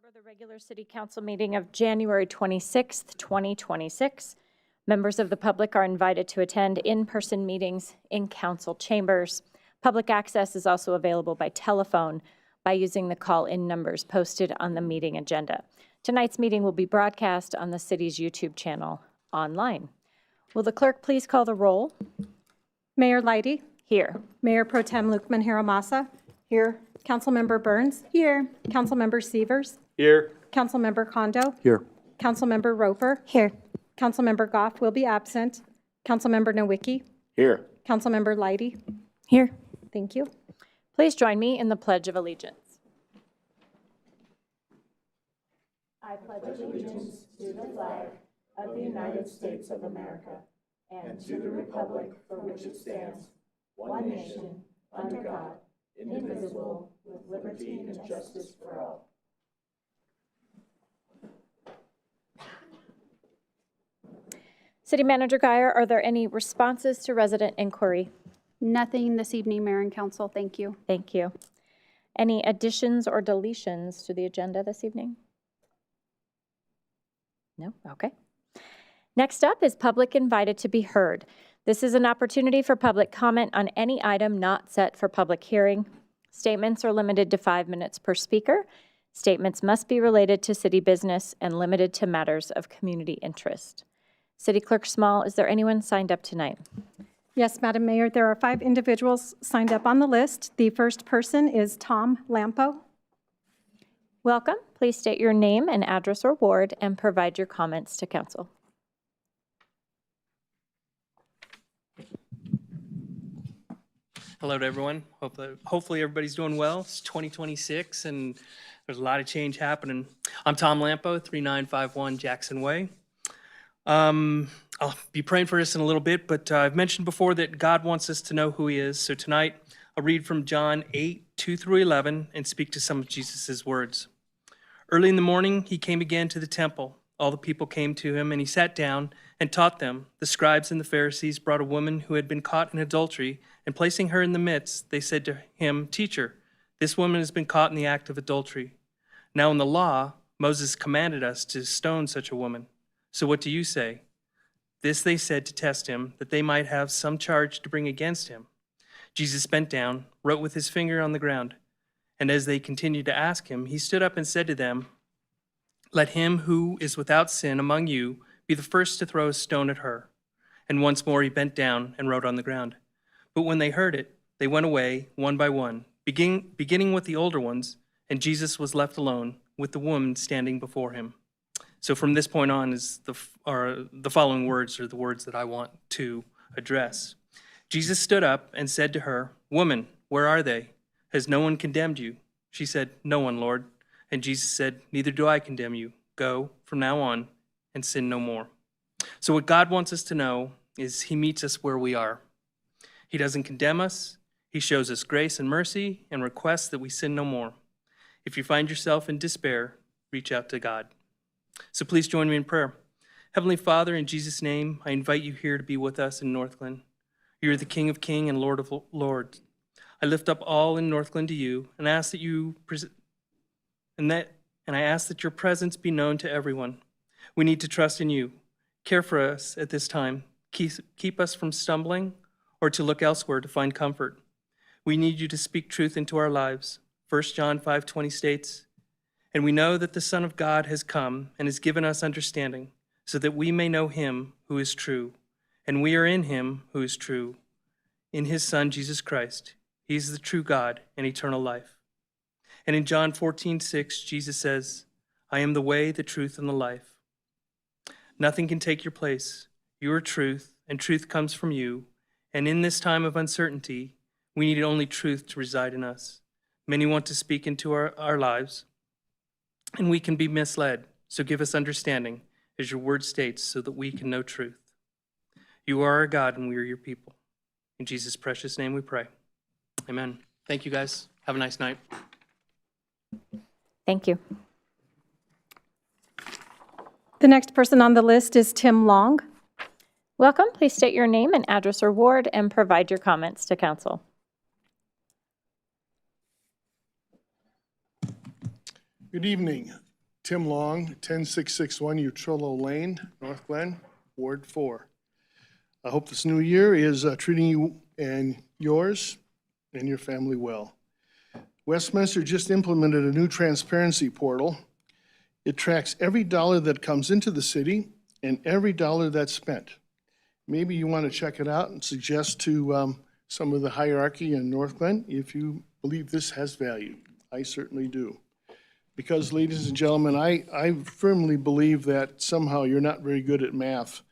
order the regular City Council meeting of January 26th, 2026. Members of the public are invited to attend in-person meetings in council chambers. Public access is also available by telephone by using the call-in numbers posted on the meeting agenda. Tonight's meeting will be broadcast on the city's YouTube channel online. Will the clerk please call the roll? Mayor Leidy. Here. Mayor Pro Tem Lukman Haramasa. Here. Councilmember Burns. Here. Councilmember Severs. Here. Councilmember Kondo. Here. Councilmember Roper. Here. Councilmember Goff will be absent. Councilmember Nowicki. Here. Councilmember Leidy. Here. Thank you. Please join me in the Pledge of Allegiance. I pledge allegiance to the flag of the United States of America and to the republic for which it stands, one nation, under God, indivisible, with liberty and justice for all. City Manager Guyer, are there any responses to resident inquiry? Nothing this evening, Mayor and Council. Thank you. Thank you. Any additions or deletions to the agenda this evening? No? Okay. Next up is public invited to be heard. This is an opportunity for public comment on any item not set for public hearing. Statements are limited to 5 minutes per speaker. Statements must be related to city business and limited to matters of community interest. City Clerk Small, is there anyone signed up tonight? Yes, Madam Mayor, there are 5 individuals signed up on the list. The first person is Tom Lampo. Welcome. Please state your name and address or ward and provide your comments to council. Hello to everyone. Hopefully everybody's doing well. It's 2026 and there's a lot of change happening. I'm Tom Lampo, 3951 Jackson Way. I'll be praying for us in a little bit, but I've mentioned before that God wants us to know who he is. So tonight I'll read from John 8:2-11 and speak to some of Jesus' words. Early in the morning, he came again to the temple. All the people came to him and he sat down and taught them. The scribes and the Pharisees brought a woman who had been caught in adultery, and placing her in the midst, they said to him, "Teacher, this woman has been caught in the act of adultery. Now in the law, Moses commanded us to stone such a woman. So what do you say?" This they said to test him, that they might have some charge to bring against him. Jesus bent down, wrote with his finger on the ground. And as they continued to ask him, he stood up and said to them, "Let him who is without sin among you be the first to throw a stone at her." And once more he bent down and wrote on the ground. But when they heard it, they went away one by one, beginning with the older ones, and Jesus was left alone with the woman standing before him. So from this point on is the following words are the words that I want to address. Jesus stood up and said to her, "Woman, where are they? Has no one condemned you?" She said, "No one, Lord." And Jesus said, "Neither do I condemn you. Go from now on and sin no more." So what God wants us to know is he meets us where we are. He doesn't condemn us. He shows us grace and mercy and requests that we sin no more. If you find yourself in despair, reach out to God. So please join me in prayer. Heavenly Father, in Jesus' name, I invite you here to be with us in Northglenn. You are the King of Kings and Lord of Lords. I lift up all in Northglenn to you and ask that I ask that your presence be known to everyone. We need to trust in you. Care for us at this time. Keep us from stumbling or to look elsewhere to find comfort. We need you to speak truth into our lives. 1 John 5:20 states, "And we know that the Son of God has come and has given us understanding, so that we may know him who is true. And we are in him who is true, in his Son, Jesus Christ. He is the true God and eternal life." And in John 14:6, Jesus says, "I am the way, the truth, and the life." Nothing can take your place. You are truth, and truth comes from you. And in this time of uncertainty, we need only truth to reside in us. Many want to speak into our lives, and we can be misled. So give us understanding, as your word states, so that we can know truth. You are our God, and we are your people. In Jesus' precious name we pray. Amen. Thank you, guys. Have a nice night. Thank you. The next person on the list is Tim Long. Welcome. Please state your name and address or ward and provide your comments to council. Good evening. Tim Long, 10661 Utrillo Lane, Northglenn, Ward 4. I hope this new year is treating you and yours and your family well. Westminster just implemented a new transparency portal. It tracks every dollar that comes into the city and every dollar that's spent. Maybe you want to check it out and suggest to some of the hierarchy in Northglenn if you believe this has value. I certainly do. Because, ladies and gentlemen, I firmly believe that somehow you're not very good at math.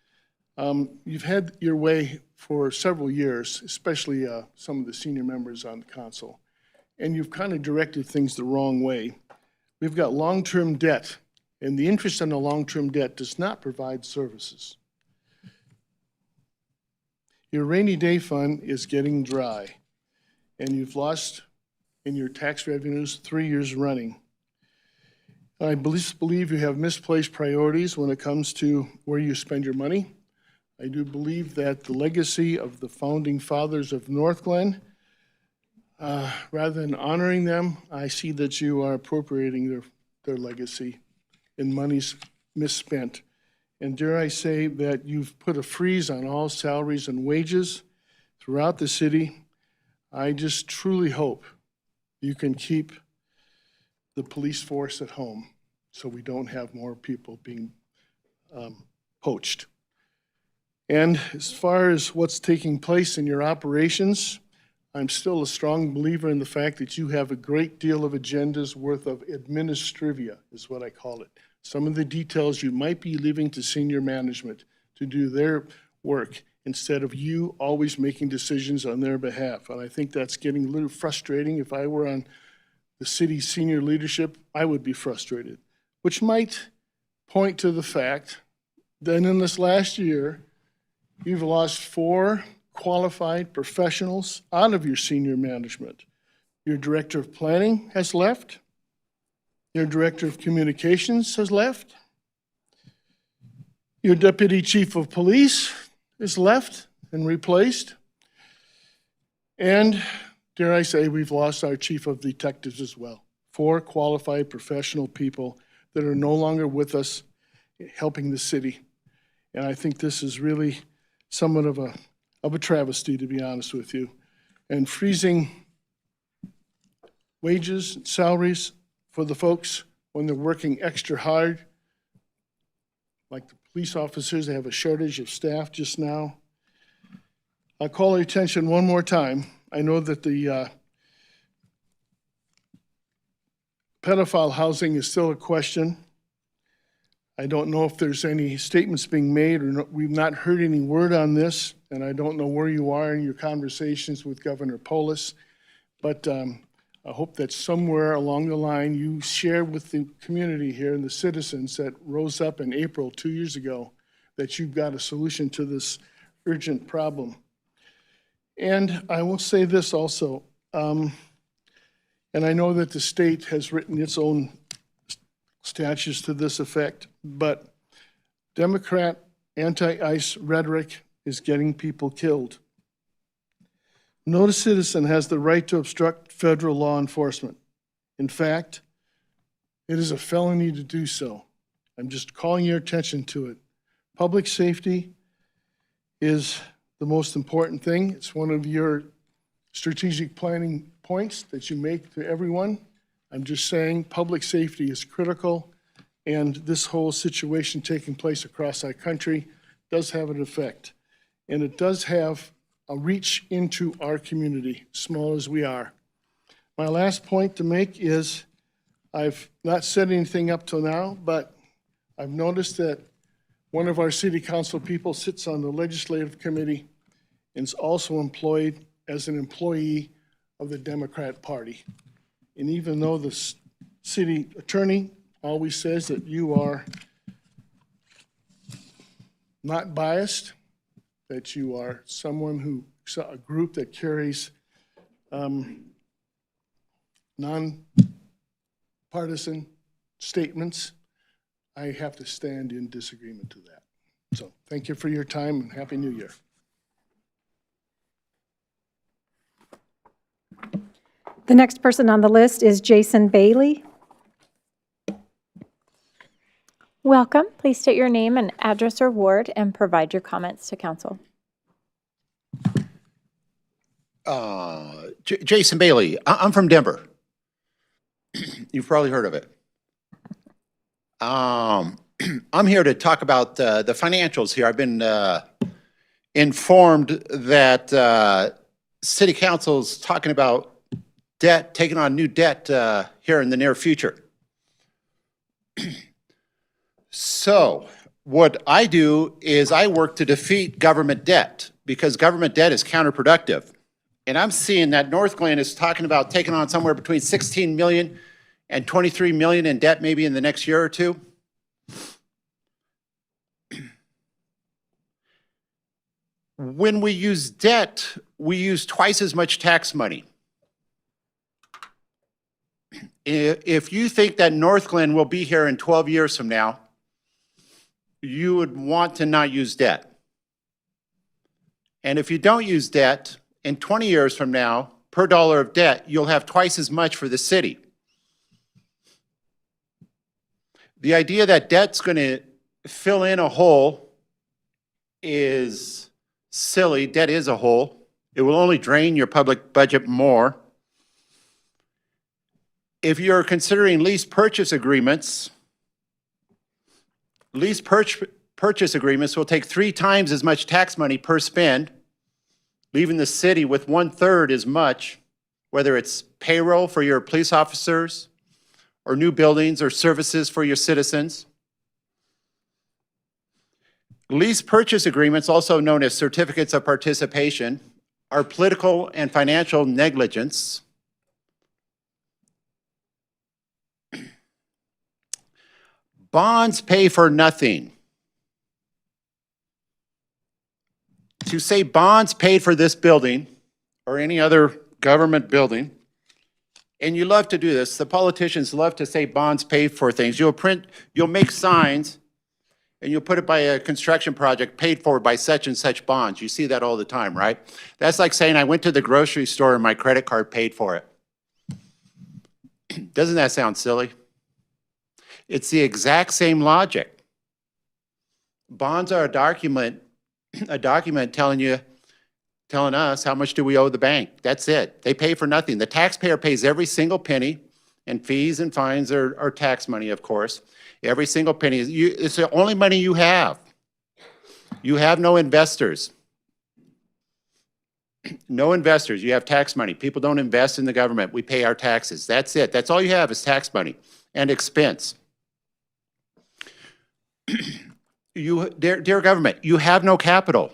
You've had your way for several years, especially some of the senior members on the council, and you've kind of directed things the wrong way. We've got long-term debt, and the interest on the long-term debt does not provide services. Your rainy day fund is getting dry, and you've lost in your tax revenues 3 years running. I believe you have misplaced priorities when it comes to where you spend your money. I do believe that the legacy of the founding fathers of Northglenn, rather than honoring them, I see that you are appropriating their legacy in monies misspent. And dare I say that you've put a freeze on all salaries and wages throughout the city. I just truly hope you can keep the police force at home so we don't have more people being poached. And as far as what's taking place in your operations, I'm still a strong believer in the fact that you have a great deal of agendas worth of administrivia, is what I call it. Some of the details you might be leaving to senior management to do their work instead of you always making decisions on their behalf. And I think that's getting a little frustrating. If I were on the city's senior leadership, I would be frustrated, which might point to the fact that in this last year, you've lost 4 qualified professionals out of your senior management. Your director of planning has left. Your director of communications has left. Your deputy chief of police is left and replaced. And dare I say, we've lost our chief of detectives as well. 4 qualified professional people that are no longer with us helping the city. And I think this is really somewhat of a travesty, to be honest with you. And freezing wages, salaries for the folks when they're working extra hard, like the police officers, they have a shortage of staff just now. I'll call your attention one more time. I know that the pedophile housing is still a question. I don't know if there's any statements being made or not. We've not heard any word on this, and I don't know where you are in your conversations with Governor Polis, but I hope that somewhere along the line you share with the community here and the citizens that rose up in April 2 years ago that you've got a solution to this urgent problem. And I will say this also, and I know that the state has written its own statutes to this effect, but Democrat anti-ICE rhetoric is getting people killed. No citizen has the right to obstruct federal law enforcement. In fact, it is a felony to do so. I'm just calling your attention to it. Public safety is the most important thing. It's one of your strategic planning points that you make to everyone. I'm just saying public safety is critical, and this whole situation taking place across our country does have an effect. And it does have a reach into our community, small as we are. My last point to make is I've not said anything up till now, but I've noticed that one of our city council people sits on the legislative committee and is also employed as an employee of the Democrat Party. And even though the city attorney always says that you are not biased, that you are someone who, a group that carries non-partisan statements, I have to stand in disagreement to that. So thank you for your time and Happy New Year. The next person on the list is Jason Bailey. Welcome. Please state your name and address or ward and provide your comments to council. Jason Bailey. I'm from Denver. You've probably heard of it. I'm here to talk about the financials here. I've been informed that City Council's talking about debt, taking on new debt here in the near future. So what I do is I work to defeat government debt because government debt is counterproductive. And I'm seeing that Northglenn is talking about taking on somewhere between 16 million and 23 million in debt maybe in the next year or two. When we use debt, we use twice as much tax money. If you think that Northglenn will be here in 12 years from now, you would want to not use debt. And if you don't use debt, in 20 years from now, per dollar of debt, you'll have twice as much for the city. The idea that debt's going to fill in a hole is silly. Debt is a hole. It will only drain your public budget more. If you're considering lease purchase agreements will take 3 times as much tax money per spend, leaving the city with 1/3 as much, whether it's payroll for your police officers or new buildings or services for your citizens. Lease purchase agreements, also known as certificates of participation, are political and financial negligence. Bonds pay for nothing. To say bonds paid for this building or any other government building, and you love to do this, the politicians love to say bonds pay for things. You'll make signs and you'll put it by a construction project paid for by such and such bonds. You see that all the time, right? That's like saying I went to the grocery store and my credit card paid for it. Doesn't that sound silly? It's the exact same logic. Bonds are a document telling us how much do we owe the bank. That's it. They pay for nothing. The taxpayer pays every single penny, and fees and fines are tax money, of course. Every single penny. It's the only money you have. You have no investors. No investors. You have tax money. People don't invest in the government. We pay our taxes. That's it. That's all you have is tax money and expense. Dear government, you have no capital.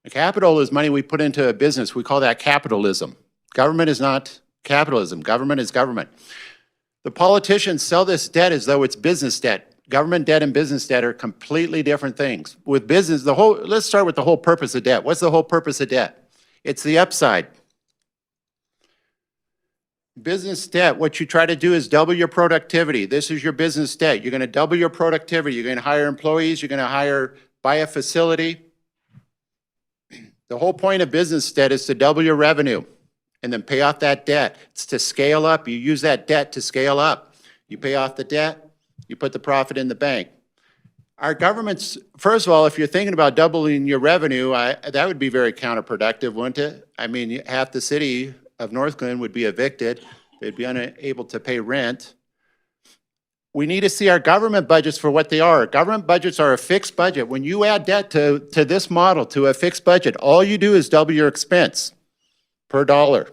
Capital is money we put into a business. We call that capitalism. Government is not capitalism. Government is government. The politicians sell this debt as though it's business debt. Government debt and business debt are completely different things. With business, let's start with the whole purpose of debt. What's the whole purpose of debt? It's the upside. Business debt, what you try to do is double your productivity. This is your business debt. You're going to double your productivity. You're going to hire employees. You're going to buy a facility. The whole point of business debt is to double your revenue and then pay off that debt. It's to scale up. You use that debt to scale up. You pay off the debt, you put the profit in the bank. Our government's, first of all, if you're thinking about doubling your revenue, that would be very counterproductive, wouldn't it? I mean, half the city of Northglenn would be evicted. They'd be unable to pay rent. We need to see our government budgets for what they are. Government budgets are a fixed budget. When you add debt to this model, to a fixed budget, all you do is double your expense per dollar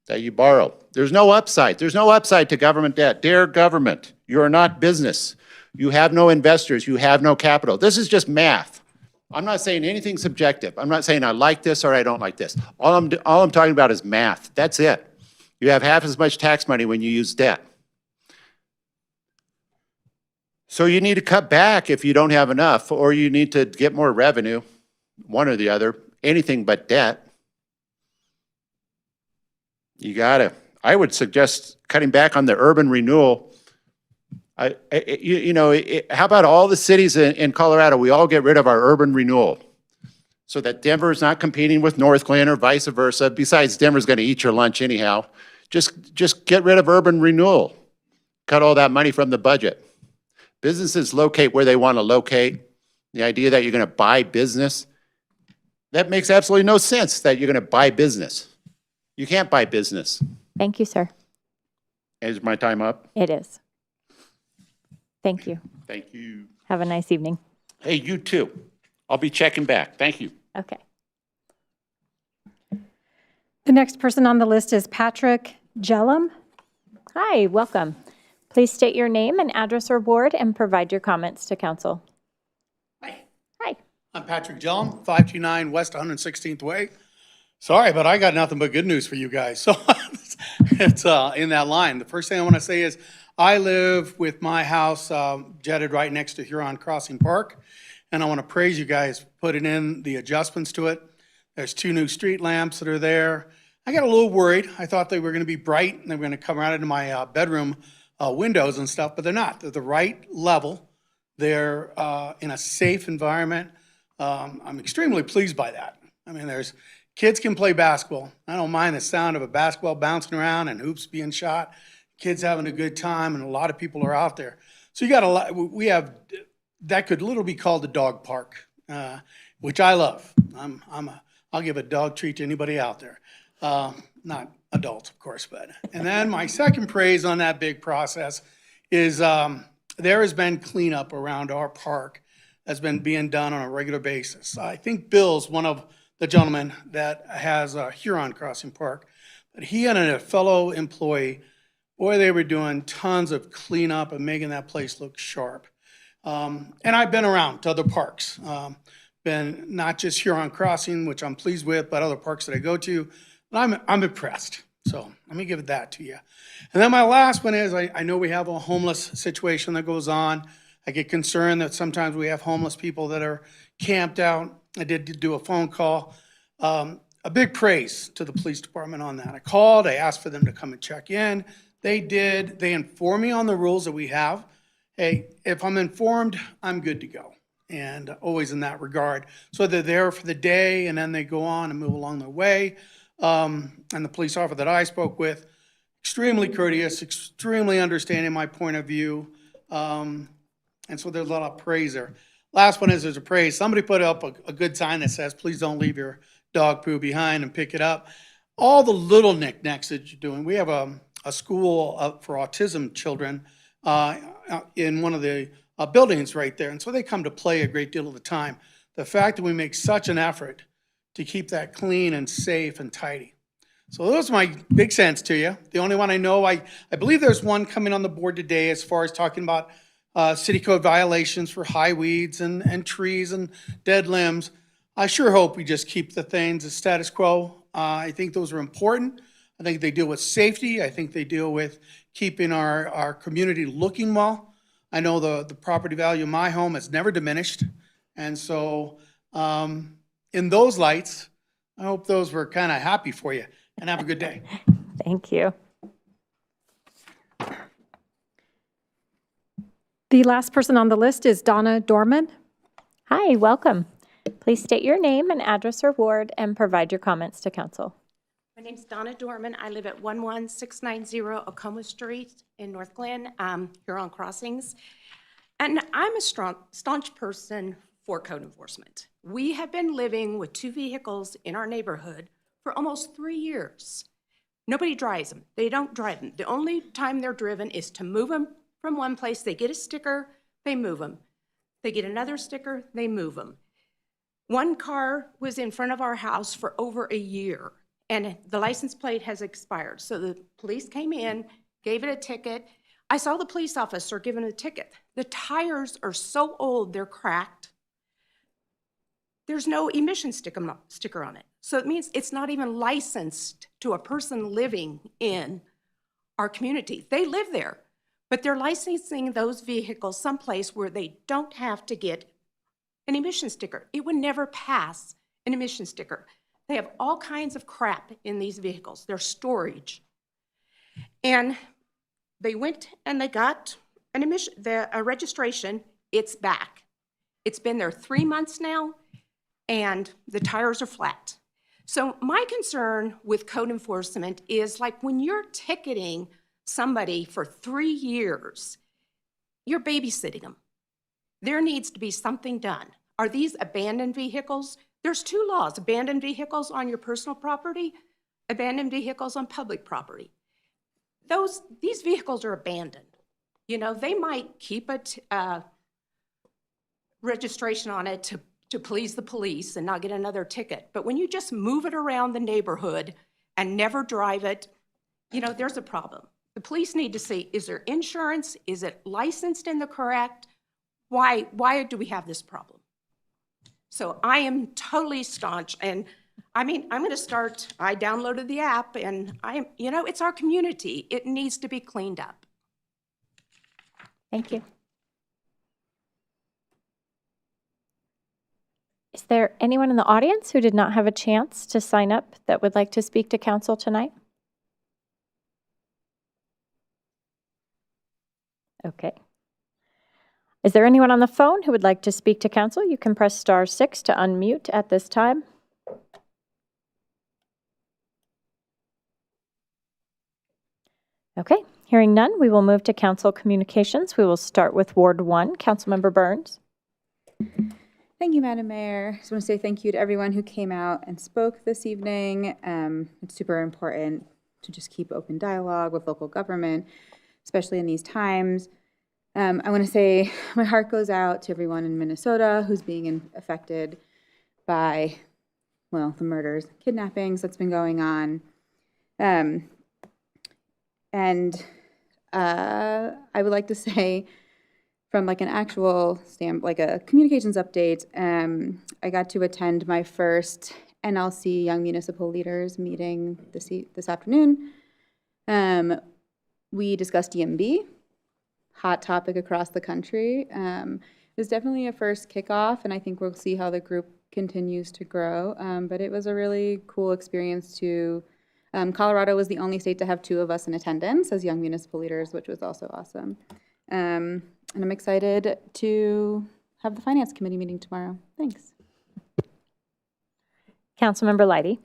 that you borrow. There's no upside. There's no upside to government debt. Dear government, you are not business. You have no investors. You have no capital. This is just math. I'm not saying anything subjective. I'm not saying I like this or I don't like this. All I'm talking about is math. That's it. You have half as much tax money when you use debt. So you need to cut back if you don't have enough, or you need to get more revenue, one or the other, anything but debt. I would suggest cutting back on the urban renewal. How about all the cities in Colorado, we all get rid of our urban renewal so that Denver is not competing with Northglenn or vice versa. Besides, Denver's going to eat your lunch anyhow. Just get rid of urban renewal. cut all that money from the budget. Businesses locate where they want to locate. The idea that you're going to buy business, that makes absolutely no sense that you're going to buy business. You can't buy business. Thank you, sir. Is my time up? It is. Thank you. Thank you. Have a nice evening. Hey, you too. I'll be checking back. Thank you. Okay. The next person on the list is Patrick Jellum. Hi, welcome. Please state your name and address or ward and provide your comments to council. Hi, Hi. I'm Patrick Jellum, 529 West 116th Way. Sorry, but I got nothing but good news for you guys. So it's in that line. The first thing I want to say is I live with my house jetted right next to Huron Crossing Park, and I want to praise you guys for putting in the adjustments to it. There's 2 new street lamps that are there. I got a little worried. I thought they were going to be bright and they were going to come right into my bedroom windows and stuff, but they're not. They're the right level. They're in a safe environment. I'm extremely pleased by that. I mean, kids can play basketball. I don't mind the sound of a basketball bouncing around and hoops being shot. Kids having a good time, and a lot of people are out there. So you got a lot. We have that could literally be called a dog park, which I love. I'll give a dog treat to anybody out there. Not adults, of course, but. And then my second praise on that big process is there has been cleanup around our park that's been being done on a regular basis. I think Bill's one of the gentlemen that has Huron Crossing Park, but he and a fellow employee, boy, they were doing tons of cleanup and making that place look sharp. And I've been around to other parks, been not just Huron Crossing, which I'm pleased with, but other parks that I go to. And I'm impressed. So let me give that to you. And then my last one is I know we have a homeless situation that goes on. I get concerned that sometimes we have homeless people that are camped out. I did do a phone call. A big praise to the police department on that. I called, I asked for them to come and check in. They did. They informed me on the rules that we have. Hey, if I'm informed, I'm good to go. And always in that regard. So they're there for the day and then they go on and move along their way. And the police officer that I spoke with, extremely courteous, extremely understanding my point of view. And so there's a lot of praise there. Last one is there's a praise. Somebody put up a good sign that says, please don't leave your dog poo behind and pick it up. All the little knickknacks that you're doing. We have a school for autism children in one of the buildings right there. And so they come to play a great deal of the time. The fact that we make such an effort to keep that clean and safe and tidy. So those are my big sense to you. The only one I know, I believe there's one coming on the board today as far as talking about city code violations for high weeds and trees and dead limbs. I sure hope we just keep the things as status quo. I think those are important. I think they deal with safety. I think they deal with keeping our community looking well. I know the property value of my home has never diminished. And so in those lights, I hope those were kind of happy for you, and have a good day. Thank you. The last person on the list is Donna Dorman. Hi, welcome. Please state your name and address or ward and provide your comments to council. My name's Donna Dorman. I live at 11690 Oklahoma Street in Northglenn, Huron Crossings. And I'm a staunch person for code enforcement. We have been living with 2 vehicles in our neighborhood for almost 3 years. Nobody drives them. They don't drive them. The only time they're driven is to move them from one place. They get a sticker, they move them. They get another sticker, they move them. One car was in front of our house for over a year, and the license plate has expired. So the police came in, gave it a ticket. I saw the police officer giving a ticket. The tires are so old, they're cracked. There's no emission sticker on it. So it means it's not even licensed to a person living in our community. They live there, but they're licensing those vehicles someplace where they don't have to get an emission sticker. It would never pass an emission sticker. They have all kinds of crap in these vehicles. They're storage. And they went and they got a registration. It's back. It's been there 3 months now, and the tires are flat. So my concern with code enforcement is like when you're ticketing somebody for 3 years, you're babysitting them. There needs to be something done. Are these abandoned vehicles? There's 2 laws, abandoned vehicles on your personal property, abandoned vehicles on public property. These vehicles are abandoned. You know, they might keep a registration on it to please the police and not get another ticket. But when you just move it around the neighborhood and never drive it, you know, there's a problem. The police need to see, is there insurance? Is it licensed in the correct? Why do we have this problem? So I am totally staunch, and I mean, I'm going to start, I downloaded the app, and you know, it's our community. It needs to be cleaned up. Thank you. Is there anyone in the audience who did not have a chance to sign up that would like to speak to council tonight? Okay. Is there anyone on the phone who would like to speak to council? You can press *6 to unmute at this time. Okay, hearing none, we will move to council communications. We will start with Ward 1. Councilmember Burns. Thank you, Madam Mayor. I just want to say thank you to everyone who came out and spoke this evening. It's super important to just keep open dialogue with local government, especially in these times. I want to say my heart goes out to everyone in Minnesota who's being affected by, well, the murders, kidnappings that's been going on. I would like to say, from like an actual like a communications update, I got to attend my first NLC Young Municipal Leaders meeting this afternoon. We discussed EMB, hot topic across the country. It was definitely a first kickoff, and I think we'll see how the group continues to grow. But it was a really cool experience to. Colorado was the only state to have 2 of us in attendance as young municipal leaders, which was also awesome. And I'm excited to have the Finance Committee meeting tomorrow. Thanks. Councilmember Leidy.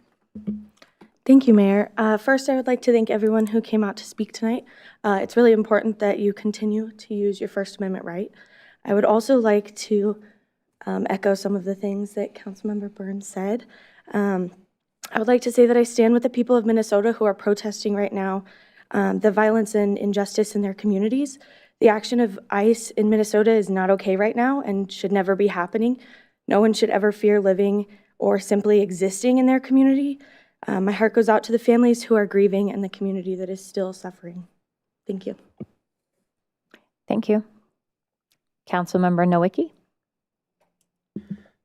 Thank you, Mayor. First, I would like to thank everyone who came out to speak tonight. It's really important that you continue to use your First Amendment right. I would also like to echo some of the things that Councilmember Burns said. I would like to say that I stand with the people of Minnesota who are protesting right now the violence and injustice in their communities. The action of ICE in Minnesota is not okay right now and should never be happening. No one should ever fear living or simply existing in their community. My heart goes out to the families who are grieving and the community that is still suffering. Thank you. Thank you. Councilmember Nowicki.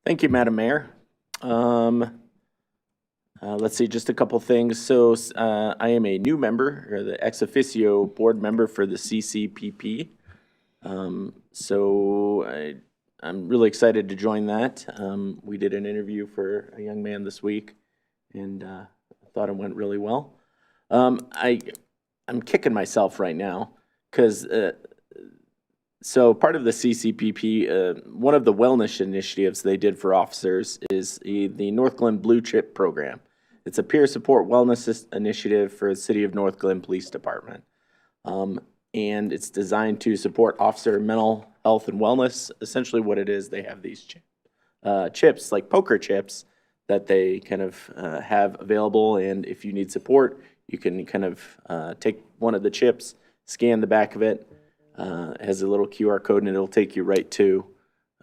Thank you, Madam Mayor. Let's see, just a couple things. So I am a new member, or the ex officio board member for the CCPP. I'm really excited to join that. We did an interview for a young man this week, and I thought it went really well. I'm kicking myself right now because so part of the CCPP, one of the wellness initiatives they did for officers is the Northglenn Blue Chip program. It's a peer support wellness initiative for the City of Northglenn Police Department. And it's designed to support officer mental health and wellness. Essentially what it is, they have these chips, like poker chips, that they kind of have available. And if you need support, you can kind of take one of the chips, scan the back of it. It has a little QR code, and it'll take you right to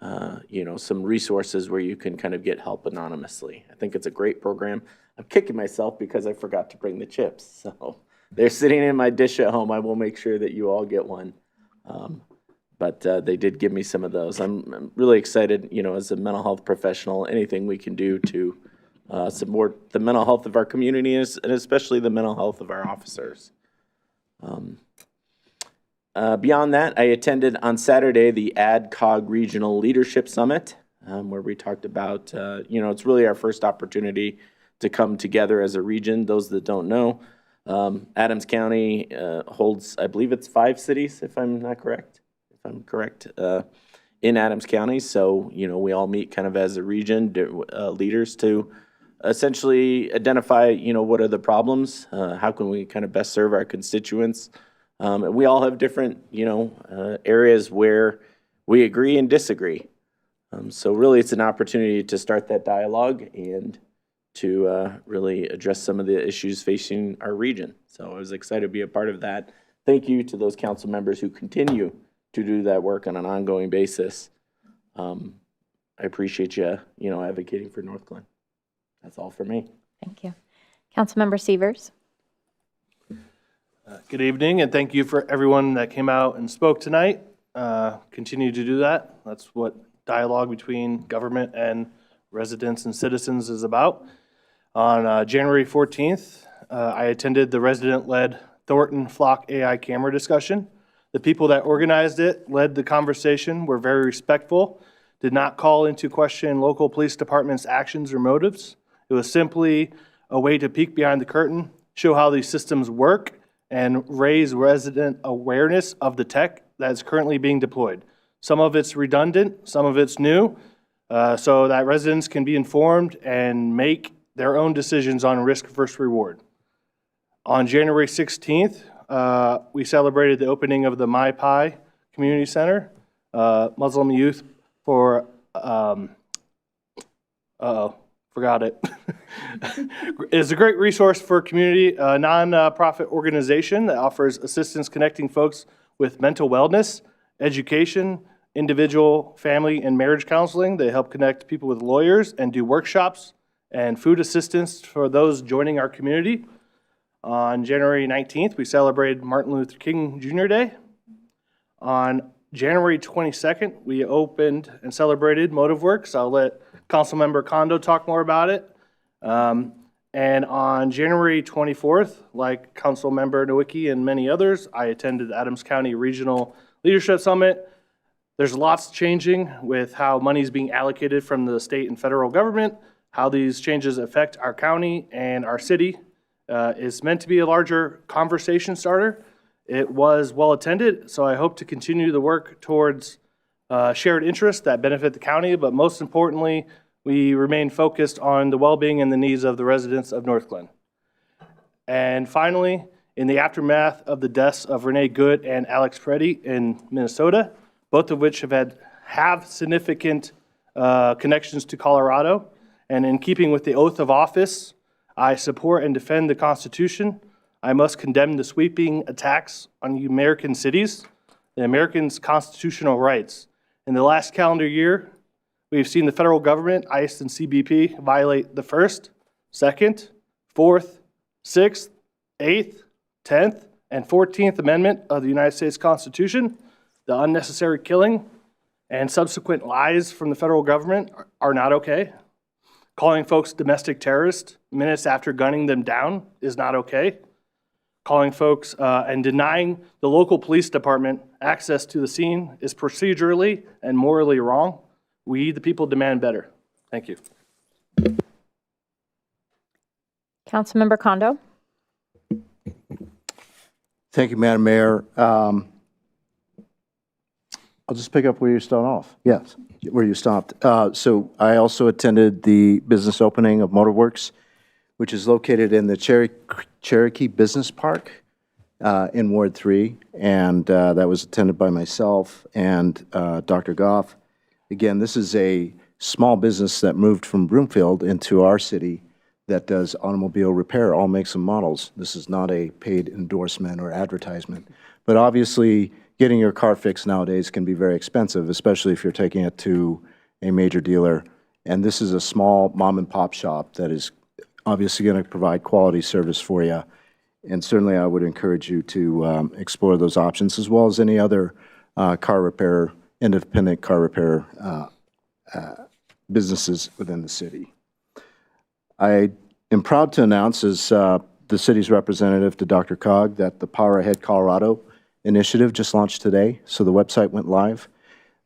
some resources where you can kind of get help anonymously. I think it's a great program. I'm kicking myself because I forgot to bring the chips. So they're sitting in my dish at home. I will make sure that you all get one. But they did give me some of those. I'm really excited, as a mental health professional, anything we can do to support the mental health of our community and especially the mental health of our officers. Beyond that, I attended on Saturday the ADCOG Regional Leadership Summit, where we talked about, it's really our first opportunity to come together as a region. Those that don't know, Adams County holds, I believe it's 5 cities, if I'm correct, in Adams County. So, we all meet kind of as a region, leaders to essentially identify, what are the problems, how can we kind of best serve our constituents, And we all have different, areas where we agree and disagree. So really, it's an opportunity to start that dialogue and to really address some of the issues facing our region. So I was excited to be a part of that. Thank you to those council members who continue to do that work on an ongoing basis. I appreciate you, advocating for Northglenn. That's all for me. Thank you. Councilmember Severs. Good evening, and thank you for everyone that came out and spoke tonight. Continue to do that. That's what dialogue between government and residents and citizens is about. On January 14th, I attended the resident-led Thornton Flock AI camera discussion. The people that organized it, led the conversation, were very respectful, did not call into question local police department's actions or motives. It was simply a way to peek behind the curtain, show how these systems work, and raise resident awareness of the tech that is currently being deployed. Some of it's redundant, some of it's new, so that residents can be informed and make their own decisions on risk versus reward. On January 16th, we celebrated the opening of the My Pi Community Center, Muslim youth for, forgot it. It's a great resource for community, a non-profit organization that offers assistance connecting folks with mental wellness, education, individual, family, and marriage counseling. They help connect people with lawyers and do workshops and food assistance for those joining our community. On January 19th, we celebrated Martin Luther King Jr. Day. On January 22nd, we opened and celebrated MotiveWorks. I'll let Councilmember Kondo talk more about it. And on January 24th, like Councilmember Nowicki and many others, I attended the Adams County Regional Leadership Summit. There's lots changing with how money is being allocated from the state and federal government, how these changes affect our county and our city. It's meant to be a larger conversation starter. It was well attended, so I hope to continue the work towards shared interests that benefit the county, but most importantly, we remain focused on the well-being and the needs of the residents of Northglenn. And finally, in the aftermath of the deaths of Renee Good and Alex Preddy in Minnesota, both of which have significant connections to Colorado, and in keeping with the oath of office, I support and defend the Constitution. I must condemn the sweeping attacks on American cities, the Americans' constitutional rights. In the last calendar year, we've seen the federal government, ICE and CBP, violate the 1st, 2nd, 4th, 6th, 8th, 10th, and 14th Amendment of the United States Constitution. The unnecessary killing and subsequent lies from the federal government are not okay. Calling folks domestic terrorists minutes after gunning them down is not okay. Calling folks and denying the local police department access to the scene is procedurally and morally wrong. We, the people, demand better. Thank you. Councilmember Kondo. Thank you, Madam Mayor. I'll just pick up where you start off. Yes, where you stopped. So I also attended the business opening of MotiveWorks, which is located in the Cherokee Business Park in Ward 3, and that was attended by myself and Dr. Goff. Again, this is a small business that moved from Broomfield into our city that does automobile repair, all makes and models. This is not a paid endorsement or advertisement. But obviously, getting your car fixed nowadays can be very expensive, especially if you're taking it to a major dealer. And this is a small mom and pop shop that is obviously going to provide quality service for you. And certainly I would encourage you to explore those options, as well as any other car repair, independent car repair businesses within the city. I am proud to announce, as the city's representative to Dr. Cog, that the Power Ahead Colorado initiative just launched today, so the website went live.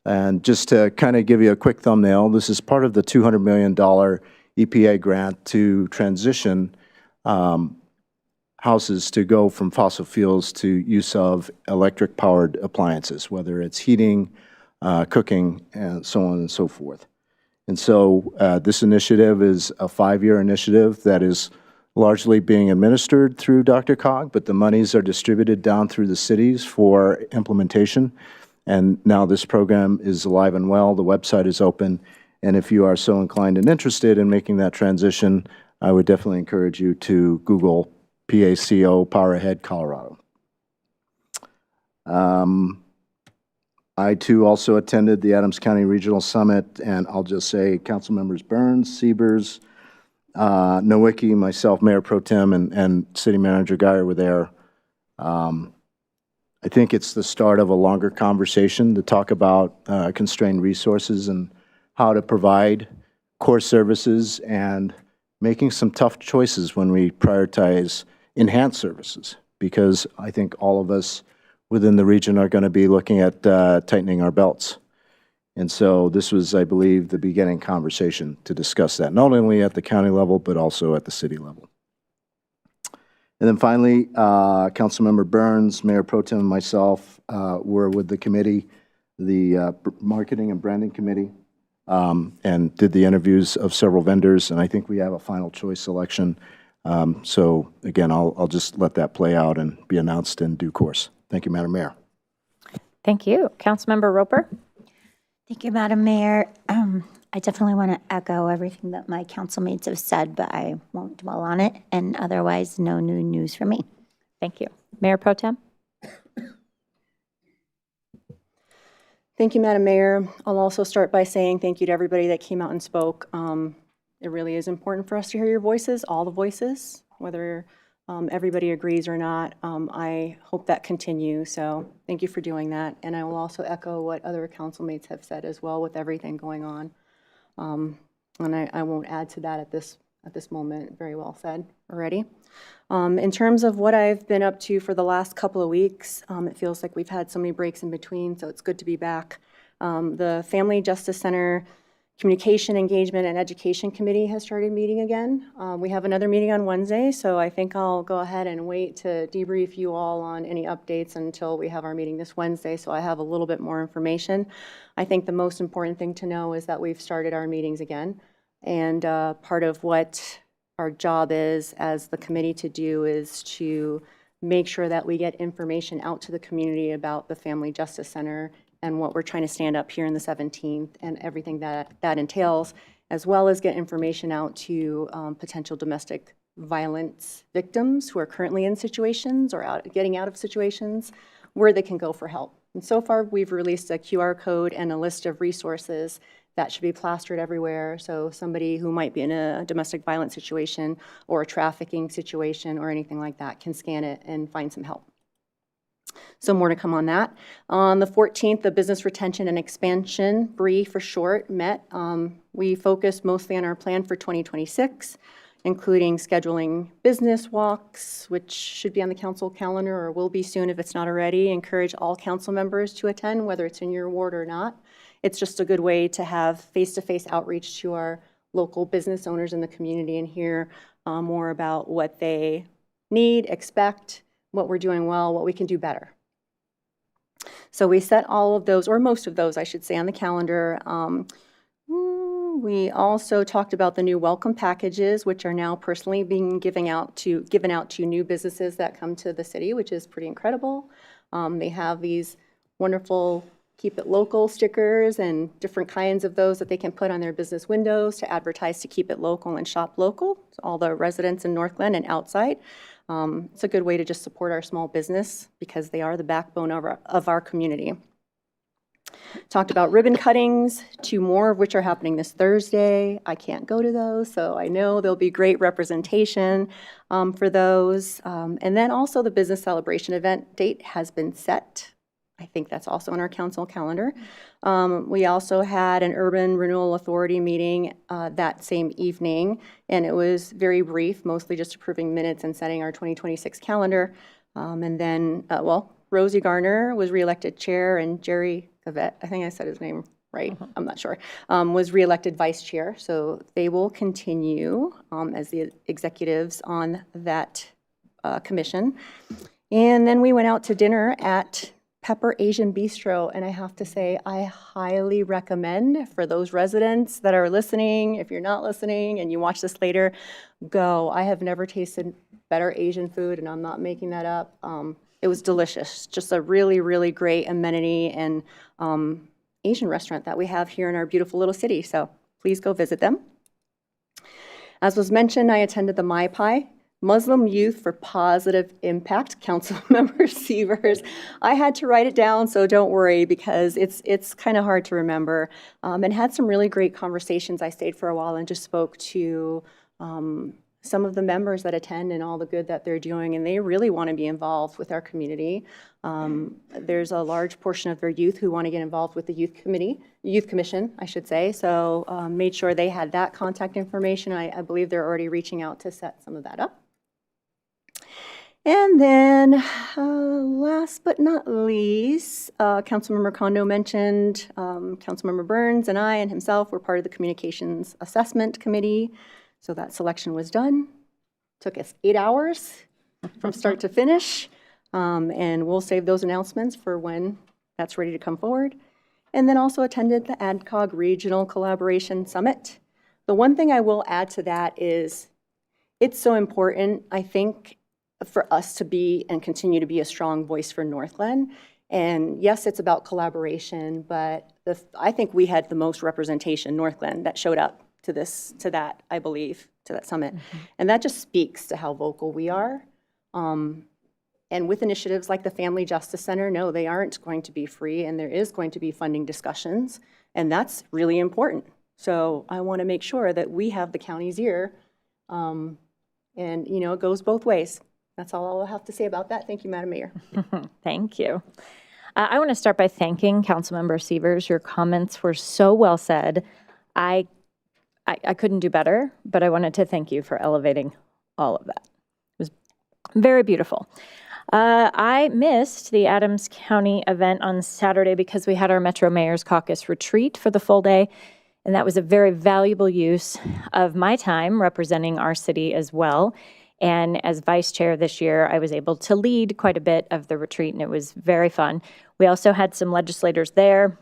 And just to kind of give you a quick thumbnail, this is part of the $200 million EPA grant to transition houses to go from fossil fuels to use of electric-powered appliances, whether it's heating, cooking, and so on and so forth. And so this initiative is a 5-year initiative that is largely being administered through DRCOG, but the monies are distributed down through the cities for implementation. And now this program is alive and well. The website is open. And if you are so inclined and interested in making that transition, I would definitely encourage you to Google PACO Power Ahead Colorado. I too also attended the Adams County Regional Summit, and I'll just say Council Members Burns, Siebers, Nowicki, myself, Mayor Pro Tem, and City Manager Geyer were there. I think it's the start of a longer conversation to talk about constrained resources and how to provide core services and making some tough choices when we prioritize enhanced services, because I think all of us within the region are going to be looking at tightening our belts. And so this was, I believe, the beginning conversation to discuss that, not only at the county level, but also at the city level. And then finally, Councilmember Burns, Mayor Pro Tem, and myself were with the committee, the Marketing and Branding Committee, and did the interviews of several vendors, and I think we have a final choice selection. So again, I'll just let that play out and be announced in due course. Thank you, Madam Mayor. Thank you. Councilmember Roper? Thank you, Madam Mayor. I definitely want to echo everything that my council mates have said, but I won't dwell on it. And otherwise, no new news from me. Thank you. Mayor Pro Tem? Thank you, Madam Mayor. I'll also start by saying thank you to everybody that came out and spoke. It really is important for us to hear your voices, all the voices, whether everybody agrees or not. I hope that continues, so thank you for doing that. And I will also echo what other council mates have said as well with everything going on. And I won't add to that at this moment. Very well said already. In terms of what I've been up to for the last couple of weeks, it feels like we've had so many breaks in between, so it's good to be back. The Family Justice Center Communication, Engagement, and Education Committee has started meeting again. We have another meeting on Wednesday, so I think I'll go ahead and wait to debrief you all on any updates until we have our meeting this Wednesday, so I have a little bit more information. I think the most important thing to know is that we've started our meetings again, and part of what our job is as the committee to do is to make sure that we get information out to the community about the Family Justice Center and what we're trying to stand up here in the 17th and everything that entails, as well as get information out to potential domestic violence victims who are currently in situations or getting out of situations where they can go for help. And so far, we've released a QR code and a list of resources that should be plastered everywhere. So somebody who might be in a domestic violence situation or a trafficking situation or anything like that can scan it and find some help. So more to come on that. On the 14th, the Business Retention and Expansion, BRE for short, met. We focused mostly on our plan for 2026, including scheduling business walks, which should be on the council calendar or will be soon if it's not already. Encourage all council members to attend, whether it's in your ward or not. It's just a good way to have face-to-face outreach to our local business owners in the community and hear more about what they need, expect, what we're doing well, what we can do better. So we set all of those, or most of those, I should say, on the calendar. We also talked about the new welcome packages, which are now personally being given out to new businesses that come to the city, which is pretty incredible. They have these wonderful Keep It Local stickers and different kinds of those that they can put on their business windows to advertise to keep it local and shop local. So all the residents in Northglenn and outside. It's a good way to just support our small business because they are the backbone of our community. Talked about ribbon cuttings, 2 more of which are happening this Thursday. I can't go to those, so I know there'll be great representation for those. And then also the business celebration event date has been set. I think that's also on our council calendar. We also had an Urban Renewal Authority meeting that same evening, and it was very brief, mostly just approving minutes and setting our 2026 calendar. And then, Rosie Garner was reelected chair, and Jerry Yvette, I think I said his name right, I'm not sure, was reelected vice chair. So they will continue as the executives on that commission. And then we went out to dinner at Pepper Asian Bistro, and I have to say, I highly recommend for those residents that are listening, if you're not listening and you watch this later, go. I have never tasted better Asian food, and I'm not making that up. It was delicious. Just a really, really great amenity and Asian restaurant that we have here in our beautiful little city. So please go visit them. As was mentioned, I attended the MyPie, Muslim Youth for Positive Impact, Councilmember Sievers. I had to write it down, so don't worry, because it's kind of hard to remember. And had some really great conversations. I stayed for a while and just spoke to some of the members that attend and all the good that they're doing, and they really want to be involved with our community. There's a large portion of their youth who want to get involved with the youth commission, I should say. So made sure they had that contact information. I believe they're already reaching out to set some of that up. And then last but not least, Councilmember Kondo mentioned Councilmember Burns and I and himself were part of the Communications Assessment Committee. So that selection was done. Took us 8 hours from start to finish. And we'll save those announcements for when that's ready to come forward. And then also attended the ADCOG Regional Collaboration Summit. The one thing I will add to that is it's so important, I think, for us to be and continue to be a strong voice for Northglenn. And yes, it's about collaboration, but I think we had the most representation, Northglenn, that showed up to that, I believe, to that summit. And that just speaks to how vocal we are. And with initiatives like the Family Justice Center, no, they aren't going to be free, and there is going to be funding discussions, and that's really important. So I want to make sure that we have the county's ear, and it goes both ways. That's all I'll have to say about that. Thank you, Madam Mayor. Thank you. I want to start by thanking Councilmember Sievers. Your comments were so well said. I couldn't do better, but I wanted to thank you for elevating all of that. It was very beautiful. I missed the Adams County event on Saturday because we had our Metro Mayor's Caucus retreat for the full day, and that was a very valuable use of my time representing our city as well. And as vice chair this year, I was able to lead quite a bit of the retreat, and it was very fun. We also had some legislators there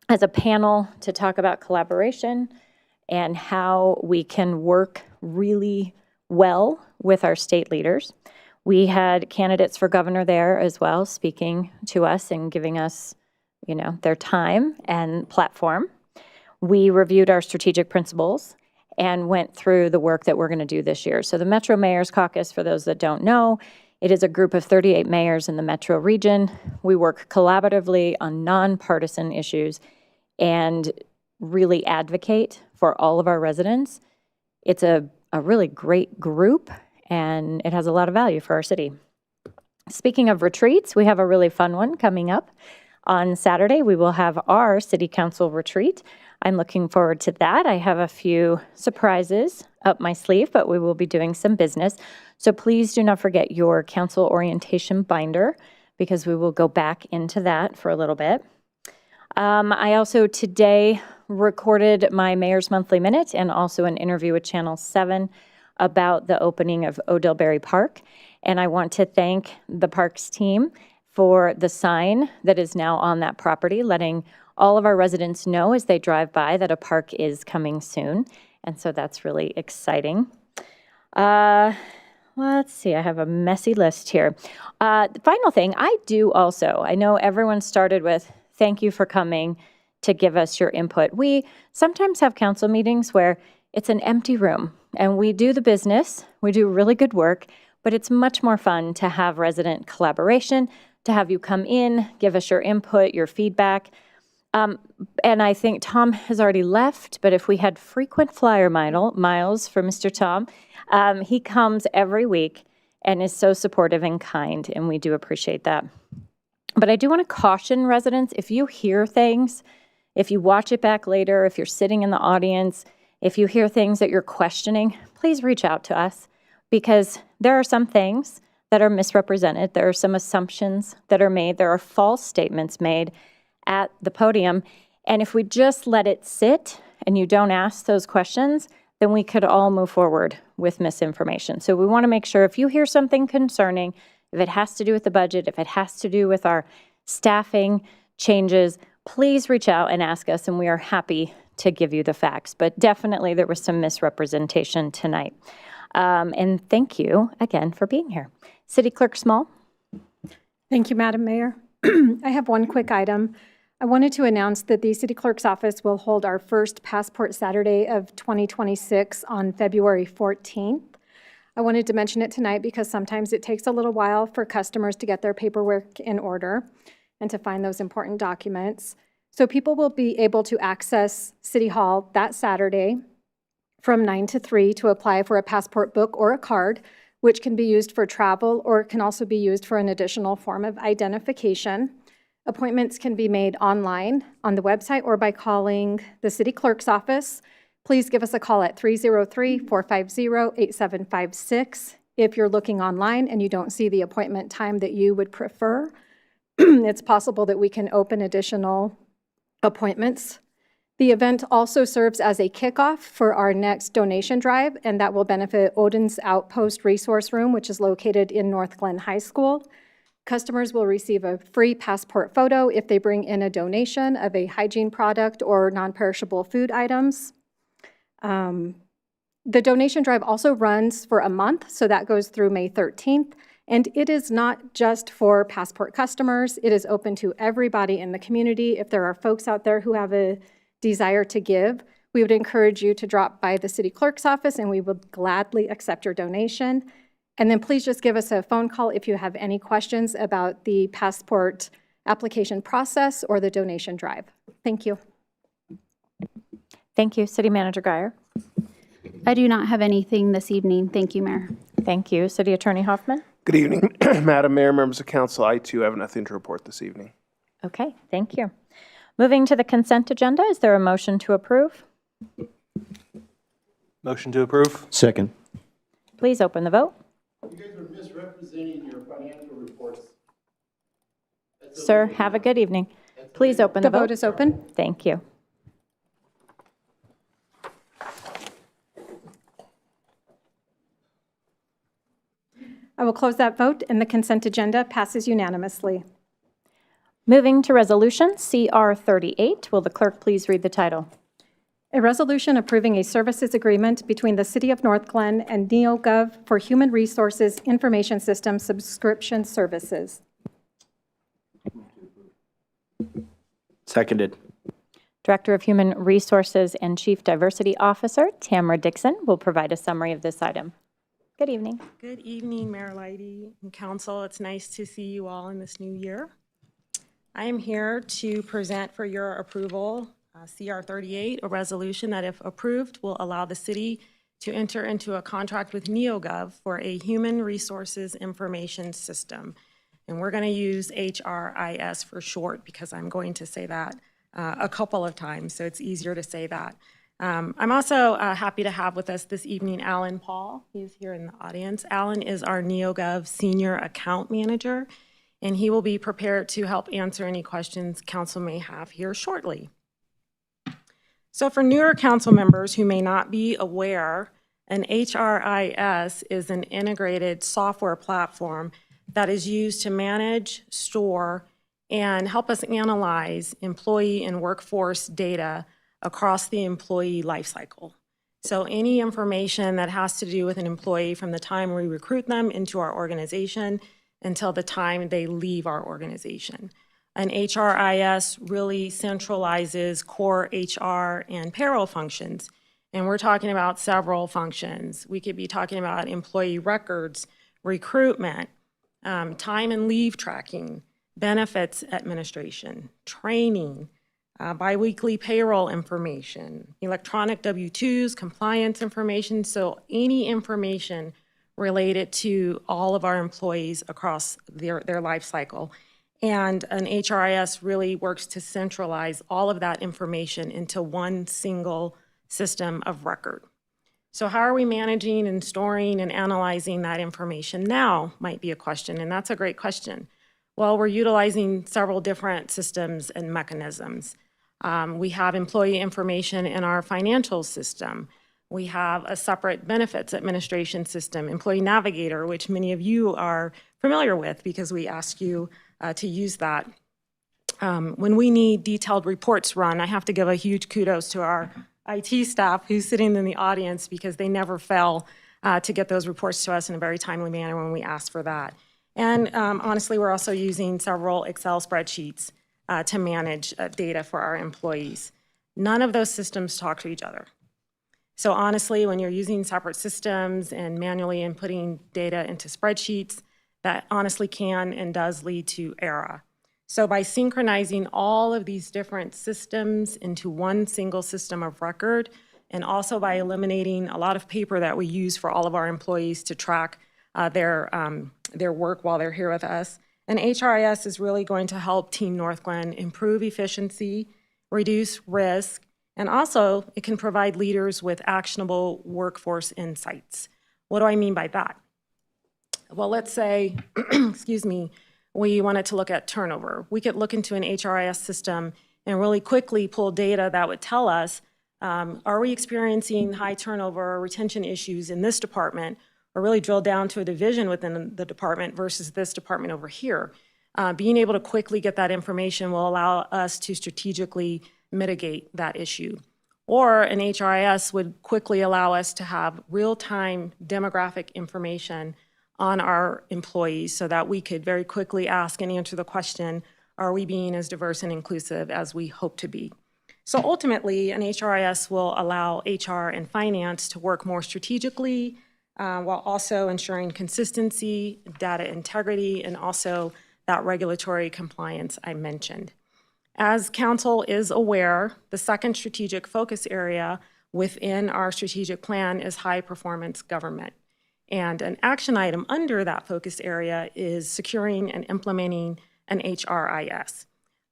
as a panel to talk about collaboration and how we can work really well with our state leaders. We had candidates for governor there as well, speaking to us and giving us, their time and platform. We reviewed our strategic principles and went through the work that we're going to do this year. So the Metro Mayor's Caucus, for those that don't know, it is a group of 38 mayors in the metro region. We work collaboratively on nonpartisan issues and really advocate for all of our residents. It's a really great group, and it has a lot of value for our city. Speaking of retreats, we have a really fun one coming up. On Saturday, we will have our city council retreat. I'm looking forward to that. I have a few surprises up my sleeve, but we will be doing some business. So please do not forget your council orientation binder, because we will go back into that for a little bit. I also today recorded my Mayor's Monthly Minute and also an interview with Channel 7 about the opening of Odellberry Park. And I want to thank the Parks team for the sign that is now on that property, letting all of our residents know as they drive by that a park is coming soon. And so that's really exciting. Let's see, I have a messy list here. The final thing, I know everyone started with thank you for coming to give us your input. We sometimes have council meetings where it's an empty room and we do the business, we do really good work, but it's much more fun to have resident collaboration, to have you come in, give us your input, your feedback. And I think Tom has already left, but if we had frequent flyer miles for Mr. Tom, he comes every week and is so supportive and kind, and we do appreciate that. But I do want to caution residents, if you hear things, if you watch it back later, if you're sitting in the audience, if you hear things that you're questioning, please reach out to us, because there are some things that are misrepresented. There are some assumptions that are made. There are false statements made at the podium. And if we just let it sit and you don't ask those questions, then we could all move forward with misinformation. So we want to make sure if you hear something concerning, if it has to do with the budget, if it has to do with our staffing changes, please reach out and ask us, and we are happy to give you the facts. But definitely there was some misrepresentation tonight. And thank you again for being here. City Clerk Small. Thank you, Madam Mayor. I have one quick item. I wanted to announce that the City Clerk's office will hold our first Passport Saturday of 2026 on February 14th. I wanted to mention it tonight because sometimes it takes a little while for customers to get their paperwork in order and to find those important documents. So people will be able to access City Hall that Saturday from 9 to 3 to apply for a passport book or a card, which can be used for travel or can also be used for an additional form of identification. Appointments can be made online on the website or by calling the City Clerk's office. Please give us a call at 303-450-8756. If you're looking online and you don't see the appointment time that you would prefer, it's possible that we can open additional appointments. The event also serves as a kickoff for our next donation drive, and that will benefit Odin's Outpost Resource Room, which is located in Northglenn High School. Customers will receive a free passport photo if they bring in a donation of a hygiene product or non-perishable food items. The donation drive also runs for a month, so that goes through May 13th. And it is not just for passport customers. It is open to everybody in the community. If there are folks out there who have a desire to give, we would encourage you to drop by the City Clerk's office and we would gladly accept your donation. And then please just give us a phone call if you have any questions about the passport application process or the donation drive. Thank you. Thank you. City Manager Guyer. I do not have anything this evening. Thank you, Mayor. Thank you. City Attorney Hoffman. Good evening, Madam Mayor, members of council. I too have nothing to report this evening. Okay, thank you. Moving to the consent agenda, is there a motion to approve? Motion to approve. Second. Please open the vote. You guys are misrepresenting your financial reports. Sir, have a good evening. Please open the vote. The vote is open. Thank you. I will close that vote, and the consent agenda passes unanimously. Moving to resolution CR 38, will the clerk please read the title? A resolution approving a services agreement between the City of Northglenn and NeoGov for Human Resources Information System Subscription Services. Seconded. Director of Human Resources and Chief Diversity Officer Tamara Dixon will provide a summary of this item. Good evening. Good evening, Mayor Leidy and Council. It's nice to see you all in this new year. I am here to present for your approval CR 38, a resolution that, if approved, will allow the city to enter into a contract with NeoGov for a human resources information system. And we're going to use HRIS for short because I'm going to say that a couple of times, so it's easier to say that. I'm also happy to have with us this evening Alan Paul. He's here in the audience. Alan is our NeoGov Senior Account Manager, and he will be prepared to help answer any questions council may have here shortly. So for newer council members who may not be aware, an HRIS is an integrated software platform that is used to manage, store, and help us analyze employee and workforce data across the employee lifecycle. So any information that has to do with an employee from the time we recruit them into our organization until the time they leave our organization. An HRIS really centralizes core HR and payroll functions. And we're talking about several functions. We could be talking about employee records, recruitment, time and leave tracking, benefits administration, training, biweekly payroll information, electronic W-2s, compliance information. So any information related to all of our employees across their life cycle. And an HRIS really works to centralize all of that information into one single system of record. So how are we managing and storing and analyzing that information now might be a question, and that's a great question. Well, we're utilizing several different systems and mechanisms. We have employee information in our financial system. We have a separate benefits administration system, Employee Navigator, which many of you are familiar with because we ask you to use that. when we need detailed reports run, I have to give a huge kudos to our IT staff who's sitting in the audience because they never fail to get those reports to us in a very timely manner when we ask for that. And honestly, we're also using several Excel spreadsheets to manage data for our employees. None of those systems talk to each other. So honestly, when you're using separate systems and manually inputting data into spreadsheets, that honestly can and does lead to error. So by synchronizing all of these different systems into one single system of record, and also by eliminating a lot of paper that we use for all of our employees to track their work while they're here with us, and HRIS is really going to help Team Northglenn improve efficiency, reduce risk, and also it can provide leaders with actionable workforce insights. What do I mean by that? Well, let's say, excuse me, we wanted to look at turnover. We could look into an HRIS system and really quickly pull data that would tell us, are we experiencing high turnover or retention issues in this department, or really drill down to a division within the department versus this department over here. Being able to quickly get that information will allow us to strategically mitigate that issue. Or an HRIS would quickly allow us to have real-time demographic information on our employees so that we could very quickly ask and answer the question, are we being as diverse and inclusive as we hope to be? So ultimately, an HRIS will allow HR and finance to work more strategically while also ensuring consistency, data integrity, and also that regulatory compliance I mentioned. As Council is aware, the second strategic focus area within our strategic plan is high-performance government. And an action item under that focus area is securing and implementing an HRIS.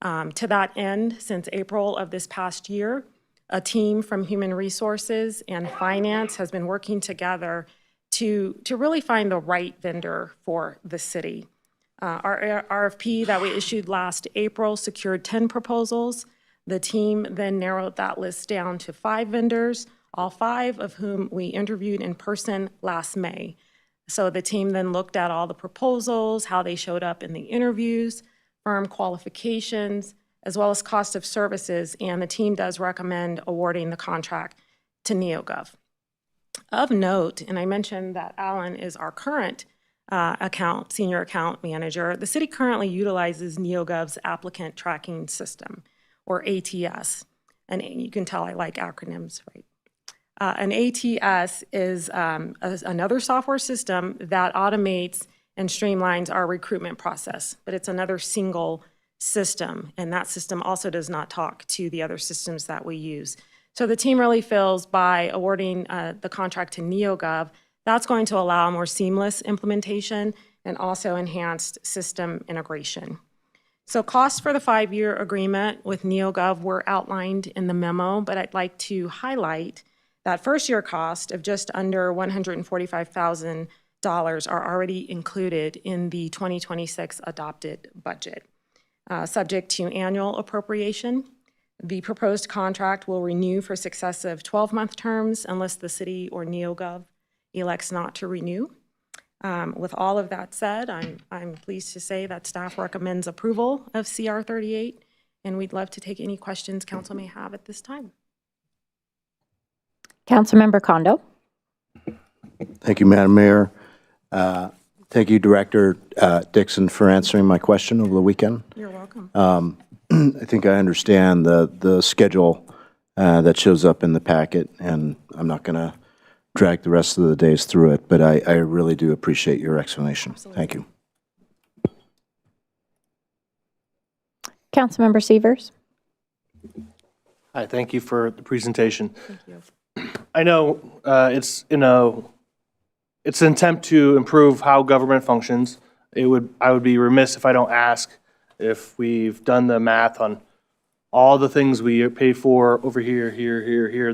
To that end, since April of this past year, a team from Human Resources and Finance has been working together to really find the right vendor for the city. Our RFP that we issued last April secured 10 proposals. The team then narrowed that list down to 5 vendors, all 5 of whom we interviewed in person last May. So the team then looked at all the proposals, how they showed up in the interviews, firm qualifications, as well as cost of services, and the team does recommend awarding the contract to NeoGov. Of note, and I mentioned that Alan is our current senior account manager, the city currently utilizes NeoGov's applicant tracking system, or ATS. And you can tell I like acronyms, right? An ATS is another software system that automates and streamlines our recruitment process, but it's another single system, and that system also does not talk to the other systems that we use. So the team really feels by awarding the contract to NeoGov, that's going to allow more seamless implementation and also enhanced system integration. So costs for the 5-year agreement with NeoGov were outlined in the memo, but I'd like to highlight that first-year cost of just under $145,000 are already included in the 2026 adopted budget. Subject to annual appropriation, the proposed contract will renew for successive 12-month terms unless the city or NeoGov elects not to renew. With all of that said, I'm pleased to say that staff recommends approval of CR 38, and we'd love to take any questions council may have at this time. Councilmember Kondo. Thank you, Madam Mayor. Thank you, Director Dixon, for answering my question over the weekend. You're welcome. I think I understand the schedule that shows up in the packet, and I'm not going to drag the rest of the days through it, but I really do appreciate your explanation. Absolutely. Thank you. Councilmember Severs. Hi, thank you for the presentation. Thank you. I know it's an attempt to improve how government functions. I would be remiss if I don't ask if we've done the math on all the things we pay for over here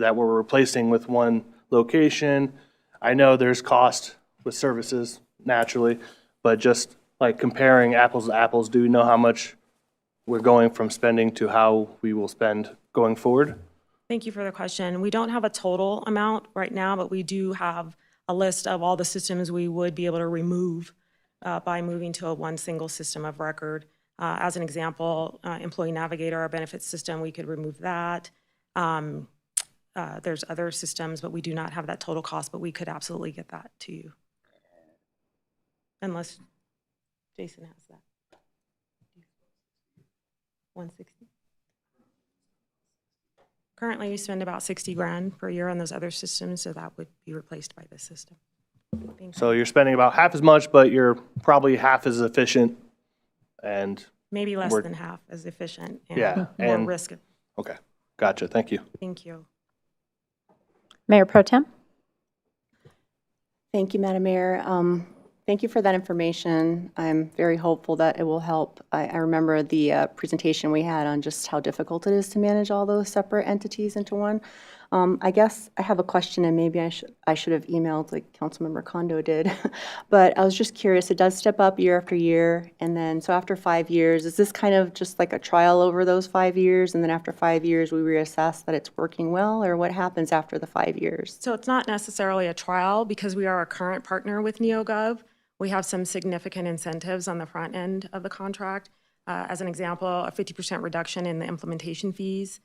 that we're replacing with one location. I know there's cost with services naturally, but just like comparing apples to apples, do we know how much we're going from spending to how we will spend going forward? Thank you for the question. We don't have a total amount right now, but we do have a list of all the systems we would be able to remove by moving to one single system of record. As an example, Employee Navigator, our benefits system, we could remove that. There's other systems, but we do not have that total cost, but we could absolutely get that to you. Unless Jason has that. 160. Currently, we spend about 60 grand per year on those other systems, so that would be replaced by this system. So you're spending about half as much, but you're probably half as efficient and. Maybe less we're- than half as efficient Yeah, and more and- risk. Okay, gotcha, thank you. Thank you. Mayor Pro Tem? Thank you, Madam Mayor. Thank you for that information. I'm very hopeful that it will help. I remember the presentation we had on just how difficult it is to manage all those separate entities into one. I guess I have a question, and maybe I should have emailed like Councilmember Kondo did. But I was just curious, it does step up year after year, and then so after 5 years, is this kind of just like a trial over those 5 years, and then after 5 years we reassess that it's working well, or what happens after the 5 years? So it's not necessarily a trial because we are a current partner with NeoGov. We have some significant incentives on the front end of the contract. As an example, a 50% reduction in the implementation fees,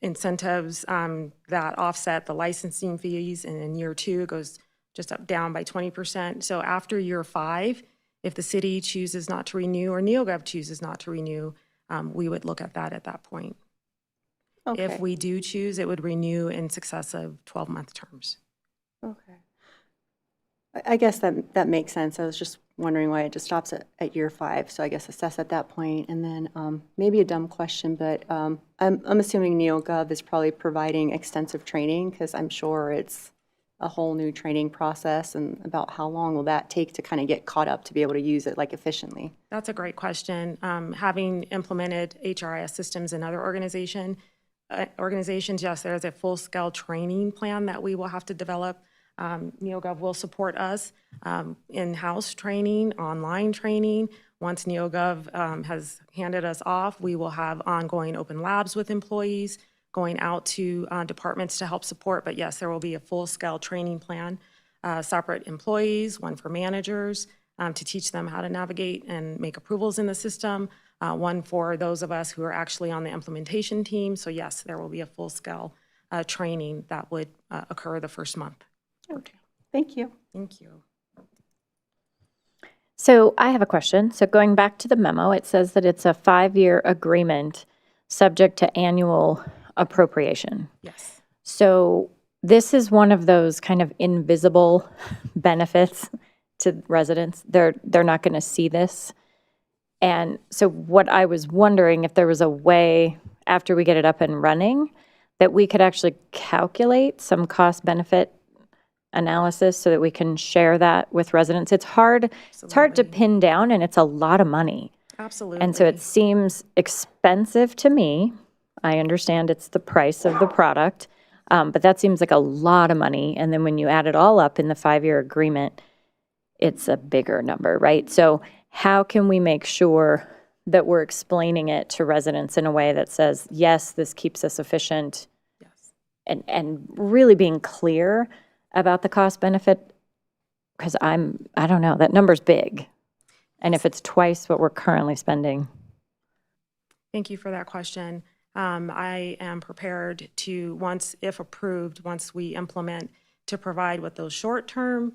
incentives that offset the licensing fees, and in year 2 it goes just down by 20%. So after year 5, if the city chooses not to renew or NeoGov chooses not to renew, we would look at that point. Okay. If we do choose, it would renew in successive 12-month terms. Okay. I guess that makes sense. I was just wondering why it just stops at year 5. So I guess assess at that point. And then maybe a dumb question, but I'm assuming NeoGov is probably providing extensive training because I'm sure it's a whole new training process. And about how long will that take to kind of get caught up to be able to use it like efficiently? That's a great question. Having implemented HRIS systems in other organizations, yes, there is a full-scale training plan that we will have to develop. NeoGov will support us in-house training, online training. Once NeoGov has handed us off, we will have ongoing open labs with employees, going out to departments to help support. But yes, there will be a full-scale training plan, separate employees, one for managers to teach them how to navigate and make approvals in the system, one for those of us who are actually on the implementation team. So yes, there will be a full-scale training that would occur the first month. Okay. Thank you. Thank you. So I have a question. So going back to the memo, it says that it's a 5-year agreement subject to annual appropriation. Yes. So this is one of those kind of invisible benefits to residents. They're not going to see this. And so what I was wondering if there was a way after we get it up and running that we could actually calculate some cost benefit analysis so that we can share that with residents. It's hard to pin down, and it's a lot of money. Absolutely. And so it seems expensive to me. I understand it's the price of the product, but that seems like a lot of money. And then when you add it all up in the 5-year agreement, it's a bigger number, right? So how can we make sure that we're explaining it to residents in a way that says, yes, this keeps us efficient, Yes. and really being clear about the cost benefit? Because I don't know, that number's big. And if it's twice what we're currently spending. Thank you for that question. I am prepared to, once, if approved, once we implement, to provide what those short-term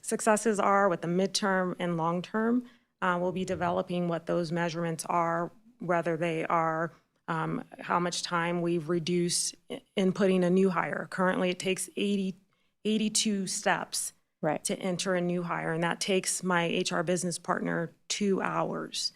successes are, what the midterm and long-term. We'll be developing what those measurements are, whether they are how much time we've reduced in putting a new hire. Currently, it takes 82 steps to enter a new hire, and that takes my HR business partner 2 hours.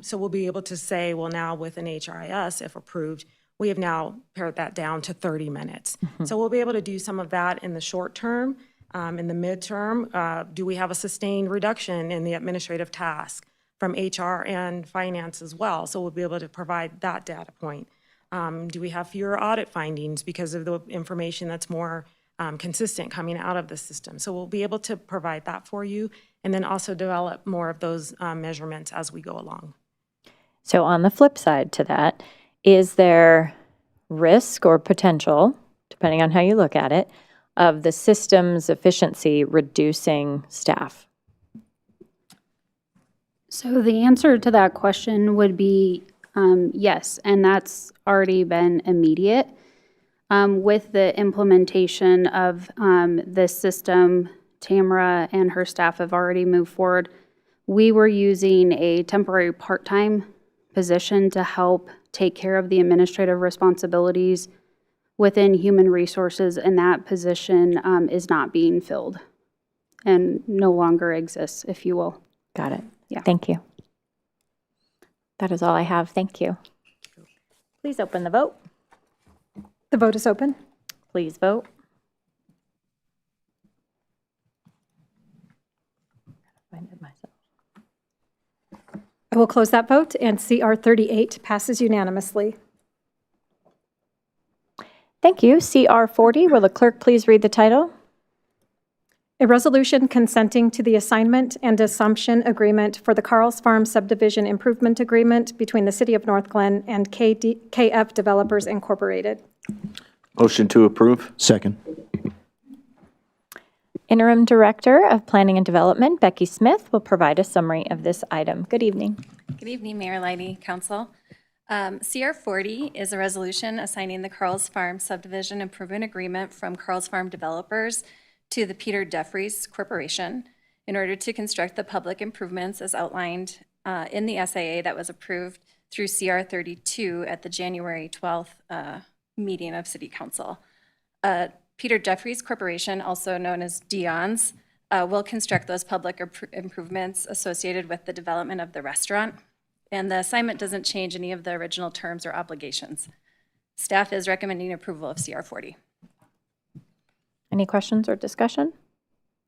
So we'll be able to say, well, now with an HRIS, if approved, we have now pared that down to 30 minutes. So we'll be able to do some of that in the short term. In the midterm, do we have a sustained reduction in the administrative task from HR and finance as well? So we'll be able to provide that data point. Do we have fewer audit findings because of the information that's more consistent coming out of the system? So we'll be able to provide that for you, and then also develop more of those measurements as we go along. So on the flip side to that, is there risk or potential, depending on how you look at it, of the system's efficiency reducing staff? So the answer to that question would be yes, and that's already been immediate. With the implementation of this system, Tamara and her staff have already moved forward. We were using a temporary part-time position to help take care of the administrative responsibilities within human resources, and that position is not being filled and no longer exists, if you will. Got it. Yeah. Thank you. That is all I have. Thank you. Please open the vote. The vote is open. Please vote. Find it myself. I will close that vote, and CR 38 passes unanimously. Thank you. CR 40, will the clerk please read the title? A resolution consenting to the assignment and assumption agreement for the Carl's Farm Subdivision Improvement Agreement between the City of Northglenn and KF Developers Incorporated. Motion to approve. Second. Interim Director of Planning and Development, Becky Smith, will provide a summary of this item. Good evening. Good evening, Mayor Lighty, Council. CR 40 is a resolution assigning the Carl's Farm Subdivision Improvement Agreement from Carl's Farm Developers to the Peter Jeffries Corporation in order to construct the public improvements as outlined in the SIA that was approved through CR 32 at the January 12th meeting of City Council. Peter Jeffries Corporation, also known as Dion's, will construct those public improvements associated with the development of the restaurant, and the assignment doesn't change any of the original terms or obligations. Staff is recommending approval of CR 40. Any questions or discussion?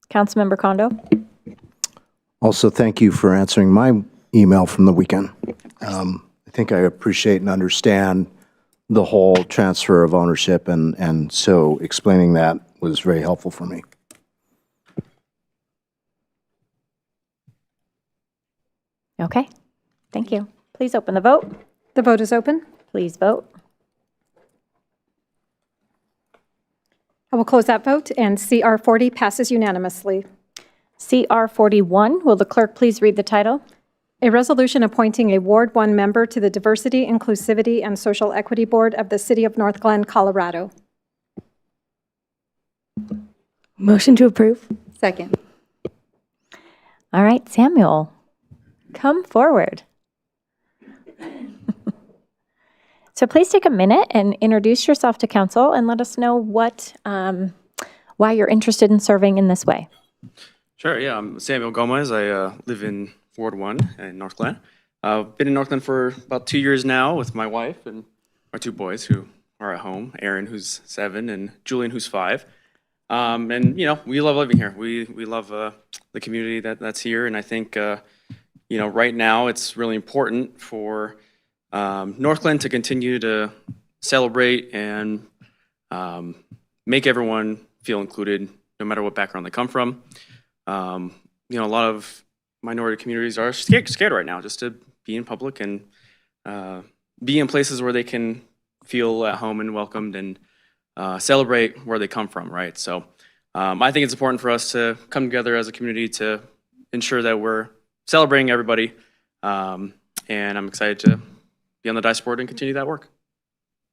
Councilmember Kondo? Also, thank you for answering my email from the weekend. I think I appreciate and understand the whole transfer of ownership, and so explaining that was very helpful for me. Okay. Thank you. Please open the vote. The vote is open. Please vote. I will close that vote, and CR 40 passes unanimously. CR 41, will the clerk please read the title? A resolution appointing a Ward 1 member to the Diversity, Inclusivity, and Social Equity Board of the City of Northglenn, Colorado. Motion to approve. Second. All right, Samuel, come forward. So please take a minute and introduce yourself to council and let us know why you're interested in serving in this way. Sure, yeah, I'm Samuel Gomez. I live in Ward 1 in Northglenn. I've been in Northglenn for about 2 years now with my wife and our 2 boys who are at home, Aaron, who's 7, and Julian, who's 5. And, you know, we love living here. We love the community that's here, and I think, you know, right now it's really important for Northglenn to continue to celebrate and make everyone feel included, no matter what background they come from. You know, a lot of minority communities are scared right now just to be in public and be in places where they can feel at home and welcomed and celebrate where they come from, right? So I think it's important for us to come together as a community to ensure that we're celebrating everybody. And I'm excited to be on the dice board and continue that work.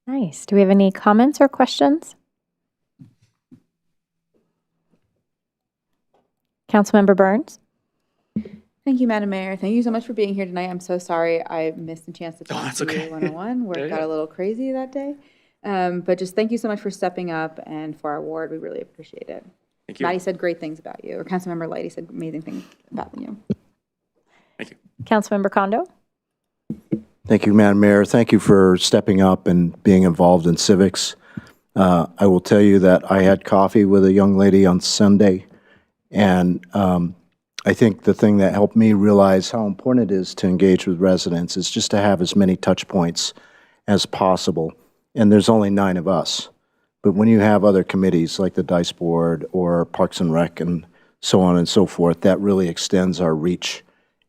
Nice. Do we have any comments or questions? Councilmember Burns? Thank you, Madam Mayor. Thank you so much for being here tonight. I'm so sorry I missed the chance to talk to you one-on-one. Work got a little crazy that day. But just thank you so much for stepping up and for our ward. We really appreciate it. Thank you. Maddie said great things about you, or Councilmember Lighty said amazing things about you. Thank you. Councilmember Kondo? Thank you, Madam Mayor. Thank you for stepping up and being involved in civics. I will tell you that I had coffee with a young lady on Sunday, and I think the thing that helped me realize how important it is to engage with residents is just to have as many touch points as possible. And there's only 9 of us. But when you have other committees like the Dice Board or Parks and Rec and so on and so forth, that really extends our reach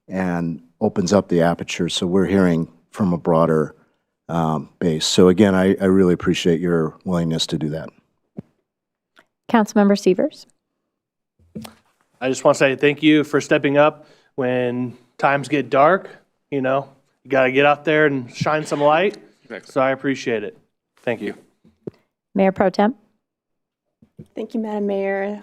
and opens up the aperture. So we're hearing from a broader base. So again, I really appreciate your willingness to do that. Councilmember Severs? I just want to say thank you for stepping up when times get dark, you know, you got to get out there and shine some light. Exactly. So I appreciate it. Thank you. Mayor Pro Tem? Thank you, Madam Mayor.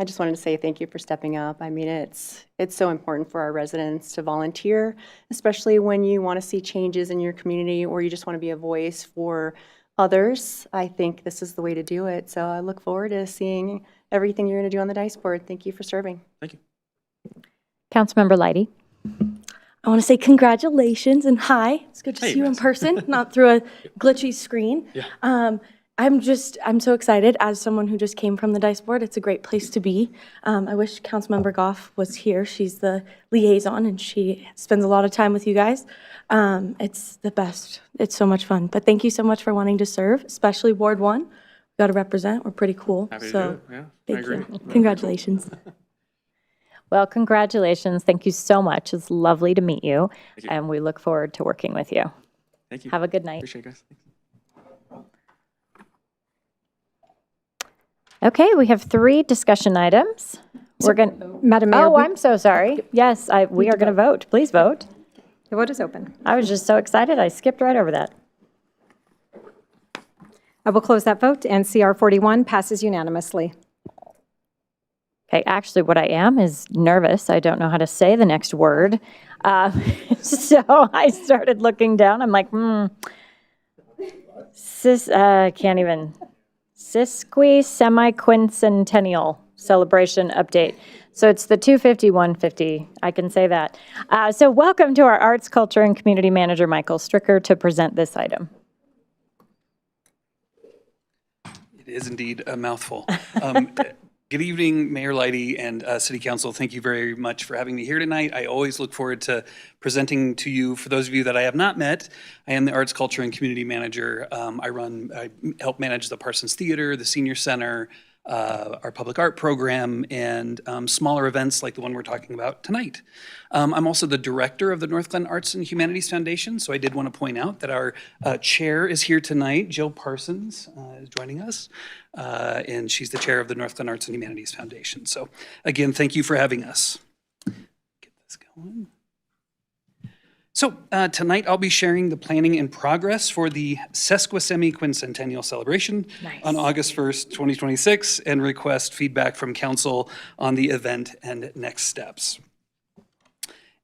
I just wanted to say thank you for stepping up. I mean, it's so important for our residents to volunteer, especially when you want to see changes in your community or you just want to be a voice for others. I think this is the way to do it. So I look forward to seeing everything you're going to do on the dice board. Thank you for serving. Thank you. Councilmember Leidy? I want to say congratulations and hi. It's good to Hey, see you in Max. person, not through a glitchy screen. Yeah. I'm so excited as someone who just came from the dice board. It's a great place to be. I wish Councilmember Goff was here. She's the liaison and she spends a lot of time with you guys. It's the best. It's so much fun. But thank you so much for wanting to serve, especially Ward 1. We got to represent. We're pretty cool. Happy to so do it. Yeah, I thank agree. you. Congratulations. Well, congratulations. Thank you so much. It's lovely to meet you, Thank you. and we look forward to working with you. Thank you. Have a good night. Appreciate it, guys. Okay, we have 3 discussion items. We're going to, Madam Mayor, I'm so sorry. Yes, we are going to vote. Please vote. the vote is open. I was just so excited, I skipped right over that. I will close that vote, and CR 41 passes unanimously. Okay, actually, what I am is nervous. I don't know how to say the next word. So I started looking down. I'm like, can't even. Semi-quincentennial celebration update. So it's the 250-150. I can say that. So welcome to our Arts, Culture, and Community Manager, Michael Stricker, to present this item. It is indeed a mouthful. Good evening, Mayor Leidy and City Council. Thank you very much for having me here tonight. I always look forward to presenting to you. For those of you that I have not met, I am the Arts, Culture, and Community Manager. I help manage the Parsons Theater, the Senior Center, our public art program, and smaller events like the one we're talking about tonight. I'm also the director of the Northglenn Arts and Humanities Foundation, so I did want to point out that our chair is here tonight. Jill Parsons is joining us, and she's the chair of the Northglenn Arts and Humanities Foundation. So again, thank you for having us. Get this going. So tonight I'll be sharing the planning in progress for the Sesquicentennial celebration on August 1st, 2026, and request feedback from council on the event and next steps.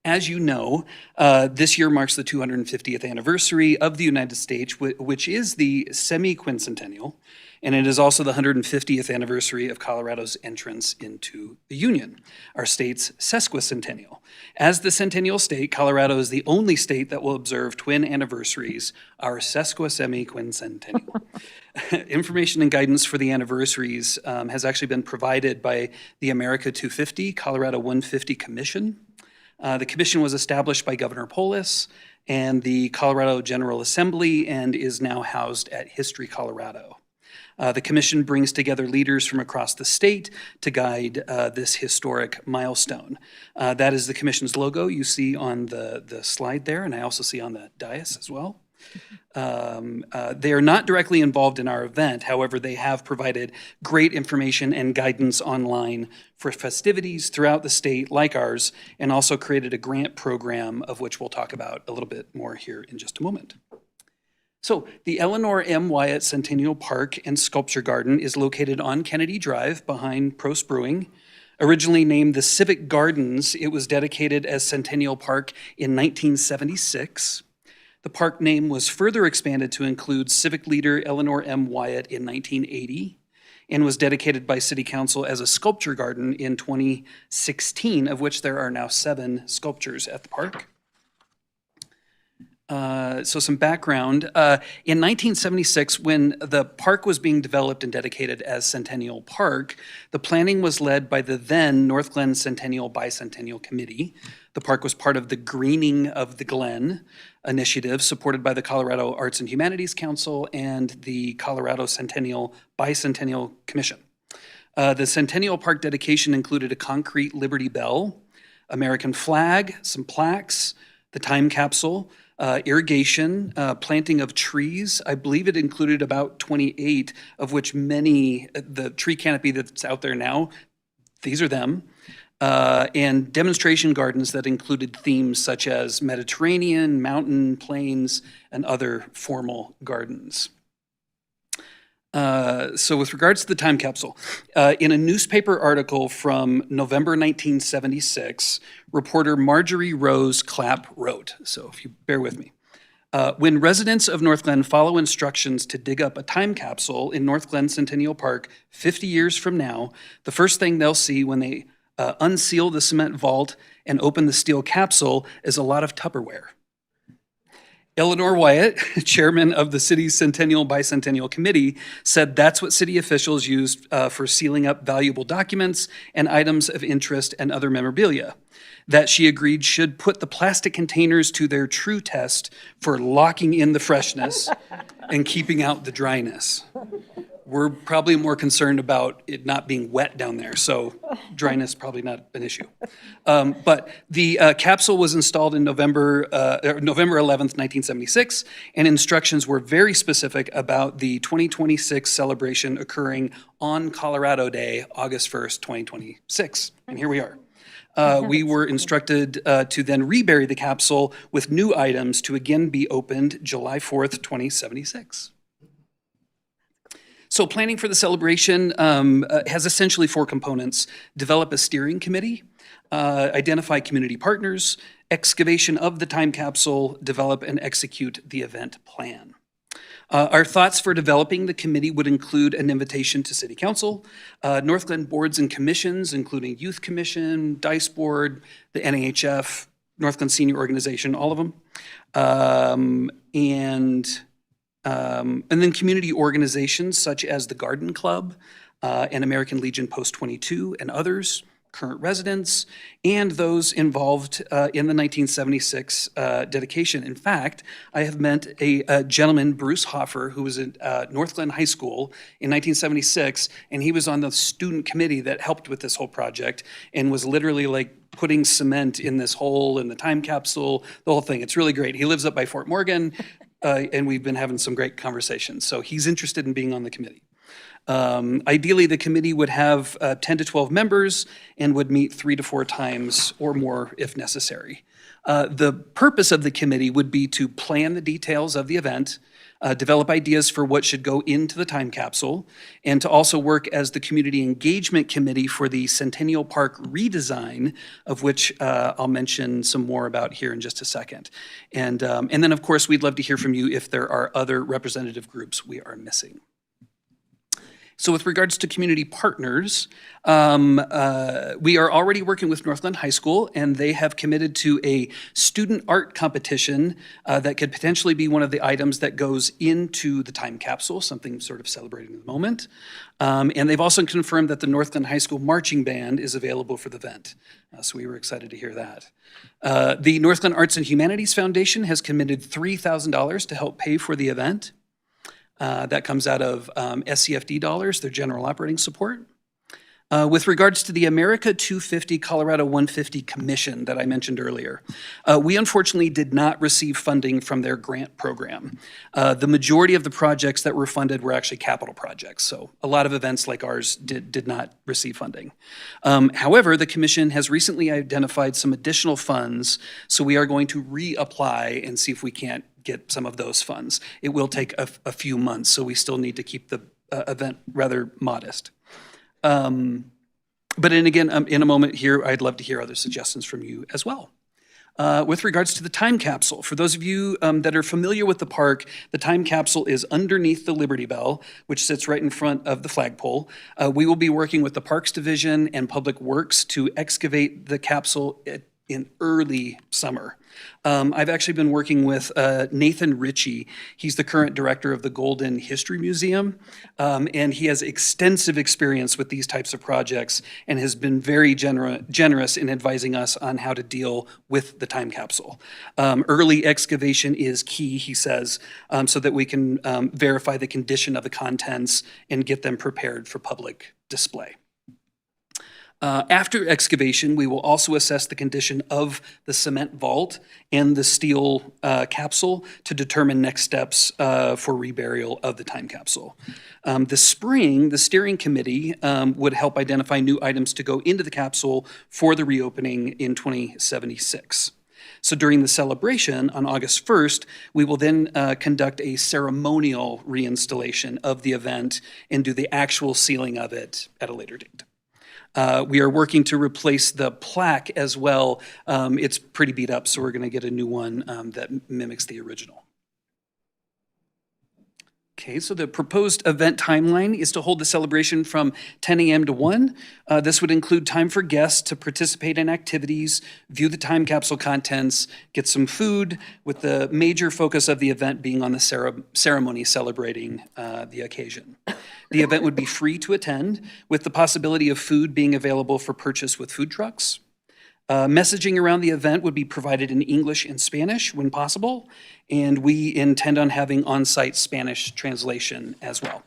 As you know, this year marks the 250th anniversary of the United States, which is the semi-quincentennial, and it is also the 150th anniversary of Colorado's entrance into the Union, our state's sesquicentennial. As the centennial state, Colorado is the only state that will observe twin anniversaries, our sesquisemi-quincentennial. Information and guidance for the anniversaries has actually been provided by the America 250 Colorado 150 Commission. The commission was established by Governor Polis and the Colorado General Assembly and is now housed at History Colorado. The commission brings together leaders from across the state to guide this historic milestone. That is the commission's logo you see on the slide there, and I also see on the dais as well. They are not directly involved in our event. However, they have provided great information and guidance online for festivities throughout the state like ours, and also created a grant program of which we'll talk about a little bit more here in just a moment. So the Eleanor M. Wyatt Centennial Park and Sculpture Garden is located on Kennedy Drive behind Prost Brewing. Originally named the Civic Gardens, it was dedicated as Centennial Park in 1976. The park name was further expanded to include civic leader Eleanor M. Wyatt in 1980 and was dedicated by City Council as a sculpture garden in 2016, of which there are now 7 sculptures at the park. So some background. In 1976, when the park was being developed and dedicated as Centennial Park, the planning was led by the then Northglenn Centennial Bicentennial Committee. The park was part of the Greening of the Glen initiative supported by the Colorado Arts and Humanities Council and the Colorado Centennial Bicentennial Commission. The Centennial Park dedication included a concrete Liberty Bell, American flag, some plaques, the time capsule, irrigation, planting of trees. I believe it included about 28, of which many, the tree canopy that's out there now, these are them. and demonstration gardens that included themes such as Mediterranean, mountain, plains, and other formal gardens. So with regards to the time capsule, in a newspaper article from November 1976, reporter Marjorie Rose Clapp wrote, so if you bear with me, when residents of Northglenn follow instructions to dig up a time capsule in Northglenn Centennial Park 50 years from now, the first thing they'll see when they unseal the cement vault and open the steel capsule is a lot of Tupperware. Eleanor Wyatt, chairman of the city's Centennial Bicentennial Committee, said that's what city officials used for sealing up valuable documents and items of interest and other memorabilia. That she agreed should put the plastic containers to their true test for locking in the freshness and keeping out the dryness. We're probably more concerned about it not being wet down there, so dryness probably not an issue. But the capsule was installed in November 11th, 1976, and instructions were very specific about the 2026 celebration occurring on Colorado Day, August 1st, 2026. And here we are. We were instructed to then rebury the capsule with new items to again be opened July 4th, 2076. So planning for the celebration has essentially 4 components: develop a steering committee, identify community partners, excavation of the time capsule, develop and execute the event plan. Our thoughts for developing the committee would include an invitation to City Council, Northglenn boards and commissions, including Youth Commission, Dice Board, the NAHF, Northglenn Senior Organization, all of them, and then community organizations such as the Garden Club and American Legion Post 22 and others, current residents, and those involved in the 1976 dedication. In fact, I have met a gentleman, Bruce Hoffer, who was at Northglenn High School in 1976, and he was on the student committee that helped with this whole project and was literally like putting cement in this hole in the time capsule, the whole thing. It's really great. He lives up by Fort Morgan, and we've been having some great conversations. So he's interested in being on the committee. Ideally, the committee would have 10 to 12 members and would meet 3 to 4 times or more if necessary. The purpose of the committee would be to plan the details of the event, develop ideas for what should go into the time capsule, and to also work as the community engagement committee for the Centennial Park redesign, of which I'll mention some more about here in just a second. And then, of course, we'd love to hear from you if there are other representative groups we are missing. So with regards to community partners, we are already working with Northglenn High School, and they have committed to a student art competition that could potentially be one of the items that goes into the time capsule, something sort of celebrating the moment. And they've also confirmed that the Northglenn High School marching band is available for the event. So we were excited to hear that. The Northglenn Arts and Humanities Foundation has committed $3,000 to help pay for the event. That comes out of SCFD dollars, their general operating support. With regards to the America 250 Colorado 150 Commission that I mentioned earlier, we unfortunately did not receive funding from their grant program. The majority of the projects that were funded were actually capital projects, so a lot of events like ours did not receive funding. However, the commission has recently identified some additional funds, so we are going to reapply and see if we can't get some of those funds. It will take a few months, so we still need to keep the event rather modest. But then again, in a moment here, I'd love to hear other suggestions from you as well. With regards to the time capsule, for those of you that are familiar with the park, the time capsule is underneath the Liberty Bell, which sits right in front of the flagpole. We will be working with the Parks Division and Public Works to excavate the capsule in early summer. I've actually been working with Nathan Ritchie. He's the current director of the Golden History Museum, and he has extensive experience with these types of projects and has been very generous in advising us on how to deal with the time capsule. Early excavation is key, he says, so that we can verify the condition of the contents and get them prepared for public display. After excavation, we will also assess the condition of the cement vault and the steel capsule to determine next steps for reburial of the time capsule. This spring, the steering committee would help identify new items to go into the capsule for the reopening in 2076. So during the celebration on August 1st, we will then conduct a ceremonial reinstallation of the event and do the actual sealing of it at a later date. We are working to replace the plaque as well. It's pretty beat up, so we're going to get a new one that mimics the original. Okay, so the proposed event timeline is to hold the celebration from 10 a.m. to 1. This would include time for guests to participate in activities, view the time capsule contents, get some food, with the major focus of the event being on the ceremony celebrating the occasion. The event would be free to attend, with the possibility of food being available for purchase with food trucks. Messaging around the event would be provided in English and Spanish when possible, and we intend on having on-site Spanish translation as well.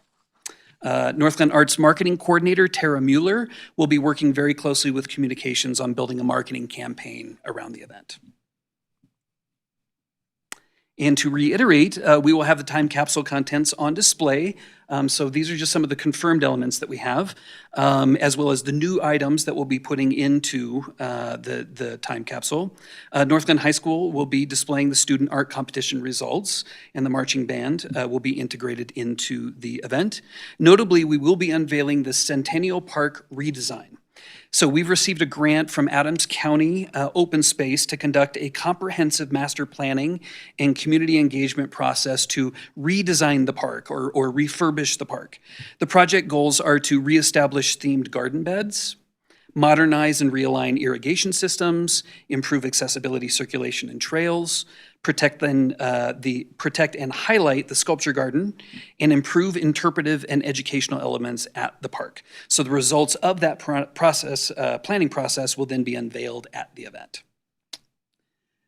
Northglenn Arts Marketing Coordinator Tara Mueller will be working very closely with communications on building a marketing campaign around the event. And to reiterate, we will have the time capsule contents on display. So these are just some of the confirmed elements that we have, as well as the new items that we'll be putting into the time capsule. Northglenn High School will be displaying the student art competition results, and the marching band will be integrated into the event. Notably, we will be unveiling the Centennial Park redesign. So we've received a grant from Adams County Open Space to conduct a comprehensive master planning and community engagement process to redesign the park or refurbish the park. The project goals are to reestablish themed garden beds, modernize and realign irrigation systems, improve accessibility, circulation, and trails, protect and highlight the sculpture garden, and improve interpretive and educational elements at the park. So the results of that planning process will then be unveiled at the event.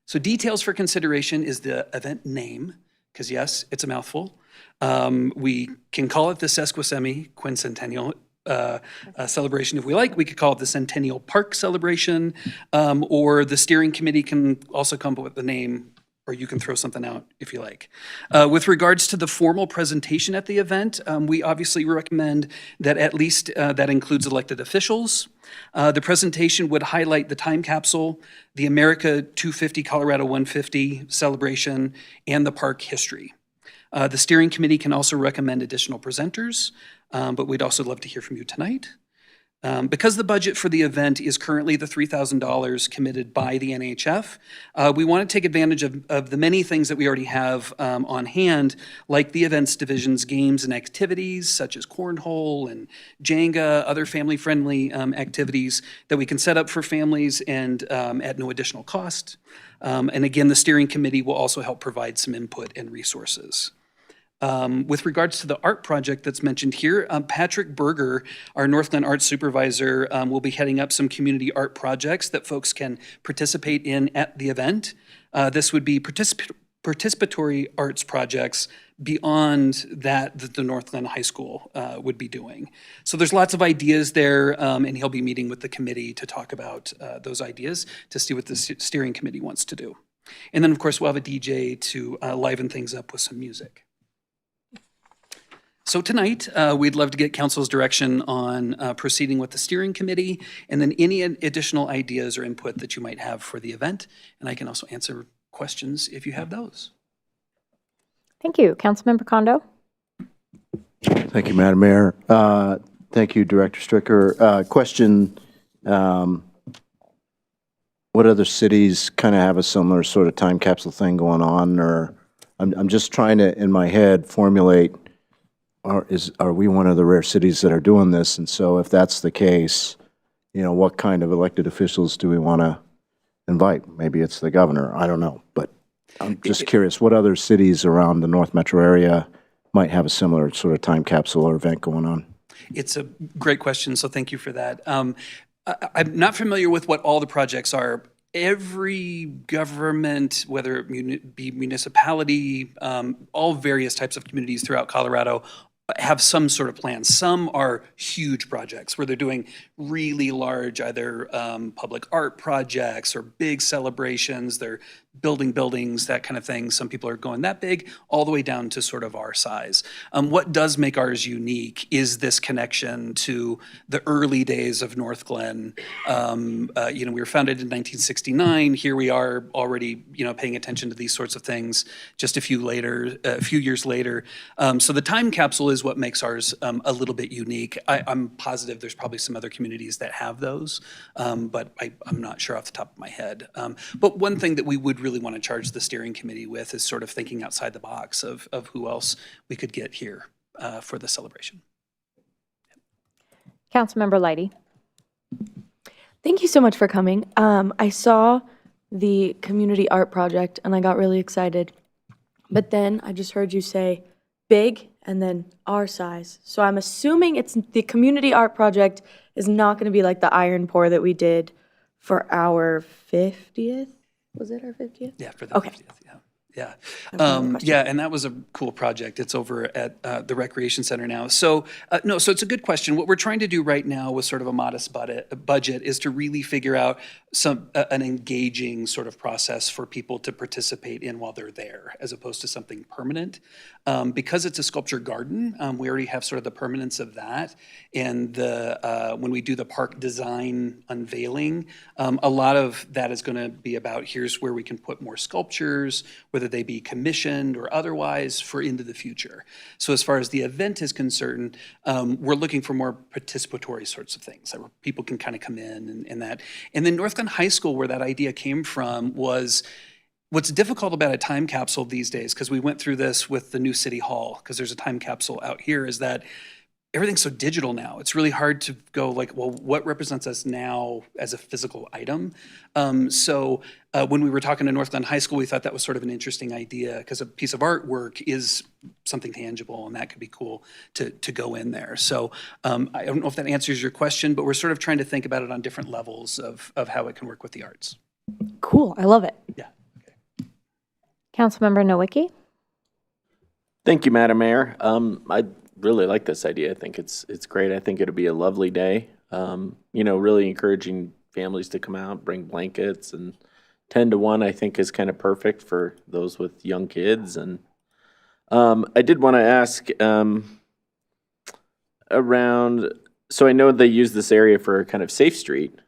So details for consideration is the event name, because yes, it's a mouthful. We can call it the Sesquicentennial celebration if we like. We could call it the Centennial Park Celebration, or the steering committee can also come up with the name, or you can throw something out if you like. With regards to the formal presentation at the event, we obviously recommend that at least that includes elected officials. The presentation would highlight the time capsule, the America 250 Colorado 150 celebration, and the park history. The steering committee can also recommend additional presenters, but we'd also love to hear from you tonight. Because the budget for the event is currently the $3,000 committed by the NHF, we want to take advantage of the many things that we already have on hand, like the events division's games and activities, such as cornhole and Jenga, other family-friendly activities that we can set up for families and at no additional cost. And again, the steering committee will also help provide some input and resources. With regards to the art project that's mentioned here, Patrick Berger, our Northglenn Arts Supervisor, will be heading up some community art projects that folks can participate in at the event. This would be participatory arts projects beyond that the Northglenn High School would be doing. So there's lots of ideas there, and he'll be meeting with the committee to talk about those ideas to see what the steering committee wants to do. And then, of course, we'll have a DJ to liven things up with some music. So tonight, we'd love to get council's direction on proceeding with the steering committee, and then any additional ideas or input that you might have for the event. And I can also answer questions if you have those. Thank you. Councilmember Kondo. Thank you, Madam Mayor. Thank you, Director Stricker. Question, what other cities kind of have a similar sort of time capsule thing going on? Or I'm just trying to, in my head, formulate, are we one of the rare cities that are doing this? And so if that's the case, you know, what kind of elected officials do we want to invite? Maybe it's the governor, I don't know. But I'm just curious, what other cities around the North Metro area might have a similar sort of time capsule or event going on? It's a great question, so thank you for that. I'm not familiar with what all the projects are. Every government, whether it be municipality, all various types of communities throughout Colorado, have some sort of plan. Some are huge projects where they're doing really large, either public art projects or big celebrations. They're building buildings, that kind of thing. Some people are going that big, all the way down to sort of our size. What does make ours unique is this connection to the early days of Northglenn. We were founded in 1969. Here we are already, paying attention to these sorts of things just a few years later. So the time capsule is what makes ours a little bit unique. I'm positive there's probably some other communities that have those, but I'm not sure off the top of my head. But one thing that we would really want to charge the steering committee with is sort of thinking outside the box of who else we could get here for the celebration. Councilmember Leidy. Thank you so much for coming. I saw the community art project and I got really excited. But then I just heard you say big and then our size. So I'm assuming it's the community art project is not going to be like the iron pour that we did for our 50th. Was it our 50th? Yeah, for the 50th, yeah. Yeah, and that was a cool project. It's over at the Recreation Center now. So it's a good question. What we're trying to do right now with sort of a modest budget is to really figure out an engaging sort of process for people to participate in while they're there, as opposed to something permanent. Because it's a sculpture garden, we already have sort of the permanence of that. And when we do the park design unveiling, a lot of that is going to be about here's where we can put more sculptures, whether they be commissioned or otherwise, for into the future. So as far as the event is concerned, we're looking for more participatory sorts of things, where people can kind of come in and that. And then Northglenn High School, where that idea came from, was what's difficult about a time capsule these days, because we went through this with the new City Hall, because there's a time capsule out here, is that everything's so digital now. It's really hard to go like, well, what represents us now as a physical item? So when we were talking to Northglenn High School, we thought that was sort of an interesting idea, because a piece of artwork is something tangible, and that could be cool to go in there. So I don't know if that answers your question, but we're sort of trying to think about it on different levels of how it can work with the arts. Cool. I love it. Yeah. Councilmember Nowicki. Thank you, Madam Mayor. I really like this idea. I think it's great. I think it'll be a lovely day. Really encouraging families to come out, bring blankets, and 10 to 1 I think is kind of perfect for those with young kids. And I did want to ask around, so I know they use this area for kind of Safe Street.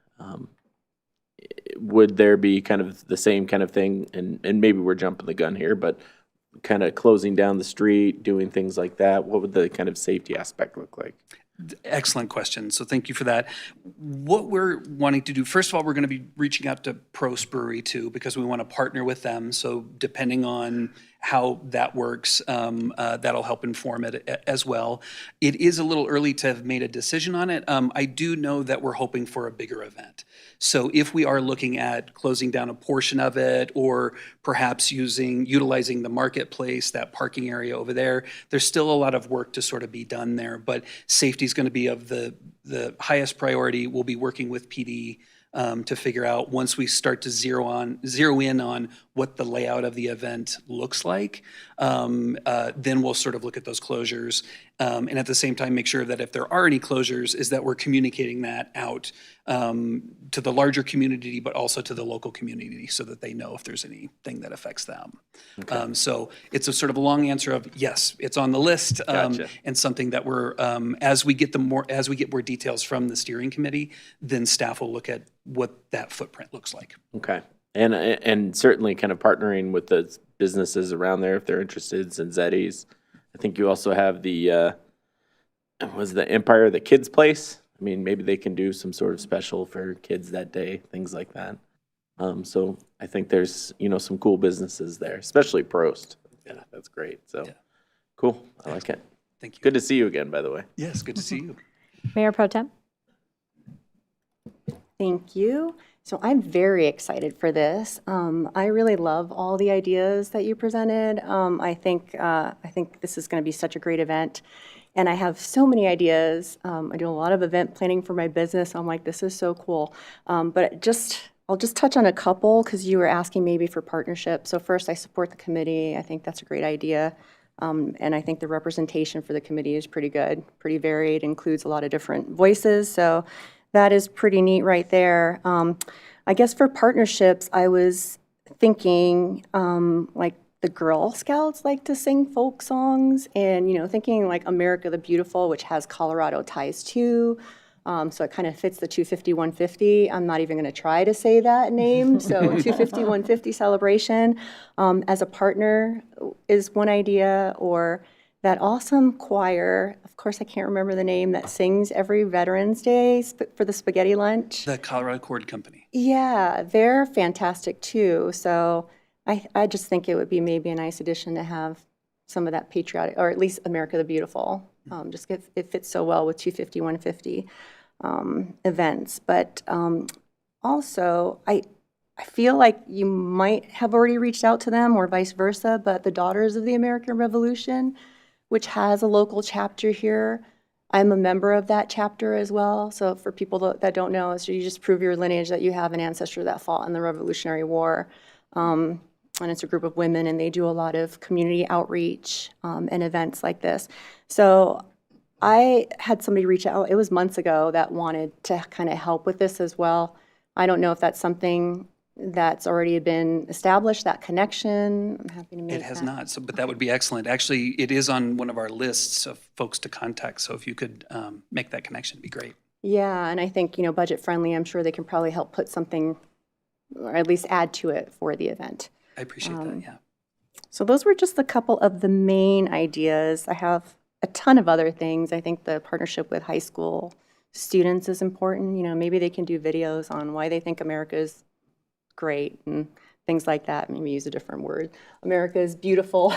Would there be kind of the same kind of thing, and maybe we're jumping the gun here, but kind of closing down the street, doing things like that? What would the kind of safety aspect look like? Excellent question. So thank you for that. What we're wanting to do, first of all, we're going to be reaching out to Prost Brewery too, because we want to partner with them. So depending on how that works, that'll help inform it as well. It is a little early to have made a decision on it. I do know that we're hoping for a bigger event. So if we are looking at closing down a portion of it, or perhaps utilizing the marketplace, that parking area over there, there's still a lot of work to sort of be done there. But safety is going to be of the highest priority. We'll be working with PD to figure out, once we start to zero in on what the layout of the event looks like, then we'll sort of look at those closures. And at the same time, make sure that if there are any closures, is that we're communicating that out to the larger community, but also to the local community, so that they know if there's anything that affects them. Okay. So it's a sort of a long answer of yes, it's on the list, Gotcha. and something that we're as we get more details from the steering committee, then staff will look at what that footprint looks like. Okay. And certainly kind of partnering with the businesses around there if they're interested, Zinzetti's. I think you also have the Empire, the Kids Place. I mean, maybe they can do some sort of special for kids that day, things like that. So I think there's, some cool businesses there, especially Prost. Yeah, that's great. So cool. I like it. Thank you. Good to see you again, by the way. Yes, good to see you. Mayor Pro Tem. Thank you. So I'm very excited for this. I really love all the ideas that you presented. I think this is going to be such a great event, and I have so many ideas. I do a lot of event planning for my business. I'm like, this is so cool. But I'll just touch on a couple, because you were asking maybe for partnership. So first, I support the committee. I think that's a great idea. And I think the representation for the committee is pretty good, pretty varied, includes a lot of different voices. So that is pretty neat right there. I guess for partnerships, I was thinking like the Girl Scouts like to sing folk songs, and thinking like America the Beautiful, which has Colorado ties too. So it kind of fits the 250-150. I'm not even going to try to say that name. So 250-150 celebration as a partner is one idea, or that awesome choir, of course I can't remember the name, that sings every Veterans Day for the spaghetti lunch. The Colorado Chord Company. Yeah, they're fantastic too. So I just think it would be maybe a nice addition to have some of that patriotic, or at least America the Beautiful. It fits so well with 250-150 events. But also, I feel like you might have already reached out to them or vice versa, but the Daughters of the American Revolution, which has a local chapter here, I'm a member of that chapter as well. So for people that don't know, so you just prove your lineage that you have an ancestor that fought in the Revolutionary War. And it's a group of women, and they do a lot of community outreach and events like this. So I had somebody reach out, it was months ago, that wanted to kind of help with this as well. I don't know if that's something that's already been established, that connection. I'm happy to make It has that. not, but that would be excellent. Actually, it is on one of our lists of folks to contact, so if you could make that connection, it'd be great. Yeah, and I think, budget friendly, I'm sure they can probably help put something, or at least add to it for the event. I appreciate that, yeah. So those were just a couple of the main ideas. I have a ton of other things. I think the partnership with high school students is important. Maybe they can do videos on why they think America is great and things like that. Maybe use a different word. America is beautiful.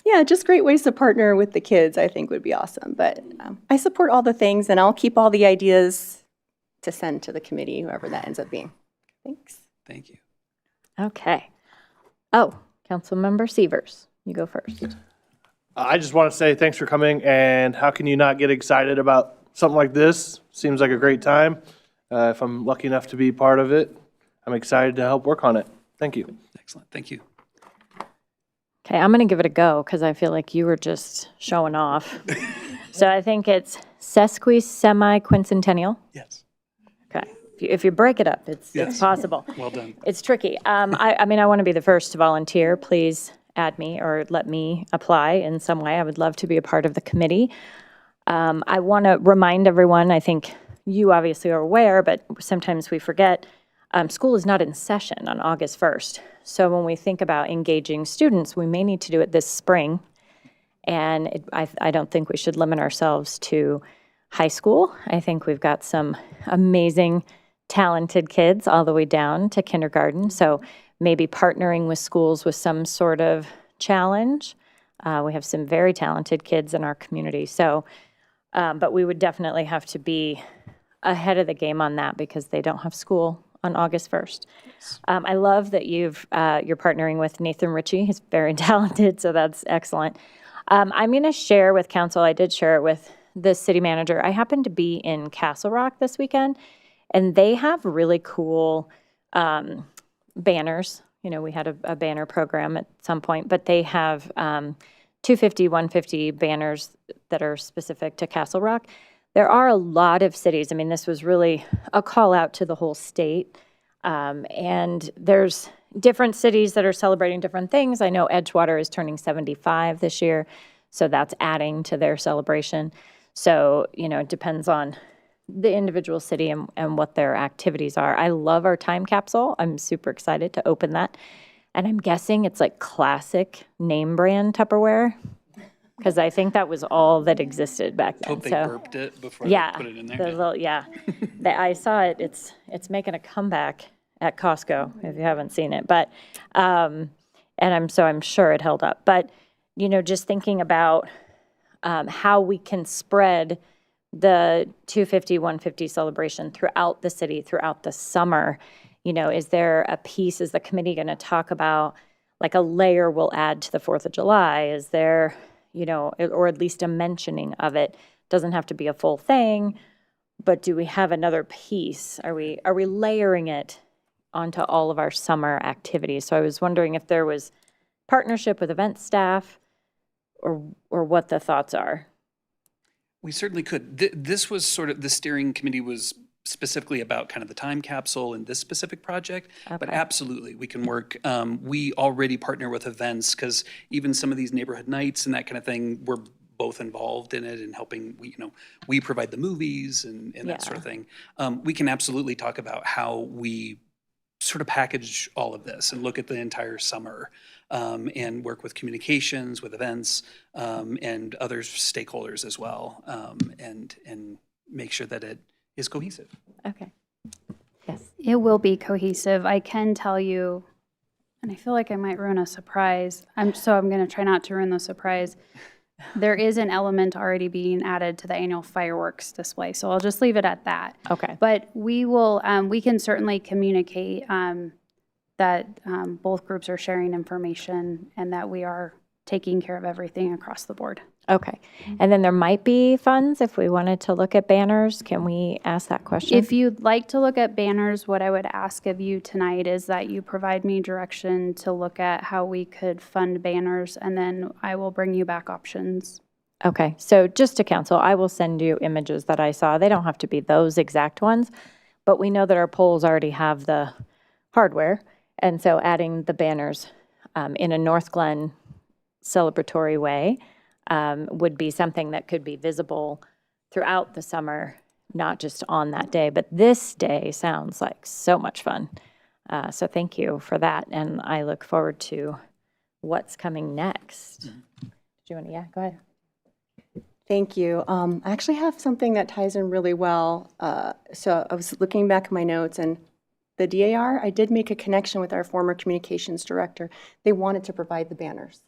Yeah, just great ways to partner with the kids, I think would be awesome. But I support all the things, and I'll keep all the ideas to send to the committee, whoever that ends up being. Thanks. Thank you. Okay. Oh, Councilmember Severs, you go first. I just want to say thanks for coming, and how can you not get excited about something like this? Seems like a great time. If I'm lucky enough to be part of it, I'm excited to help work on it. Thank you. Excellent, thank you. Okay, I'm going to give it a go because I feel like you were just showing off. So I think it's semi-quincentennial. Yes. Okay. If you break it up, it's Yes. possible. Well done. It's tricky. I mean, I want to be the first to volunteer. Please add me or let me apply in some way. I would love to be a part of the committee. I want to remind everyone, I think you obviously are aware, but sometimes we forget, school is not in session on August 1st. So when we think about engaging students, we may need to do it this spring. And I don't think we should limit ourselves to high school. I think we've got some amazing, talented kids all the way down to kindergarten. So maybe partnering with schools with some sort of challenge. We have some very talented kids in our community. So, but we would definitely have to be ahead of the game on that because they don't have school on August 1st. I love that you're partnering with Nathan Ritchie. He's very talented, so that's excellent. I'm going to share with council, I did share it with the city manager. I happened to be in Castle Rock this weekend, and they have really cool banners. We had a banner program at some point, but they have 250, 150 banners that are specific to Castle Rock. There are a lot of cities. I mean, this was really a call out to the whole state. And there's different cities that are celebrating different things. I know Edgewater is turning 75 this year, so that's adding to their celebration. So, it depends on the individual city and what their activities are. I love our time capsule. I'm super excited to open that. And I'm guessing it's like classic name brand Tupperware, because I think that was all that existed back then. Hope they burped it before yeah, they put it in there. the little, I saw it. It's making a comeback at Costco if you haven't seen it. But and I'm sure it held up. But just thinking about how we can spread the 250, 150 celebration throughout the city, throughout the summer. Is there a piece, is the committee going to talk about like a layer we'll add to the 4th of July? Is there, or at least a mentioning of it? Doesn't have to be a full thing, but do we have another piece? Are we layering it onto all of our summer activities? So I was wondering if there was partnership with event staff, or what the thoughts are? We certainly could. This was sort of, the steering committee was specifically about kind of the time capsule and this specific project, but Okay. absolutely, we can work. We already partner with events, because even some of these neighborhood nights and that kind of thing, we're both involved in it and helping. We provide the movies and that sort of thing. We can absolutely talk about how we sort of package all of this and look at the entire summer, and work with communications, with events, and other stakeholders as well, and make sure that it is cohesive. Okay. Yes. It will be cohesive. I can tell you, and I feel like I might ruin a surprise. I'm going to try not to ruin the surprise. There is an element already being added to the annual fireworks display, so I'll just leave it at that. Okay. But we will, we can certainly communicate that both groups are sharing information and that we are taking care of everything across the board. Okay. And then there might be funds if we wanted to look at banners. Can we ask that question? If you'd like to look at banners, what I would ask of you tonight is that you provide me direction to look at how we could fund banners, and then I will bring you back options. Okay. So just to council, I will send you images that I saw. They don't have to be those exact ones, but we know that our poles already have the hardware. And so adding the banners in a Northglenn celebratory way would be something that could be visible throughout the summer, not just on that day. But this day sounds like so much fun. So thank you for that. And I look forward to what's coming next. Do you want to, yeah, go ahead. Thank you. I actually have something that ties in really well. So I was looking back at my notes, and the DAR, I did make a connection with our former communications director. They wanted to provide the banners.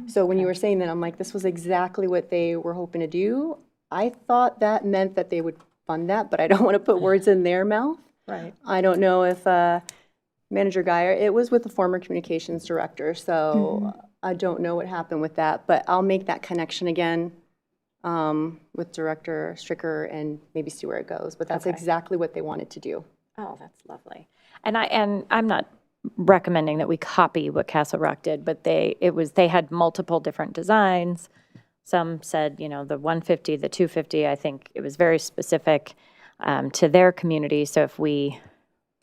So when you were saying that, I'm like, this was exactly what they were hoping to do. I thought that meant that they would fund that, but I don't want to put words in their mouth. Right. I don't know if Manager Geyer, it was with the former communications director, so I don't know what happened with that, but I'll make that connection again with Director Stricker and maybe see where it goes. But that's exactly what they wanted to do. Oh, that's lovely. And I'm not recommending that we copy what Castle Rock did, but they had multiple different designs. Some said, the 150, the 250. I think it was very specific to their community. So if we,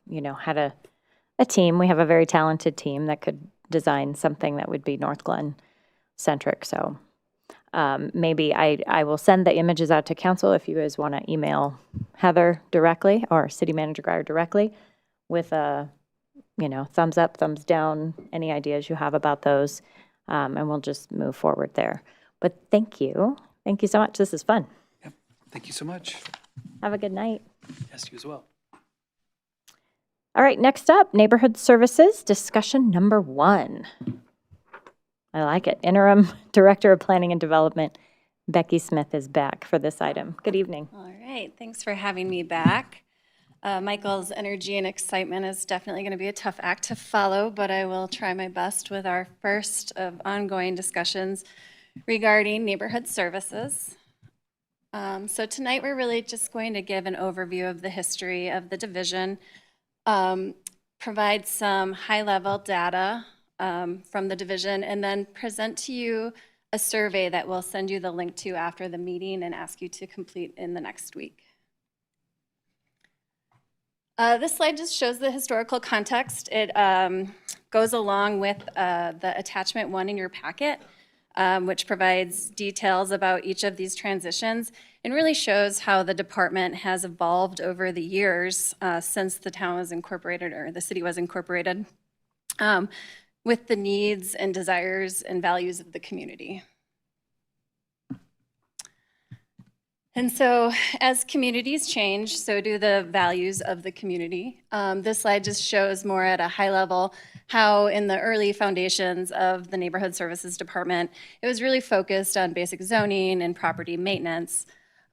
had a team, we have a very talented team that could design something that would be Northglenn centric. So maybe I will send the images out to council if you guys want to email Heather directly or City Manager Geyer directly with a thumbs up, thumbs down, any ideas you have about those, and we'll just move forward there. But thank you. Thank you so much. This is fun. Yep. Thank you so much. Have a good night. Yes, you as well. All right, next up, Neighborhood Services, discussion number 1. I like it. Interim Director of Planning and Development, Becky Smith, is back for this item. Good evening. All right, thanks for having me back. Michael's energy and excitement is definitely going to be a tough act to follow, but I will try my best with our first of ongoing discussions regarding neighborhood services. So tonight we're really just going to give an overview of the history of the division, provide some high-level data from the division, and then present to you a survey that we'll send you the link to after the meeting and ask you to complete in the next week. This slide just shows the historical context. It goes along with the attachment 1 in your packet, which provides details about each of these transitions and really shows how the department has evolved over the years since the town was incorporated or the city was incorporated with the needs and desires and values of the community. And so as communities change, so do the values of the community. This slide just shows more at a high level how in the early foundations of the Neighborhood Services Department, it was really focused on basic zoning and property maintenance.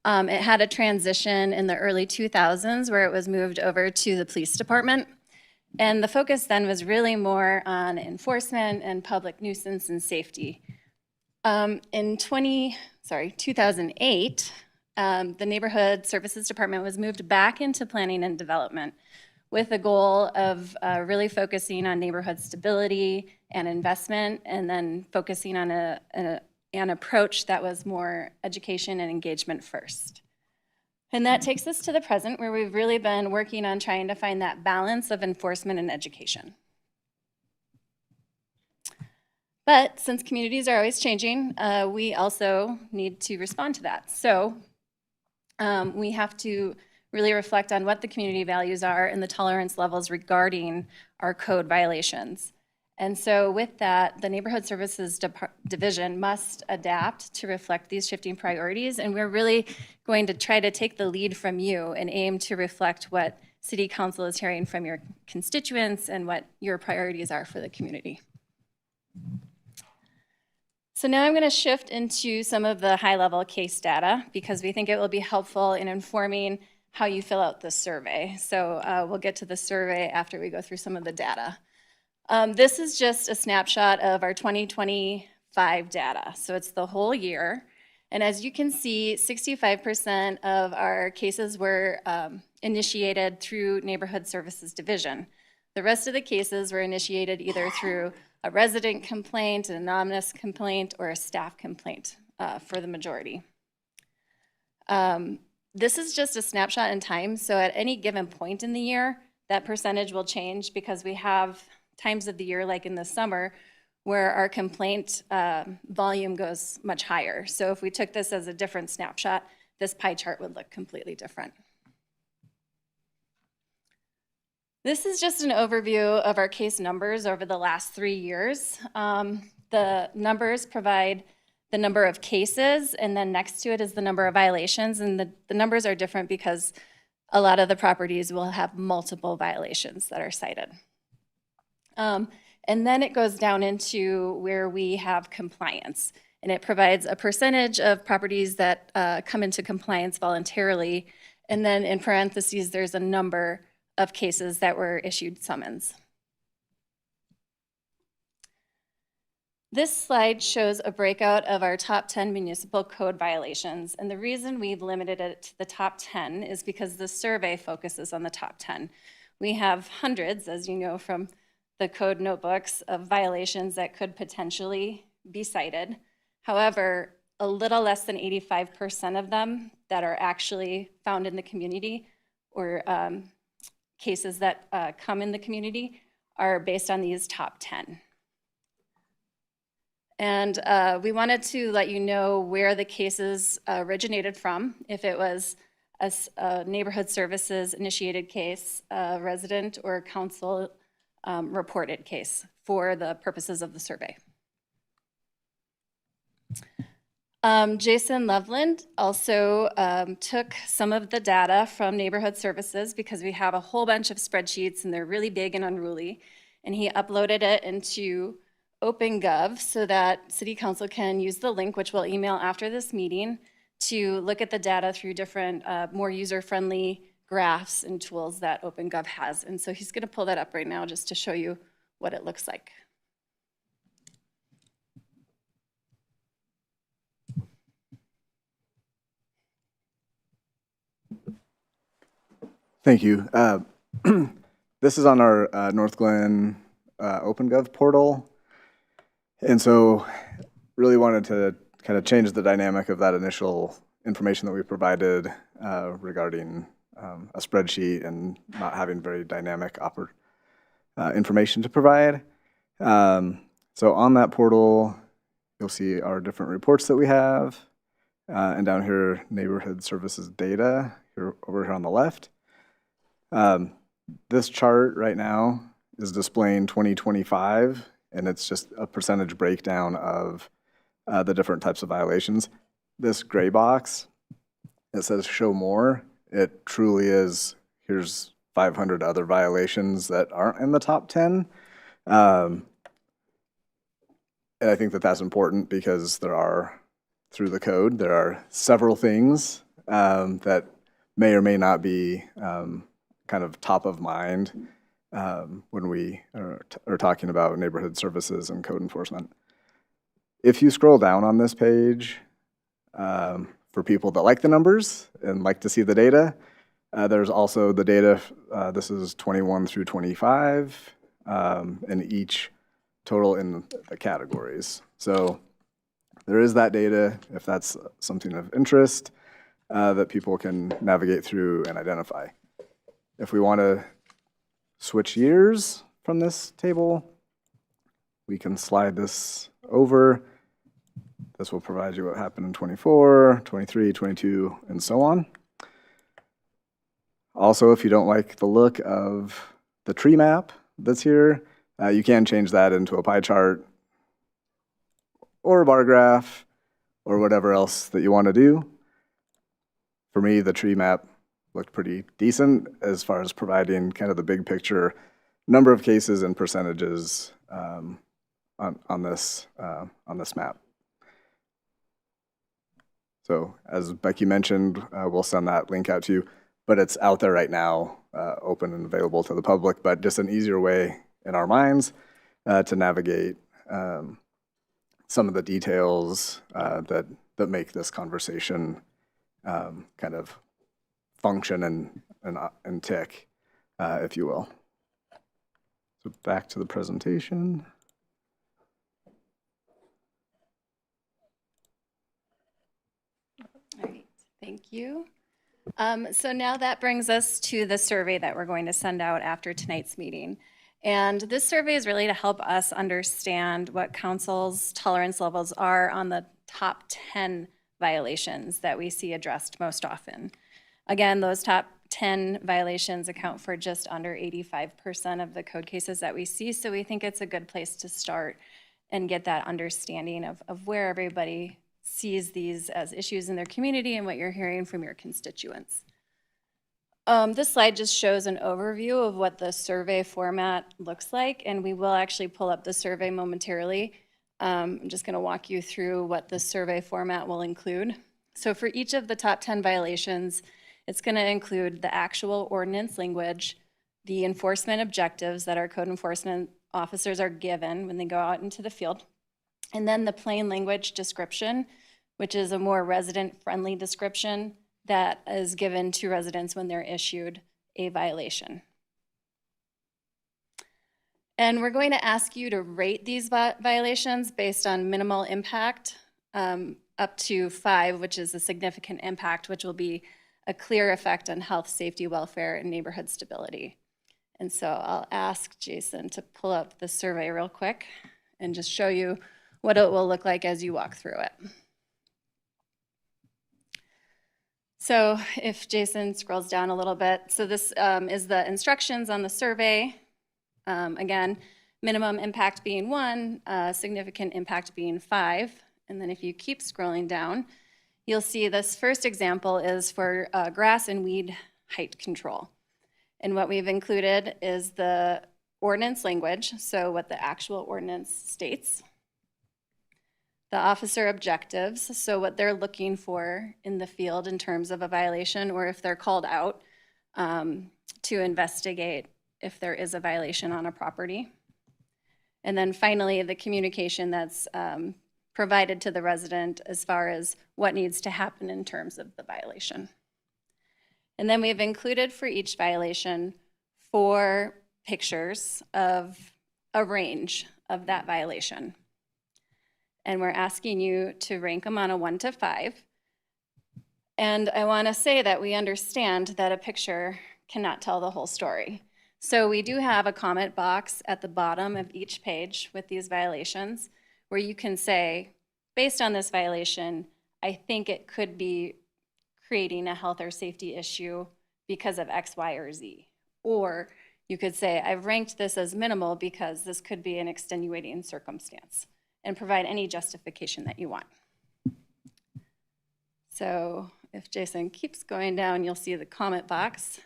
It had a transition in the early 2000s where it was moved over to the police department. And the focus then was really more on enforcement and public nuisance and safety. In 2008, the Neighborhood Services Department was moved back into planning and development, with the goal of really focusing on neighborhood stability and investment, and then focusing on an approach that was more education and engagement first. And that takes us to the present, where we've really been working on trying to find that balance of enforcement and education. But since communities are always changing, we also need to respond to that. So we have to really reflect on what the community values are and the tolerance levels regarding our code violations. And so with that, the Neighborhood Services Division must adapt to reflect these shifting priorities, and we're really going to try to take the lead from you and aim to reflect what City Council is hearing from your constituents and what your priorities are for the community. So now I'm going to shift into some of the high-level case data because we think it will be helpful in informing how you fill out the survey. So we'll get to the survey after we go through some of the data. This is just a snapshot of our 2025 data. So it's the whole year. And as you can see, 65% of our cases were initiated through Neighborhood Services Division. The rest of the cases were initiated either through a resident complaint, an anonymous complaint, or a staff complaint for the majority. This is just a snapshot in time, so at any given point in the year, that percentage will change because we have times of the year, like in the summer, where our complaint volume goes much higher. So if we took this as a different snapshot, this pie chart would look completely different. This is just an overview of our case numbers over the last 3 years. The numbers provide the number of cases, and then next to it is the number of violations, and the numbers are different because a lot of the properties will have multiple violations that are cited. And then it goes down into where we have compliance, and it provides a percentage of properties that come into compliance voluntarily, and then in parentheses there's a number of cases that were issued summons. This slide shows a breakout of our top 10 municipal code violations, and the reason we've limited it to the top 10 is because the survey focuses on the top 10. We have hundreds, as you know from the code notebooks, of violations that could potentially be cited. However, a little less than 85% of them that are actually found in the community or cases that come in the community are based on these top 10. And we wanted to let you know where the cases originated from, if it was a neighborhood services initiated case, a resident or council reported case for the purposes of the survey. Jason Loveland also took some of the data from neighborhood services because we have a whole bunch of spreadsheets and they're really big and unruly, and he uploaded it into OpenGov so that City Council can use the link, which we'll email after this meeting, to look at the data through different more user-friendly graphs and tools that OpenGov has. And so he's going to pull that up right now just to show you what it looks like. Thank you. This is on our Northglenn OpenGov portal. And so really wanted to kind of change the dynamic of that initial information that we provided regarding a spreadsheet and not having very dynamic information to provide. So on that portal, you'll see our different reports that we have. And down here, neighborhood services data, over here on the left. This chart right now is displaying 2025, and it's just a percentage breakdown of the different types of violations. This gray box, it says show more. It truly is, here's 500 other violations that aren't in the top 10. And I think that that's important because there are, through the code, there are several things that may or may not be kind of top of mind when we are talking about neighborhood services and code enforcement. If you scroll down on this page, for people that like the numbers and like to see the data, There's also the data, this is 21 through 25, and each total in the categories. So there is that data, if that's something of interest, that people can navigate through and identify. If we want to switch years from this table, we can slide this over. This will provide you what happened in 24, 23, 22, and so on. Also, if you don't like the look of the tree map that's here, you can change that into a pie chart or a bar graph or whatever else that you want to do. For me, the tree map looked pretty decent as far as providing kind of the big picture number of cases and percentages on this map. So as Becky mentioned, we'll send that link out to you, but it's out there right now, open and available to the public, but just an easier way in our minds to navigate some of the details that make this conversation kind of function and tick, if you will. So back to the presentation. All right, thank you. So now that brings us to the survey that we're going to send out after tonight's meeting. And this survey is really to help us understand what council's tolerance levels are on the top 10 violations that we see addressed most often. Again, those top 10 violations account for just under 85% of the code cases that we see, so we think it's a good place to start and get that understanding of where everybody sees these as issues in their community and what you're hearing from your constituents. This slide just shows an overview of what the survey format looks like, and we will actually pull up the survey momentarily. I'm just going to walk you through what the survey format will include. So for each of the top 10 violations, it's going to include the actual ordinance language, the enforcement objectives that our code enforcement officers are given when they go out into the field, and then the plain language description, which is a more resident-friendly description that is given to residents when they're issued a violation. And we're going to ask you to rate these violations based on minimal impact up to 5, which is a significant impact, which will be a clear effect on health, safety, welfare, and neighborhood stability. And so I'll ask Jason to pull up the survey real quick and just show you what it will look like as you walk through it. So if Jason scrolls down a little bit, so this is the instructions on the survey. Again, minimum impact being 1, significant impact being 5. And then if you keep scrolling down, you'll see this first example is for grass and weed height control. And what we've included is the ordinance language, so what the actual ordinance states. The officer objectives, so what they're looking for in the field in terms of a violation, or if they're called out to investigate if there is a violation on a property. And then finally, the communication that's provided to the resident as far as what needs to happen in terms of the violation. And then we've included for each violation 4 pictures of a range of that violation. And we're asking you to rank them on a 1 to 5. And I want to say that we understand that a picture cannot tell the whole story. So we do have a comment box at the bottom of each page with these violations where you can say, based on this violation, I think it could be creating a health or safety issue because of X, Y, or Z. Or you could say, I've ranked this as minimal because this could be an extenuating circumstance, and provide any justification that you want. So if Jason keeps going down, you'll see the comment box.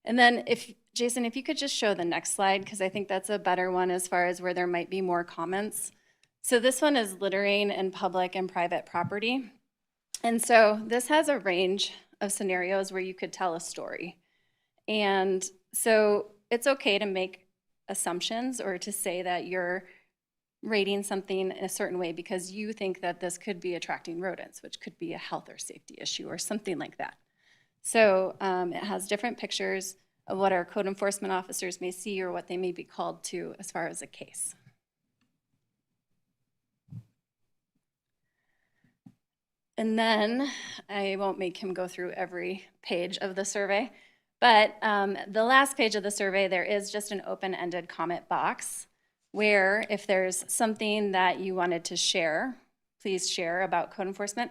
And then Jason, if you could just show the next slide, because I think that's a better one as far as where there might be more comments. So this one is littering in public and private property. And so this has a range of scenarios where you could tell a story. And so it's okay to make assumptions or to say that you're rating something in a certain way because you think that this could be attracting rodents, which could be a health or safety issue or something like that. So it has different pictures of what our code enforcement officers may see or what they may be called to as far as a case. And then I won't make him go through every page of the survey, but the last page of the survey, there is just an open-ended comment box where if there's something that you wanted to share, please share about code enforcement,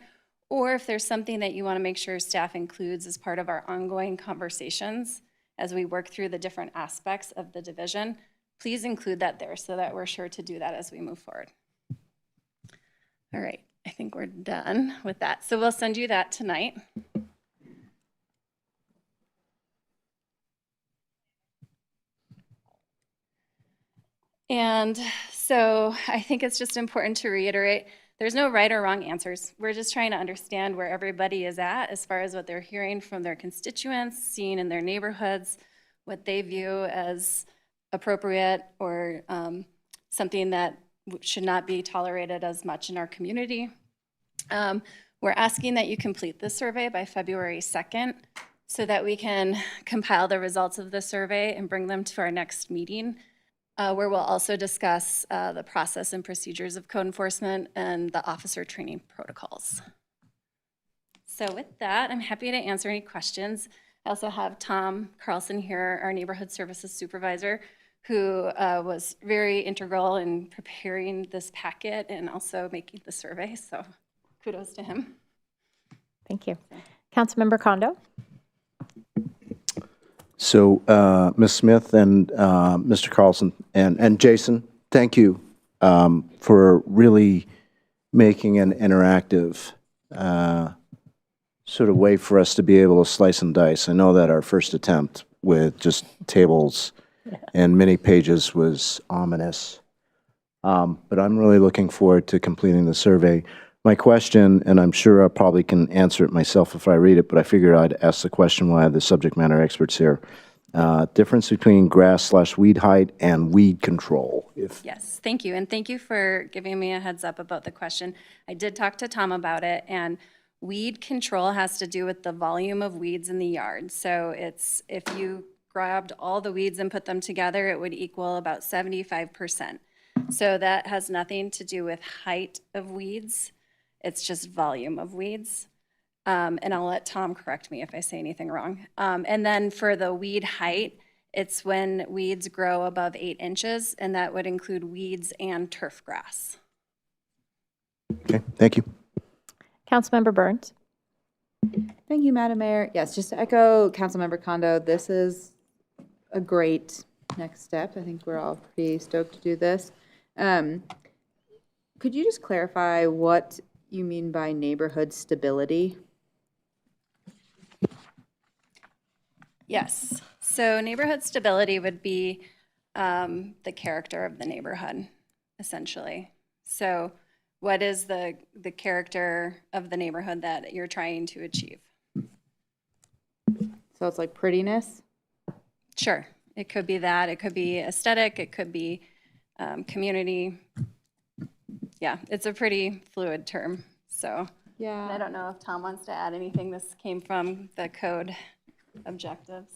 or if there's something that you want to make sure staff includes as part of our ongoing conversations as we work through the different aspects of the division, please include that there so that we're sure to do that as we move forward. All right, I think we're done with that. So we'll send you that tonight. And so I think it's just important to reiterate, there's no right or wrong answers. We're just trying to understand where everybody is at as far as what they're hearing from their constituents, seeing in their neighborhoods, what they view as appropriate or something that should not be tolerated as much in our community. We're asking that you complete this survey by February 2nd so that we can compile the results of the survey and bring them to our next meeting, where we'll also discuss the process and procedures of code enforcement and the officer training protocols. So with that, I'm happy to answer any questions. I also have Tom Carlson here, our neighborhood services supervisor, who was very integral in preparing this packet and also making the survey. So kudos to him. Thank you. Councilmember Kondo. So, Ms. Smith and Mr. Carlson and Jason, thank you for really making an interactive sort of way for us to be able to slice and dice. I know that our first attempt with just tables and many pages was ominous, but I'm really looking forward to completing the survey. My question, and I'm sure I probably can answer it myself if I read it, but I figured I'd ask the question while I have the subject matter experts here. Difference between grass/weed height and weed control. Yes, thank you. And thank you for giving me a heads up about the question. I did talk to Tom about it, and weed control has to do with the volume of weeds in the yard. So it's, if you grabbed all the weeds and put them together, it would equal about 75%. So that has nothing to do with height of weeds. It's just volume of weeds. And I'll let Tom correct me if I say anything wrong. And then for the weed height, it's when weeds grow above 8 inches, and that would include weeds and turf grass. Okay, thank you. Councilmember Burns. Thank you, Madam Mayor. Yes, just to echo Councilmember Kondo, this is a great next step. I think we're all pretty stoked to do this. Could you just clarify what you mean by neighborhood stability? Yes. So neighborhood stability would be the character of the neighborhood, essentially. So what is the character of the neighborhood that you're trying to achieve? So it's like prettiness? Sure. It could be that. It could be aesthetic. It could be community. Yeah, it's a pretty fluid term. So yeah, I don't know if Tom wants to add anything. This came from the code objectives.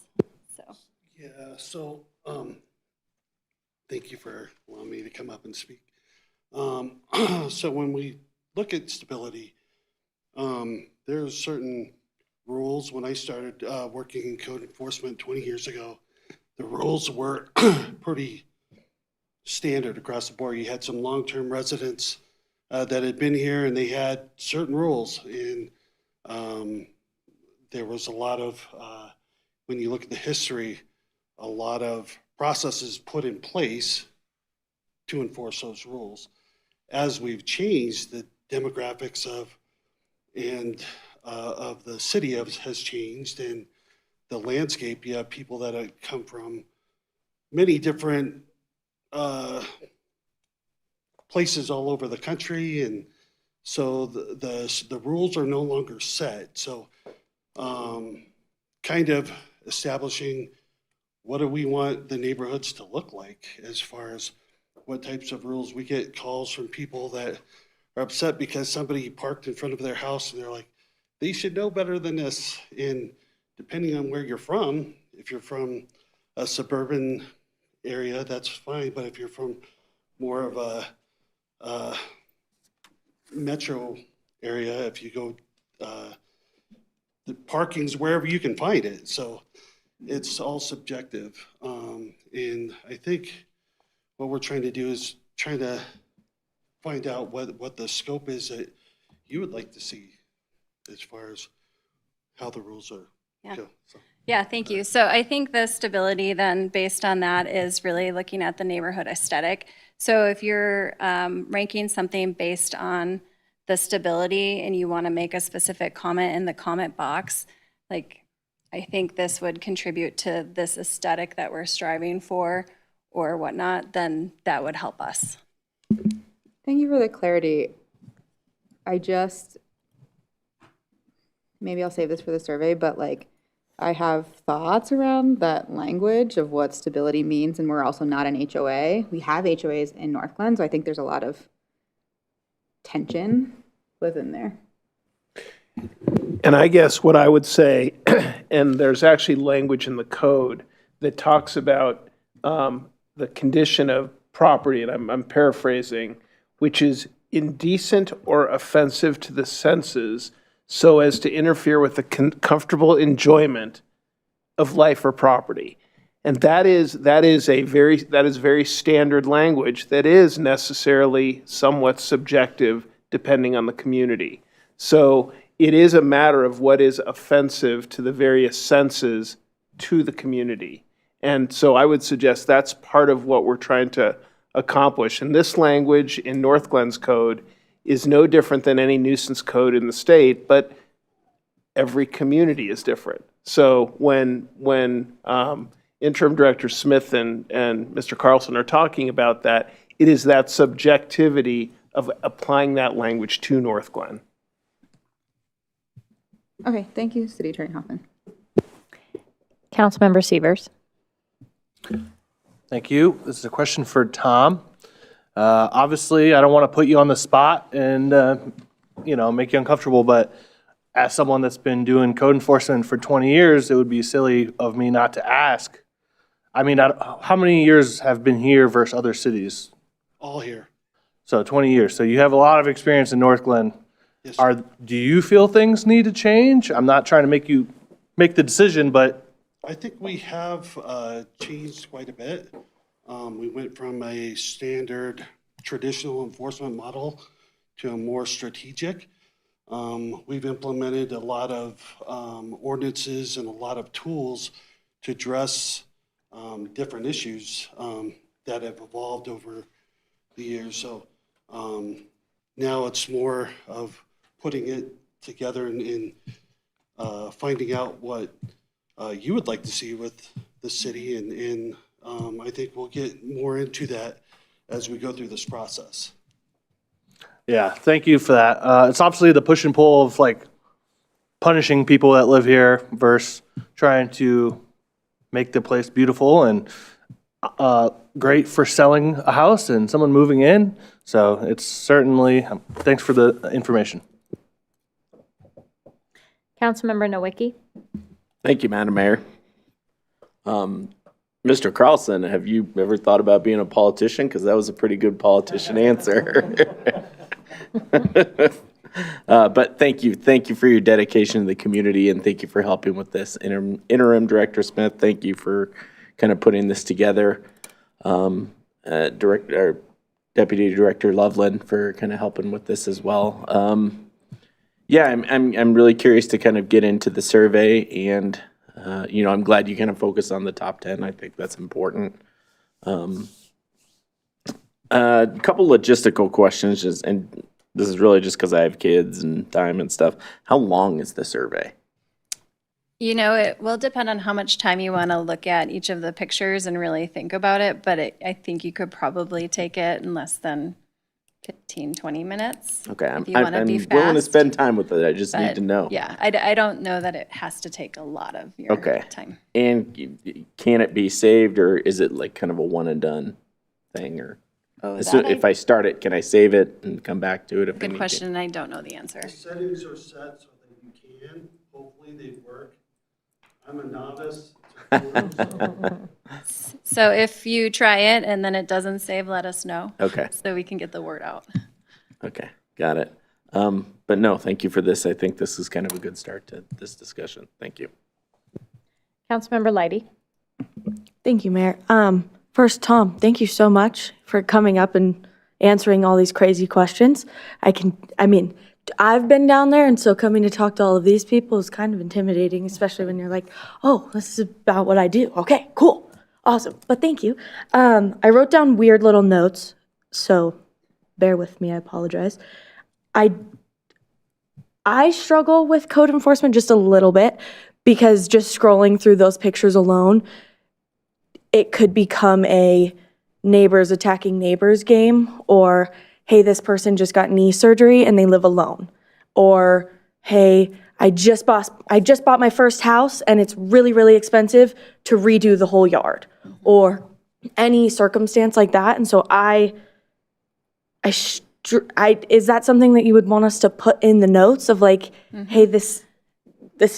So yeah. So thank you for allowing me to come up and speak. So when we look at stability, there's certain rules. When I started working in code enforcement 20 years ago, the rules were pretty standard across the board. You had some long-term residents that had been here, and they had certain rules. And there was a lot of, when you look at the history, a lot of processes put in place to enforce those rules. As we've changed, the demographics of the city has changed, and the landscape. You have people that have come from many different places all over the country, and so the rules are no longer set. So kind of establishing what do we want the neighborhoods to look like as far as what types of rules. We get calls from people that are upset because somebody parked in front of their house and they're like, they should know better than this. And depending on where you're from, if you're from a suburban area, that's fine, but if you're from more of a metro area, if you go, the parking's wherever you can find it, so it's all subjective. And I think what we're trying to do is trying to find out what the scope is that you would like to see as far as how the rules are. Yeah. Go. So. Yeah, thank you. So I think the stability then, based on that, is really looking at the neighborhood aesthetic. So if you're ranking something based on the stability and you want to make a specific comment in the comment box, like I think this would contribute to this aesthetic that we're striving for or whatnot, then that would help us. Thank you for the clarity. Maybe I'll save this for the survey, but like, I have thoughts around that language of what stability means, and we're also not an HOA. We have HOAs in Northglenn, so I think there's a lot of tension within there. And I guess what I would say, and there's actually language in the code that talks about the condition of property, and I'm paraphrasing, which is indecent or offensive to the senses so as to interfere with the comfortable enjoyment of life or property. And that is very standard language that is necessarily somewhat subjective depending on the community. So it is a matter of what is offensive to the various senses to the community. And so I would suggest that's part of what we're trying to accomplish. And this language in Northglenn's code is no different than any nuisance code in the state, but every community is different. So when Interim Director Smith and Mr. Carlson are talking about that, it is that subjectivity of applying that language to Northglenn. Okay, thank you, City Attorney Hoffman. Councilmember Severs. Thank you. This is a question for Tom. Obviously, I don't want to put you on the spot and, make you uncomfortable, but as someone that's been doing code enforcement for 20 years, it would be silly of me not to ask. I mean, how many years have been here versus other cities? All here. So 20 years. So you have a lot of experience in Northglenn. Yes, sir. Do you feel things need to change? I'm not trying to make you make the decision, but I think we have changed quite a bit. We went from a standard traditional enforcement model to a more strategic. We've implemented a lot of ordinances and a lot of tools to address different issues that have evolved over the years. So now it's more of putting it together and finding out what you would like to see with the city, and I think we'll get more into that as we go through this process. yeah, thank you for that. It's obviously the push and pull of like punishing people that live here versus trying to make the place beautiful and great for selling a house and someone moving in. So it's certainly, thanks for the information. Councilmember Nowicki. Thank you, Madam Mayor. Mr. Carlson, have you ever thought about being a politician? Because that was a pretty good politician answer. But thank you for your dedication to the community, and thank you for helping with this. Interim Director Smith, thank you for kind of putting this together. Deputy Director Loveland for kind of helping with this as well. Yeah, I'm really curious to kind of get into the survey, and I'm glad you kind of focus on the top 10. I think that's important. A couple logistical questions, and this is really just because I have kids and time and stuff. How long is the survey? It will depend on how much time you want to look at each of the pictures and really think about it, but I think you could probably take it in less than 15, 20 minutes. Okay, I'm willing to spend time with it. I just need to know. Yeah, I don't know that it has to take a lot of your time. And can it be saved, or is it like kind of a one and done thing? Or if I start it, can I save it and come back to it? Good question. I don't know the answer. The settings are set so that you can. Hopefully they work. I'm a novice. So if you try it and then it doesn't save, let us know. Okay. So we can get the word out. Okay, got it. But no, thank you for this. I think this is kind of a good start to this discussion. Thank you. Councilmember Leidy. Thank you, Mayor. First, Tom, thank you so much for coming up and answering all these crazy questions. I've been down there, and so coming to talk to all of these people is kind of intimidating, especially when you're like, oh, this is about what I do. Okay, cool, awesome, but thank you. I wrote down weird little notes, so bear with me, I apologize. I struggle with code enforcement just a little bit because just scrolling through those pictures alone, it could become a neighbors attacking neighbors game, or hey, this person just got knee surgery and they live alone, or hey, I just bought my first house and it's really, really expensive to redo the whole yard, or any circumstance like that. And so is that something that you would want us to put in the notes of like, hey, this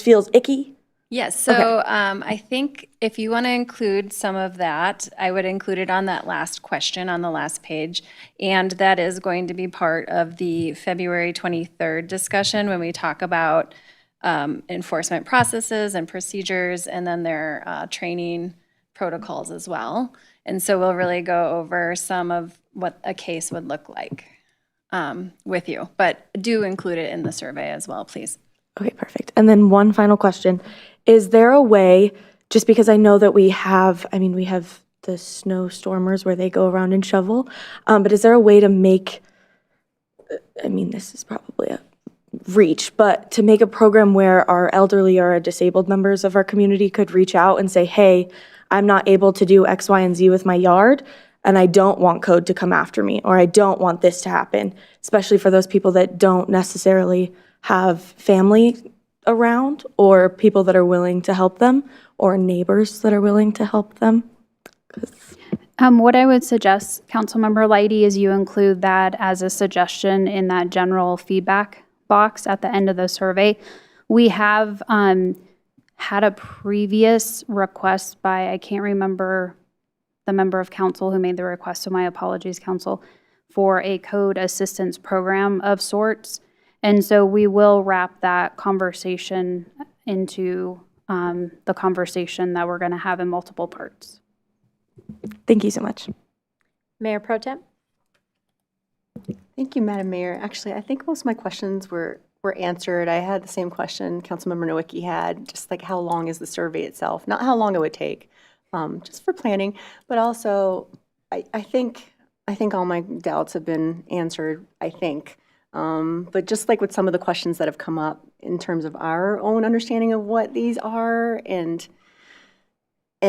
feels icky? Yes, so I think if you want to include some of that, I would include it on that last question on the last page. And that is going to be part of the February 23rd discussion when we talk about enforcement processes and procedures, and then their training protocols as well. And so we'll really go over some of what a case would look like with you. But do include it in the survey as well, please. Okay, perfect. And then one final question. Is there a way, just because I know that we have the snowstormers where they go around and shovel, but is there a way to make, this is probably a reach, but to make a program where our elderly or disabled members of our community could reach out and say, hey, I'm not able to do X, Y, and Z with my yard, and I don't want code to come after me, or I don't want this to happen, especially for those people that don't necessarily have family around, or people that are willing to help them, or neighbors that are willing to help them? What I would suggest, Councilmember Leidy, is you include that as a suggestion in that general feedback box at the end of the survey. We have had a previous request by, I can't remember the member of council who made the request, so my apologies, council, for a code assistance program of sorts. And so we will wrap that conversation into the conversation that we're going to have in multiple parts. Thank you so much. Mayor Pro Tem. Thank you, Madam Mayor. Actually, I think most of my questions were answered. I had the same question Councilmember Nowicki had, just like how long is the survey itself, not how long it would take, just for planning, but also I think all my doubts have been answered, I think. But just like with some of the questions that have come up in terms of our own understanding of what these are and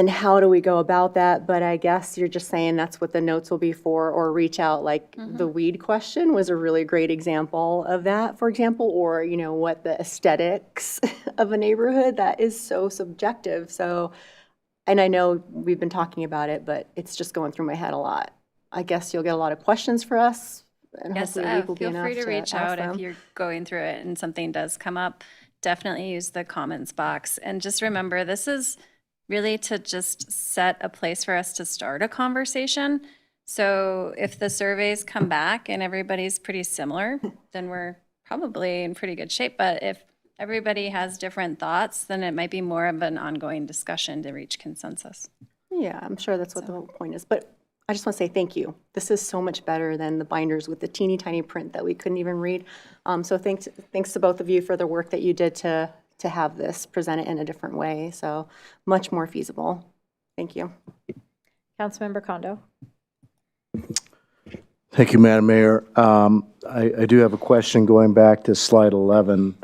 how do we go about that, but I guess you're just saying that's what the notes will be for, or reach out, like the weed question was a really great example of that, for example, or what the aesthetics of a neighborhood, that is so subjective. So, and I know we've been talking about it, but it's just going through my head a lot. I guess you'll get a lot of questions for us. And Yes, hopefully feel free to reach out if you're going through it and something does come up. Definitely use the comments box. And just remember, this is really to just set a place for us to start a conversation. So if the surveys come back and everybody's pretty similar, then we're probably in pretty good shape. But if everybody has different thoughts, then it might be more of an ongoing discussion to reach consensus. Yeah, I'm sure that's what the whole point is. But I just want to say thank you. This is so much better than the binders with the teeny tiny print that we couldn't even read. So thanks to both of you for the work that you did to have this presented in a different way. So much more feasible. Thank you. Councilmember Kondo. Thank you, Madam Mayor. I do have a question going back to slide 11,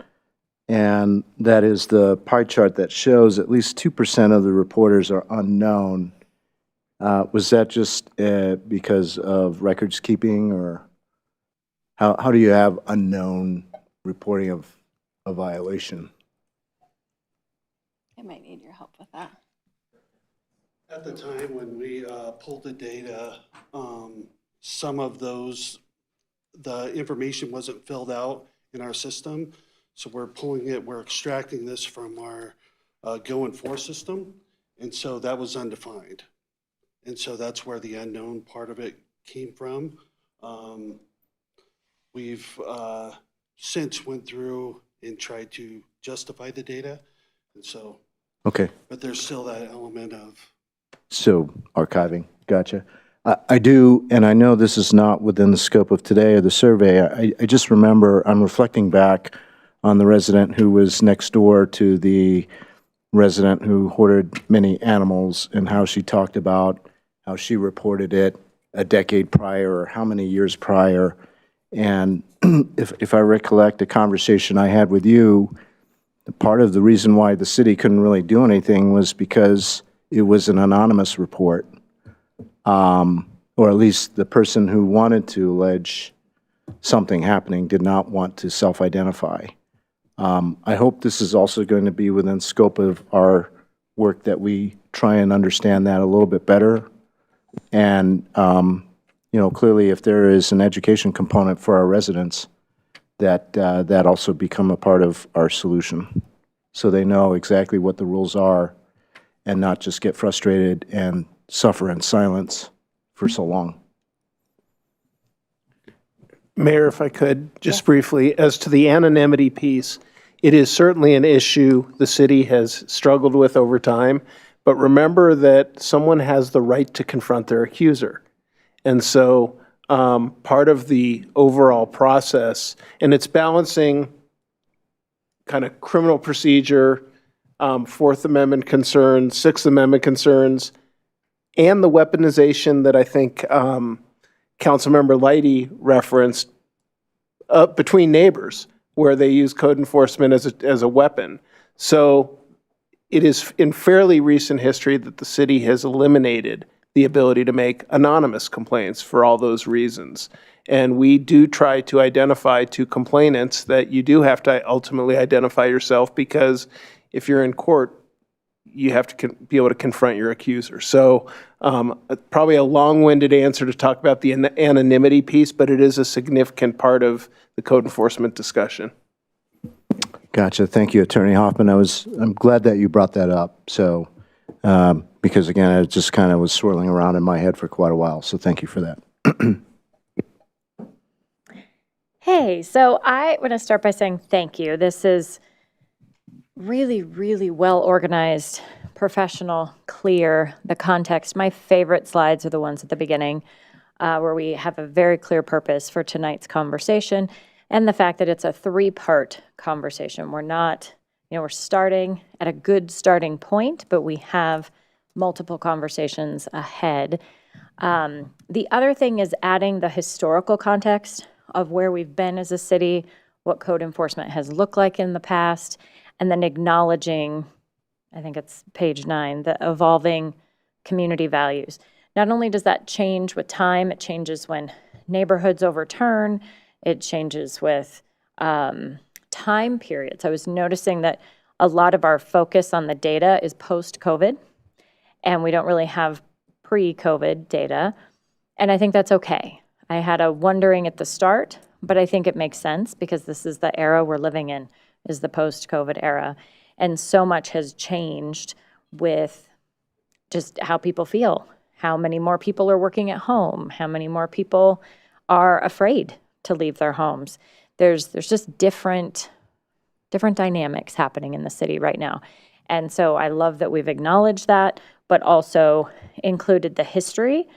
and that is the pie chart that shows at least 2% of the reporters are unknown. Was that just because of records keeping, or how do you have unknown reporting of a violation? I might need your help with that. At the time when we pulled the data, some of the information wasn't filled out in our system. So we're extracting this from our go enforce system. And so that was undefined. And so that's where the unknown part of it came from. We've since went through and tried to justify the data. And so, Okay, but there's still that element of, so archiving, gotcha. I do, and I know this is not within the scope of today or the survey. I just remember, I'm reflecting back on the resident who was next door to the resident who hoarded many animals and how she talked about how she reported it a decade prior or how many years prior. And if I recollect a conversation I had with you, part of the reason why the city couldn't really do anything was because it was an anonymous report. Or at least the person who wanted to allege something happening did not want to self-identify. I hope this is also going to be within scope of our work, that we try and understand that a little bit better. And, clearly if there is an education component for our residents, that also become a part of our solution. So they know exactly what the rules are and not just get frustrated and suffer in silence for so long. Mayor, if I could, just briefly, as to the anonymity piece, it is certainly an issue the city has struggled with over time, but remember that someone has the right to confront their accuser. And so part of the overall process, and it's balancing kind of criminal procedure, Fourth Amendment concerns, Sixth Amendment concerns, and the weaponization that I think Councilmember Leidy referenced between neighbors, where they use code enforcement as a weapon. So it is in fairly recent history that the city has eliminated the ability to make anonymous complaints for all those reasons. And we do try to identify to complainants that you do have to ultimately identify yourself, because if you're in court, you have to be able to confront your accuser. So probably a long-winded answer to talk about the anonymity piece, but it is a significant part of the code enforcement discussion. Gotcha. Thank you, Attorney Hoffman. I'm glad that you brought that up. So, because again, it just kind of was swirling around in my head for quite a while. So thank you for that. Hey, so I want to start by saying thank you. This is really, really well organized, professional, clear, the context. My favorite slides are the ones at the beginning, where we have a very clear purpose for tonight's conversation, and the fact that it's a three-part conversation. We're not, we're starting at a good starting point, but we have multiple conversations ahead. The other thing is adding the historical context of where we've been as a city, what code enforcement has looked like in the past, and then acknowledging, I think it's page 9, the evolving community values. Not only does that change with time, it changes when neighborhoods overturn, it changes with time periods. I was noticing that a lot of our focus on the data is post-COVID, and we don't really have pre-COVID data, and I think that's okay. I had a wondering at the start, but I think it makes sense because this is the era we're living in, is the post-COVID era. And so much has changed with just how people feel, how many more people are working at home, how many more people are afraid to leave their homes. There's just different dynamics happening in the city right now. And so I love that we've acknowledged that, but also included the history,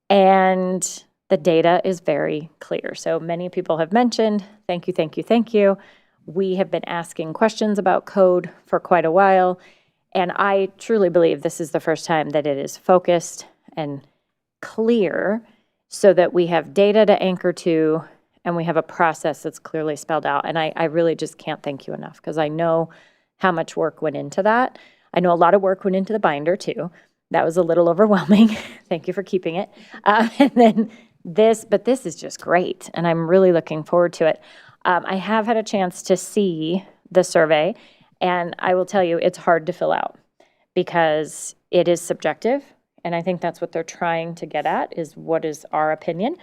and the data is very clear. So many people have mentioned, thank you, thank you, thank you. We have been asking questions about code for quite a while, and I truly believe this is the first time that it is focused and clear so that we have data to anchor to, and we have a process that's clearly spelled out. And I really just can't thank you enough, because I know how much work went into that. I know a lot of work went into the binder too. That was a little overwhelming. Thank you for keeping it. And then this is just great, and I'm really looking forward to it. I have had a chance to see the survey, and I will tell you, it's hard to fill out because it is subjective, and I think that's what they're trying to get at, is what is our opinion.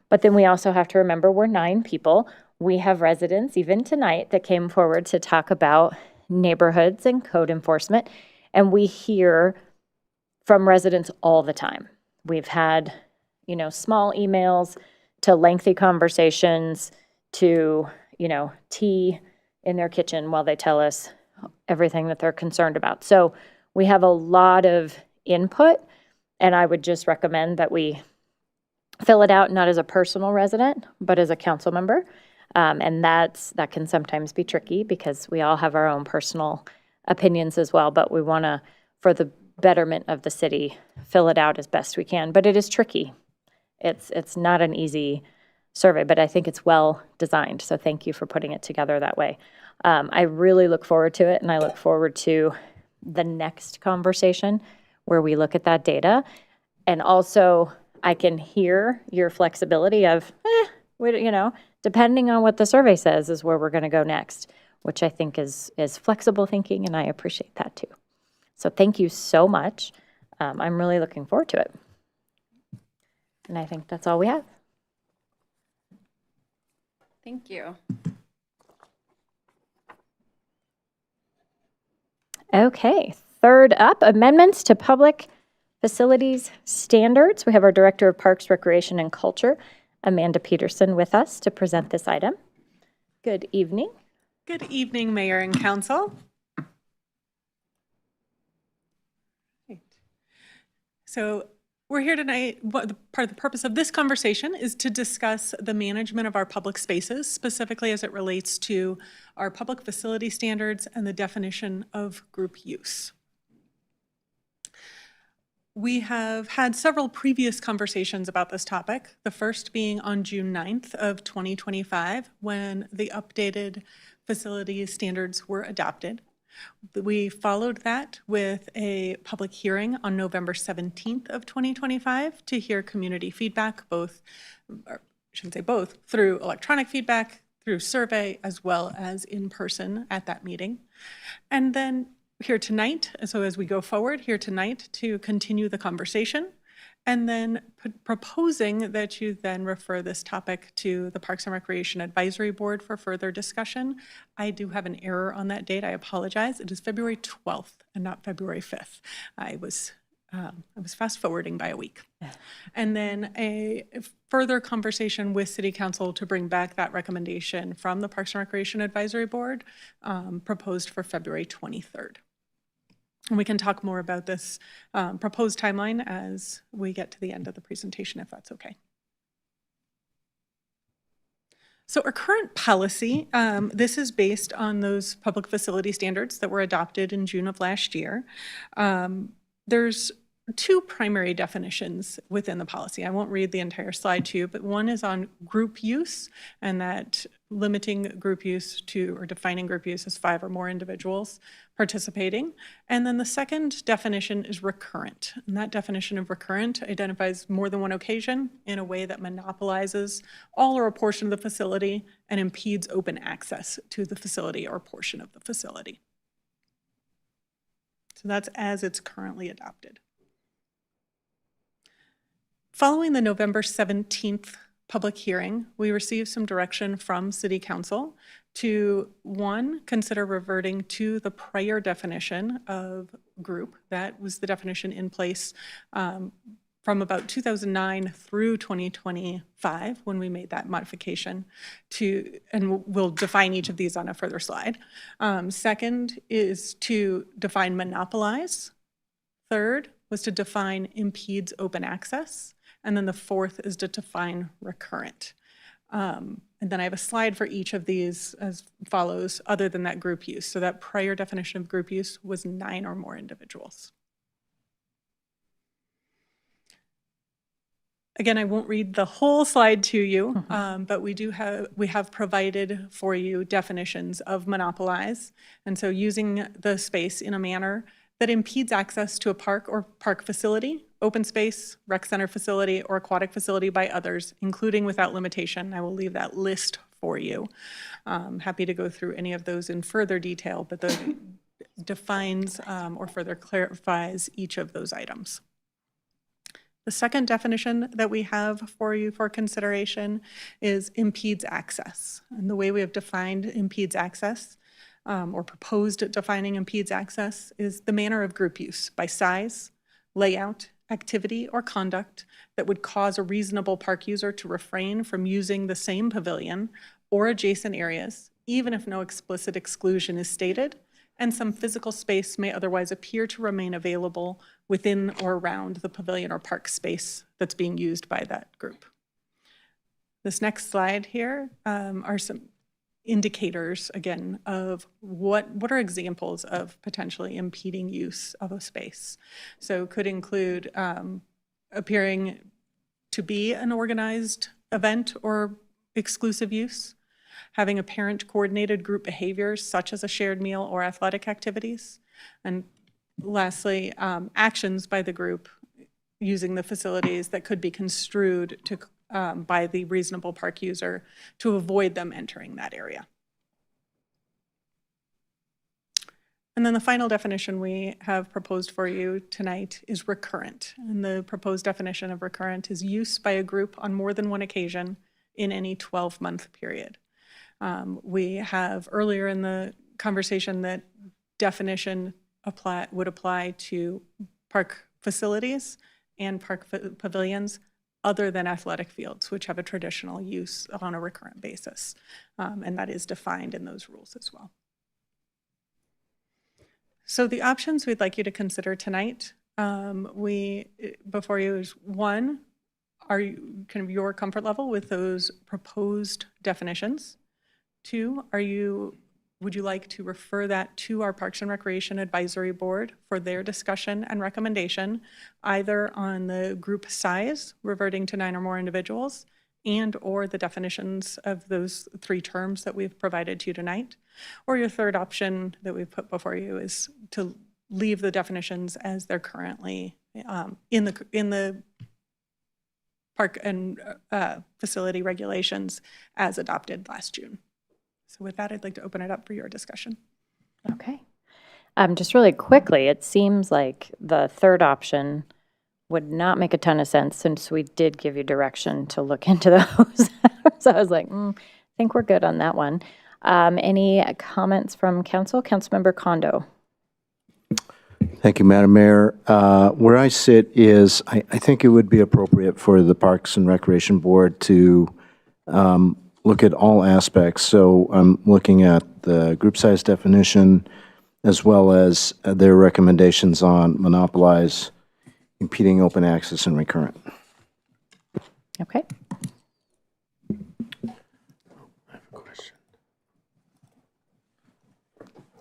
But then we also have to remember we're 9 people. We have residents, even tonight, that came forward to talk about neighborhoods and code enforcement, and we hear from residents all the time. We've had, small emails to lengthy conversations to, tea in their kitchen while they tell us everything that they're concerned about. So we have a lot of input, and I would just recommend that we fill it out not as a personal resident, but as a council member. And that can sometimes be tricky because we all have our own personal opinions as well, but we want to, for the betterment of the city, fill it out as best we can. But it is tricky. It's not an easy survey, but I think it's well designed. So thank you for putting it together that way. I really look forward to it, and I look forward to the next conversation where we look at that data. And also, I can hear your flexibility of, depending on what the survey says is where we're going to go next, which I think is flexible thinking, and I appreciate that too. So thank you so much. I'm really looking forward to it. And I think that's all we have. Thank you. Okay, third up, amendments to public facilities standards. We have our Director of Parks, Recreation, and Culture, Amanda Peterson, with us to present this item. Good evening. Good evening, Mayor and Council. So we're here tonight. Part of the purpose of this conversation is to discuss the management of our public spaces, specifically as it relates to our public facility standards and the definition of group use. We have had several previous conversations about this topic, the first being on June 9th of 2025, when the updated facility standards were adopted. We followed that with a public hearing on November 17th of 2025 to hear community feedback, through electronic feedback, through survey, as well as in person at that meeting. And then here tonight, so as we go forward here tonight to continue the conversation, and then proposing that you then refer this topic to the Parks and Recreation Advisory Board for further discussion. I do have an error on that date. I apologize. It is February 12th and not February 5th. I was fast forwarding by a week. And then a further conversation with City Council to bring back that recommendation from the Parks and Recreation Advisory Board, proposed for February 23rd. And we can talk more about this proposed timeline as we get to the end of the presentation, if that's okay. So our current policy, this is based on those public facility standards that were adopted in June of last year. There's two primary definitions within the policy. I won't read the entire slide to you, but one is on group use, and that limiting group use to, or defining group use as 5 or more individuals participating. And then the second definition is recurrent. And that definition of recurrent identifies more than one occasion in a way that monopolizes all or a portion of the facility and impedes open access to the facility or portion of the facility. So that's as it's currently adopted. Following the November 17th public hearing, we received some direction from City Council to, one, consider reverting to the prior definition of group. That was the definition in place from about 2009 through 2025 when we made that modification to, and we'll define each of these on a further slide. Second is to define monopolize. Third was to define impedes open access. And then the fourth is to define recurrent. And then I have a slide for each of these as follows, other than that group use. So that prior definition of group use was 9 or more individuals. Again, I won't read the whole slide to you, but we have provided for you definitions of monopolize. And so using the space in a manner that impedes access to a park or park facility, open space, rec center facility, or aquatic facility by others, including without limitation. I will leave that list for you. Happy to go through any of those in further detail, but the defines or further clarifies each of those items. The second definition that we have for you for consideration is impedes access. And the way we have defined impedes access or proposed defining impedes access is the manner of group use by size, layout, activity, or conduct that would cause a reasonable park user to refrain from using the same pavilion or adjacent areas, even if no explicit exclusion is stated, and some physical space may otherwise appear to remain available within or around the pavilion or park space that's being used by that group. This next slide here are some indicators, again, of what are examples of potentially impeding use of a space. So could include appearing to be an organized event or exclusive use, having apparent coordinated group behaviors such as a shared meal or athletic activities, and lastly, actions by the group using the facilities that could be construed to by the reasonable park user to avoid them entering that area. And then the final definition we have proposed for you tonight is recurrent. And the proposed definition of recurrent is use by a group on more than one occasion in any 12-month period. We have earlier in the conversation that definition would apply to park facilities and park pavilions other than athletic fields, which have a traditional use on a recurrent basis. And that is defined in those rules as well. So the options we'd like you to consider tonight, before you is one, are you kind of your comfort level with those proposed definitions? Two, would you like to refer that to our Parks and Recreation Advisory Board for their discussion and recommendation, either on the group size, reverting to 9 or more individuals, and or the definitions of those 3 terms that we've provided to you tonight? Or your third option that we've put before you is to leave the definitions as they're currently in the park and facility regulations as adopted last June. So with that, I'd like to open it up for your discussion. Okay. Just really quickly, it seems like the third option would not make a ton of sense since we did give you direction to look into those. So I was like, I think we're good on that one. Any comments from council? Councilmember Kondo. Thank you, Madam Mayor. Where I sit is, I think it would be appropriate for the Parks and Recreation Board to look at all aspects. So I'm looking at the group size definition as well as their recommendations on monopolize, impeding open access, and recurrent. Okay. I have a question.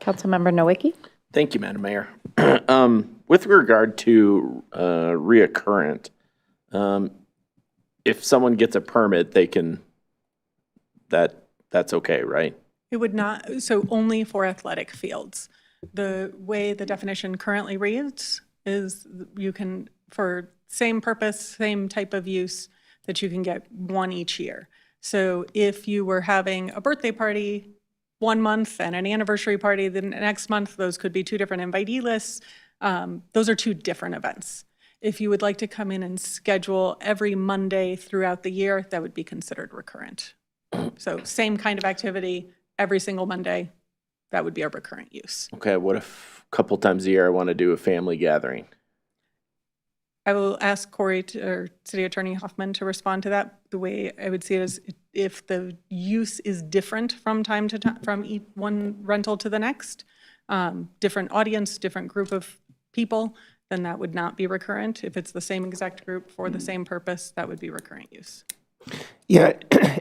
Councilmember Nowicki? Thank you, Madam Mayor. With regard to reoccurrent, if someone gets a permit, they can, that's okay, right? It would not, so only for athletic fields. The way the definition currently reads is you can, for same purpose, same type of use, that you can get one each year. So if you were having a birthday party 1 month and an anniversary party the next month, those could be 2 different invitee lists. Those are 2 different events. If you would like to come in and schedule every Monday throughout the year, that would be considered recurrent. So same kind of activity every single Monday, that would be a recurrent use. Okay, what if a couple times a year I want to do a family gathering? I will ask Corey or City Attorney Hoffman to respond to that. The way I would see it is if the use is different from time to time, from one rental to the next, different audience, different group of people, then that would not be recurrent. If it's the same exact group for the same purpose, that would be recurrent use. Yeah,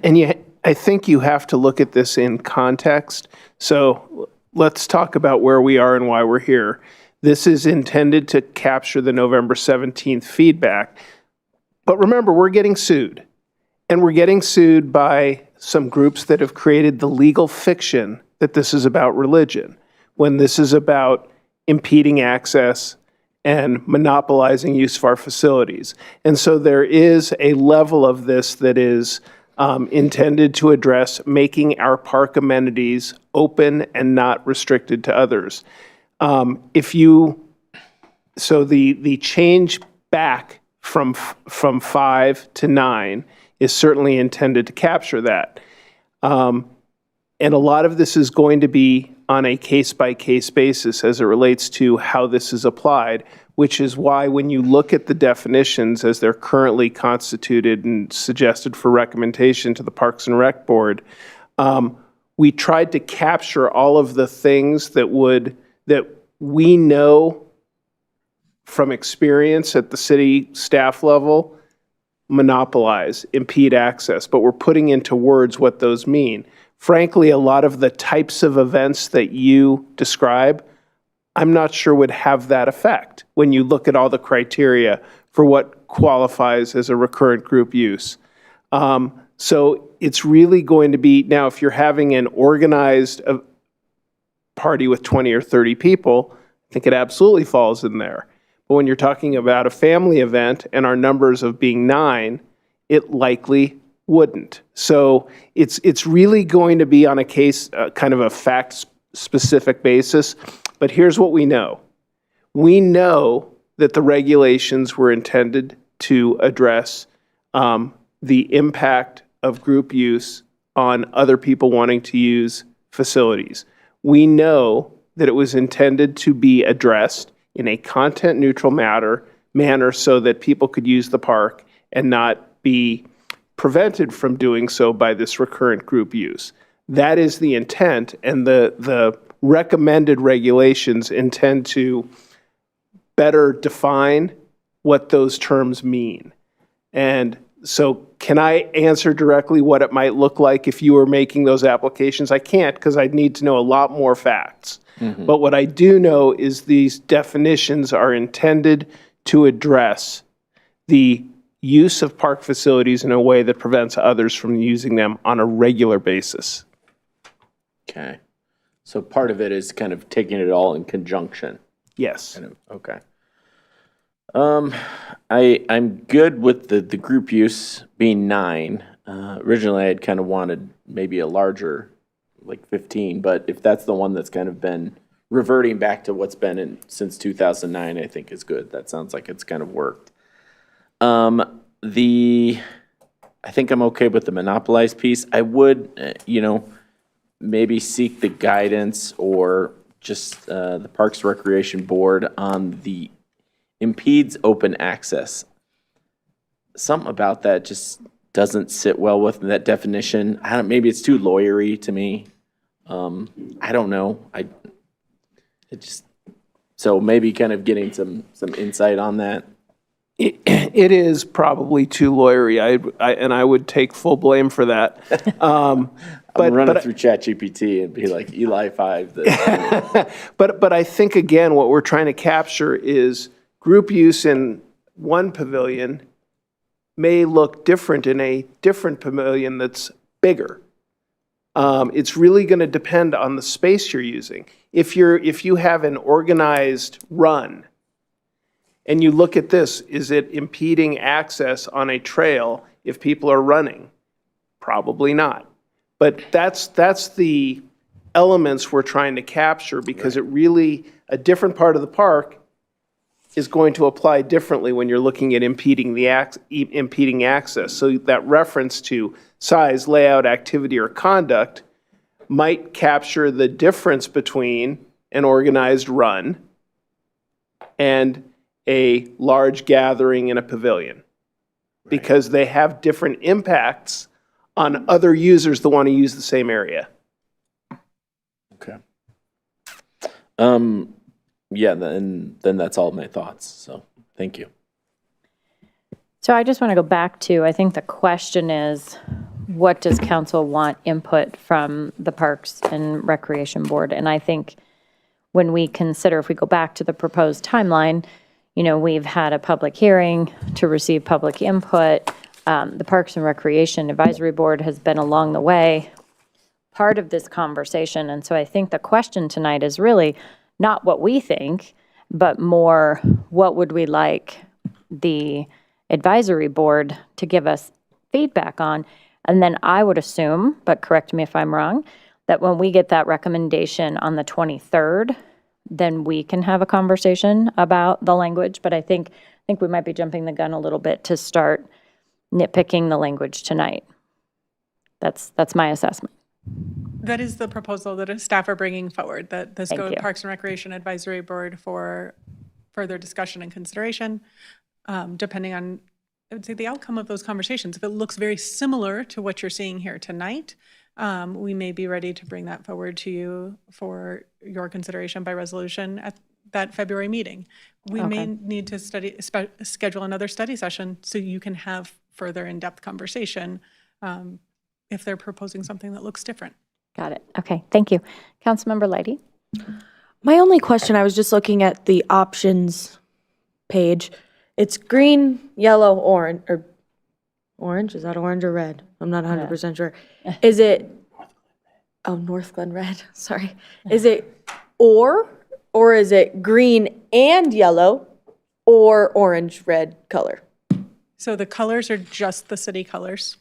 and I think you have to look at this in context. So let's talk about where we are and why we're here. This is intended to capture the November 17th feedback. But remember, we're getting sued. And we're getting sued by some groups that have created the legal fiction that this is about religion, when this is about impeding access and monopolizing use of our facilities. And so there is a level of this that is intended to address making our park amenities open and not restricted to others. So the change back from 5 to 9 is certainly intended to capture that. And a lot of this is going to be on a case-by-case basis as it relates to how this is applied, which is why when you look at the definitions as they're currently constituted and suggested for recommendation to the Parks and Rec Board, we tried to capture all of the things that we know from experience at the city staff level monopolize, impede access, but we're putting into words what those mean. Frankly, a lot of the types of events that you describe, I'm not sure would have that effect when you look at all the criteria for what qualifies as a recurrent group use. So it's really going to be, now if you're having an organized party with 20 or 30 people, I think it absolutely falls in there. But when you're talking about a family event and our numbers of being 9, it likely wouldn't. So it's really going to be on a case, kind of a fact-specific basis. But here's what we know. We know that the regulations were intended to address the impact of group use on other people wanting to use facilities. We know that it was intended to be addressed in a content-neutral manner so that people could use the park and not be prevented from doing so by this recurrent group use. That is the intent, and the recommended regulations intend to better define what those terms mean. And so can I answer directly what it might look like if you were making those applications? I can't, because I'd need to know a lot more facts. Mm-hmm. But what I do know is these definitions are intended to address the use of park facilities in a way that prevents others from using them on a regular basis. Okay. So part of it is kind of taking it all in conjunction. Yes. Kind of, okay. I'm good with the group use being 9. Originally, I'd kind of wanted maybe a larger, like 15, but if that's the one that's kind of been reverting back to what's been since 2009, I think is good. That sounds like it's kind of worked. I think I'm okay with the monopolized piece. I would, maybe seek the guidance or just the Parks Recreation Board on the impedes open access. Something about that just doesn't sit well with that definition. Maybe it's too lawyery to me. I don't know. So maybe kind of getting some insight on that. It is probably too lawyery, and I would take full blame for that. I'm running through ChatGPT and be like, Eli 5. But I think, again, what we're trying to capture is group use in one pavilion may look different in a different pavilion that's bigger. It's really going to depend on the space you're using. If you have an organized run, and you look at this, is it impeding access on a trail if people are running? Probably not. But that's the elements we're trying to capture, because it really, a different part of the park is going to apply differently when you're looking at impeding access. So that reference to size, layout, activity, or conduct might capture the difference between an organized run and a large gathering in a pavilion, because they have different impacts on other users that want to use the same area. Okay. Yeah, then that's all my thoughts. So thank you. So I just want to go back to, I think the question is, what does council want input from the Parks and Recreation Board? And I think when we consider, if we go back to the proposed timeline, we've had a public hearing to receive public input. The Parks and Recreation Advisory Board has been along the way, part of this conversation. And so I think the question tonight is really not what we think, but more what would we like the advisory board to give us feedback on. And then I would assume, but correct me if I'm wrong, that when we get that recommendation on the 23rd, then we can have a conversation about the language. But I think we might be jumping the gun a little bit to start nitpicking the language tonight. That's my assessment. That is the proposal that staff are bringing forward, that this Thank go to you. Parks and Recreation Advisory Board for further discussion and consideration, depending on, I would say, the outcome of those conversations. If it looks very similar to what you're seeing here tonight, we may be ready to bring that forward to you for your consideration by resolution at that February meeting. We may need to schedule another study session so you can have further in-depth conversation if they're proposing something that looks different. Got it. Okay, thank you. Councilmember Leidy? My only question, I was just looking at the options page. It's green, yellow, orange, or orange? Is that orange or red? I'm not 100% sure. Is it, oh, Northglenn red, sorry. Is it or is it green and yellow or orange, red color? So the colors are just the city colors.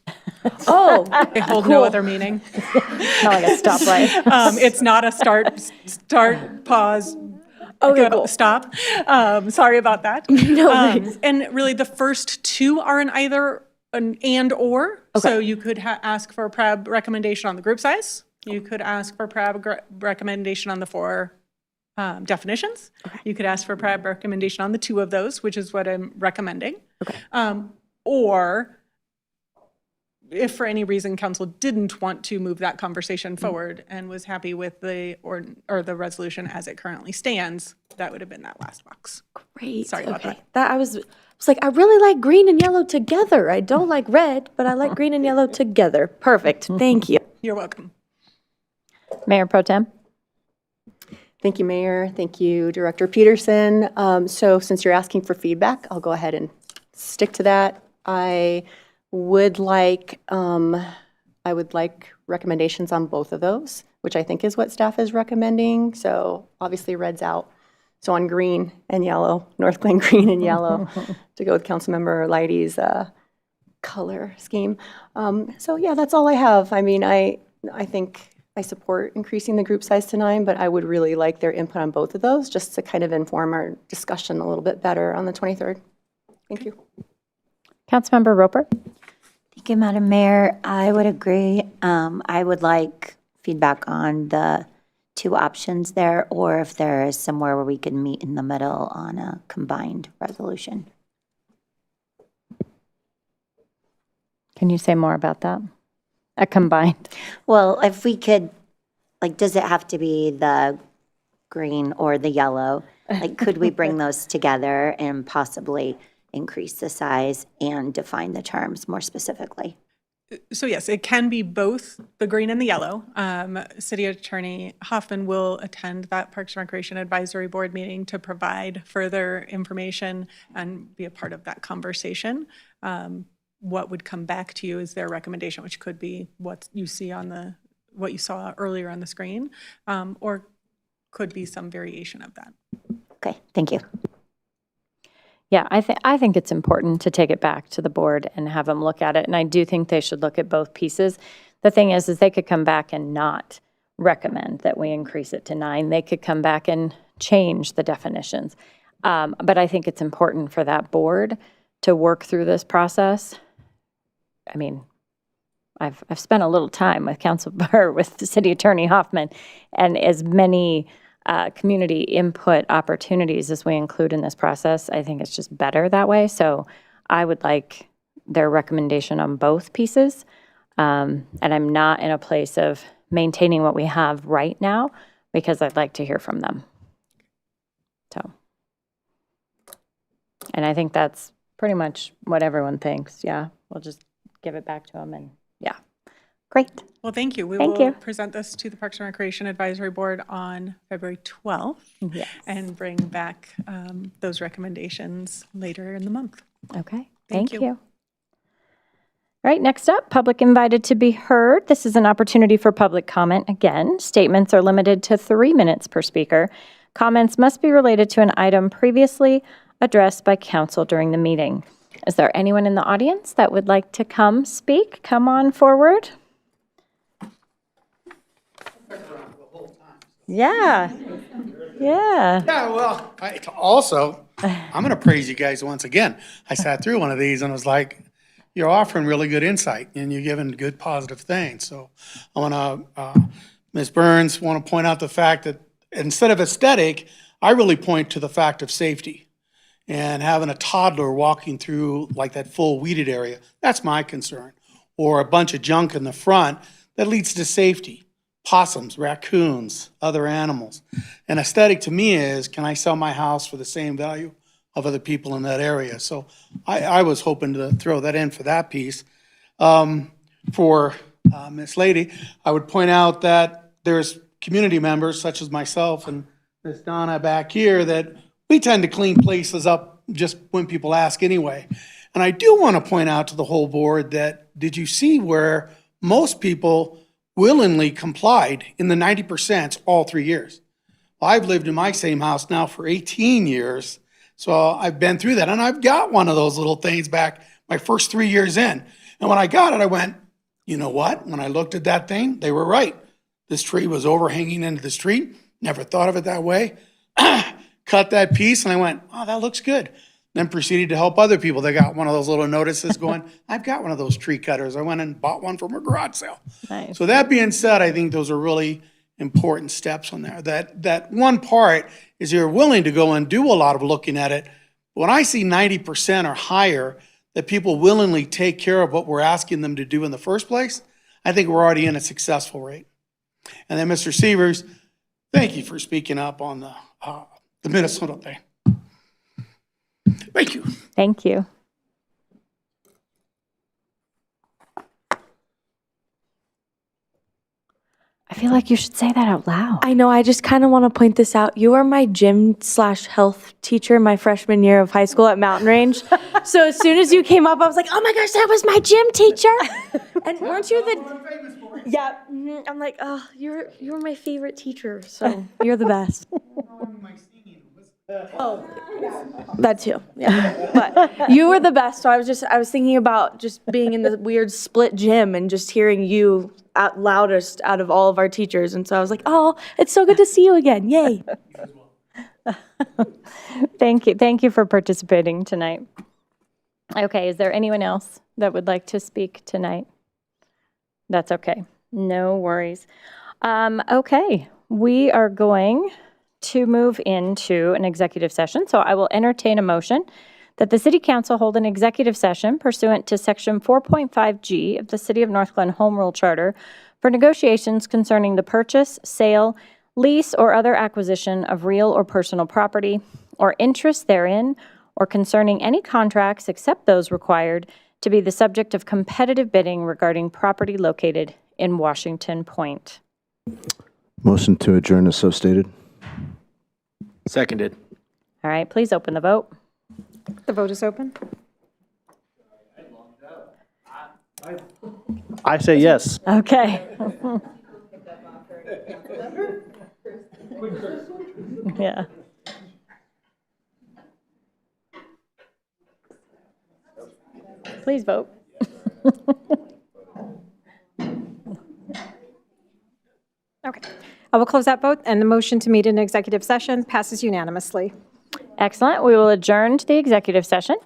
Oh, They hold no other meaning. Not like a stoplight. It's not a start, pause, Okay, go, cool. stop. Sorry about that. No, thanks. And really, the first two are an either, an and or. So you could ask for a PRAB recommendation on the group size. You could ask for PRAB recommendation on the 4 definitions. You could ask for a PRAB recommendation on the 2 of those, which is what I'm recommending. Or if for any reason council didn't want to move that conversation forward and was happy with the or the resolution as it currently stands, that would have been that last box. Great. Sorry about that. I was like, I really like green and yellow together. I don't like red, but I like green and yellow together. Perfect. Thank you. You're welcome. Mayor Pro Tem? Thank you, Mayor. Thank you, Director Peterson. So since you're asking for feedback, I'll go ahead and stick to that. I would like recommendations on both of those, which I think is what staff is recommending. So obviously red's out. So on green and yellow, Northglenn green and yellow, to go with Councilmember Leidy's color scheme. So yeah, that's all I have. I mean, I think I support increasing the group size to 9, but I would really like their input on both of those just to kind of inform our discussion a little bit better on the 23rd. Thank you. Councilmember Roper? Thank you, Madam Mayor. I would agree. I would like feedback on the 2 options there, or if there is somewhere where we can meet in the middle on a combined resolution. Can you say more about that? A combined? Well, if we could, like, does it have to be the green or the yellow? Like, could we bring those together and possibly increase the size and define the terms more specifically? So yes, it can be both the green and the yellow. City Attorney Hoffman will attend that Parks and Recreation Advisory Board meeting to provide further information and be a part of that conversation. What would come back to you is their recommendation, which could be what you see on what you saw earlier on the screen, or could be some variation of that. Okay, thank you. Yeah, I think it's important to take it back to the board and have them look at it, and I do think they should look at both pieces. The thing is they could come back and not recommend that we increase it to 9. They could come back and change the definitions. But I think it's important for that board to work through this process. I mean, I've spent a little time with with the City Attorney Hoffman, and as many community input opportunities as we include in this process, I think it's just better that way. So I would like their recommendation on both pieces. And I'm not in a place of maintaining what we have right now because I'd like to hear from them. So, and I think that's pretty much what everyone thinks. Yeah, we'll just give it back to them and yeah. Great. Well, thank you. We Thank will you. present this to the Parks and Recreation Advisory Board on February 12th Yes. and bring back those recommendations later in the month. Okay. Thank you. All right, next up, public invited to be heard. This is an opportunity for public comment. Again, statements are limited to 3 minutes per speaker. Comments must be related to an item previously addressed by council during the meeting. Is there anyone in the audience that would like to come speak? Come on forward. Yeah. Yeah. Yeah, well, I'm going to praise you guys once again. I sat through one of these and was like, you're offering really good insight and you're giving good positive things. So I want to, Ms. Burns, want to point out the fact that instead of aesthetic, I really point to the fact of safety. And having a toddler walking through like that full weeded area, that's my concern. Or a bunch of junk in the front that leads to safety. Possums, raccoons, other animals. And aesthetic to me is, can I sell my house for the same value of other people in that area? So I was hoping to throw that in for that piece. For Ms. Lady, I would point out that there's community members such as myself and Ms. Donna back here that we tend to clean places up just when people ask anyway. And I do want to point out to the whole board that, did you see where most people willingly complied in the 90% all 3 years? Well, I've lived in my same house now for 18 years, so I've been through that. And I've got one of those little things back my first 3 years in. And when I got it, I went, you know what? When I looked at that thing, they were right. This tree was overhanging into the street. Never thought of it that way. Cut that piece and I went, oh, that looks good. Then proceeded to help other people. They got one of those little notices going, I've got one of those tree cutters. I went and bought one from a garage sale. Nice. So that being said, I think those are really important steps on there. That one part is you're willing to go and do a lot of looking at it. When I see 90% or higher that people willingly take care of what we're asking them to do in the first place, I think we're already in a successful rate. And then Mr. Severs, thank you for speaking up on the Minnesota thing. Thank you. Thank you. I feel like you should say that out loud. I know, I just kind of want to point this out. You were my gym/health teacher my freshman year of high school at Mountain Range. So as soon as you came up, I was like, oh my gosh, that was my gym teacher. And weren't you the... Yeah, I'm like, oh, you were my favorite teacher, so you're the best. Oh, that too, yeah. But you were the best, so I was thinking about just being in the weird split gym and just hearing you out loudest out of all of our teachers. And so I was like, oh, it's so good to see you again. Yay. Thank you. Thank you for participating tonight. Okay, is there anyone else that would like to speak tonight? That's okay. No worries. Okay, we are going to move into an executive session. So I will entertain a motion that the City Council hold an executive session pursuant to Section 4.5G of the City of Northglenn Home Rule Charter for negotiations concerning the purchase, sale, lease, or other acquisition of real or personal property, or interest therein, or concerning any contracts except those required to be the subject of competitive bidding regarding property located in Washington Point. Motion to adjourn is so stated. Seconded. All right, please open the vote. The vote is open. I say yes. Okay. Yeah. Please vote. Okay. I will close that vote, and the motion to meet in executive session passes unanimously. Excellent. We will adjourn to the executive session.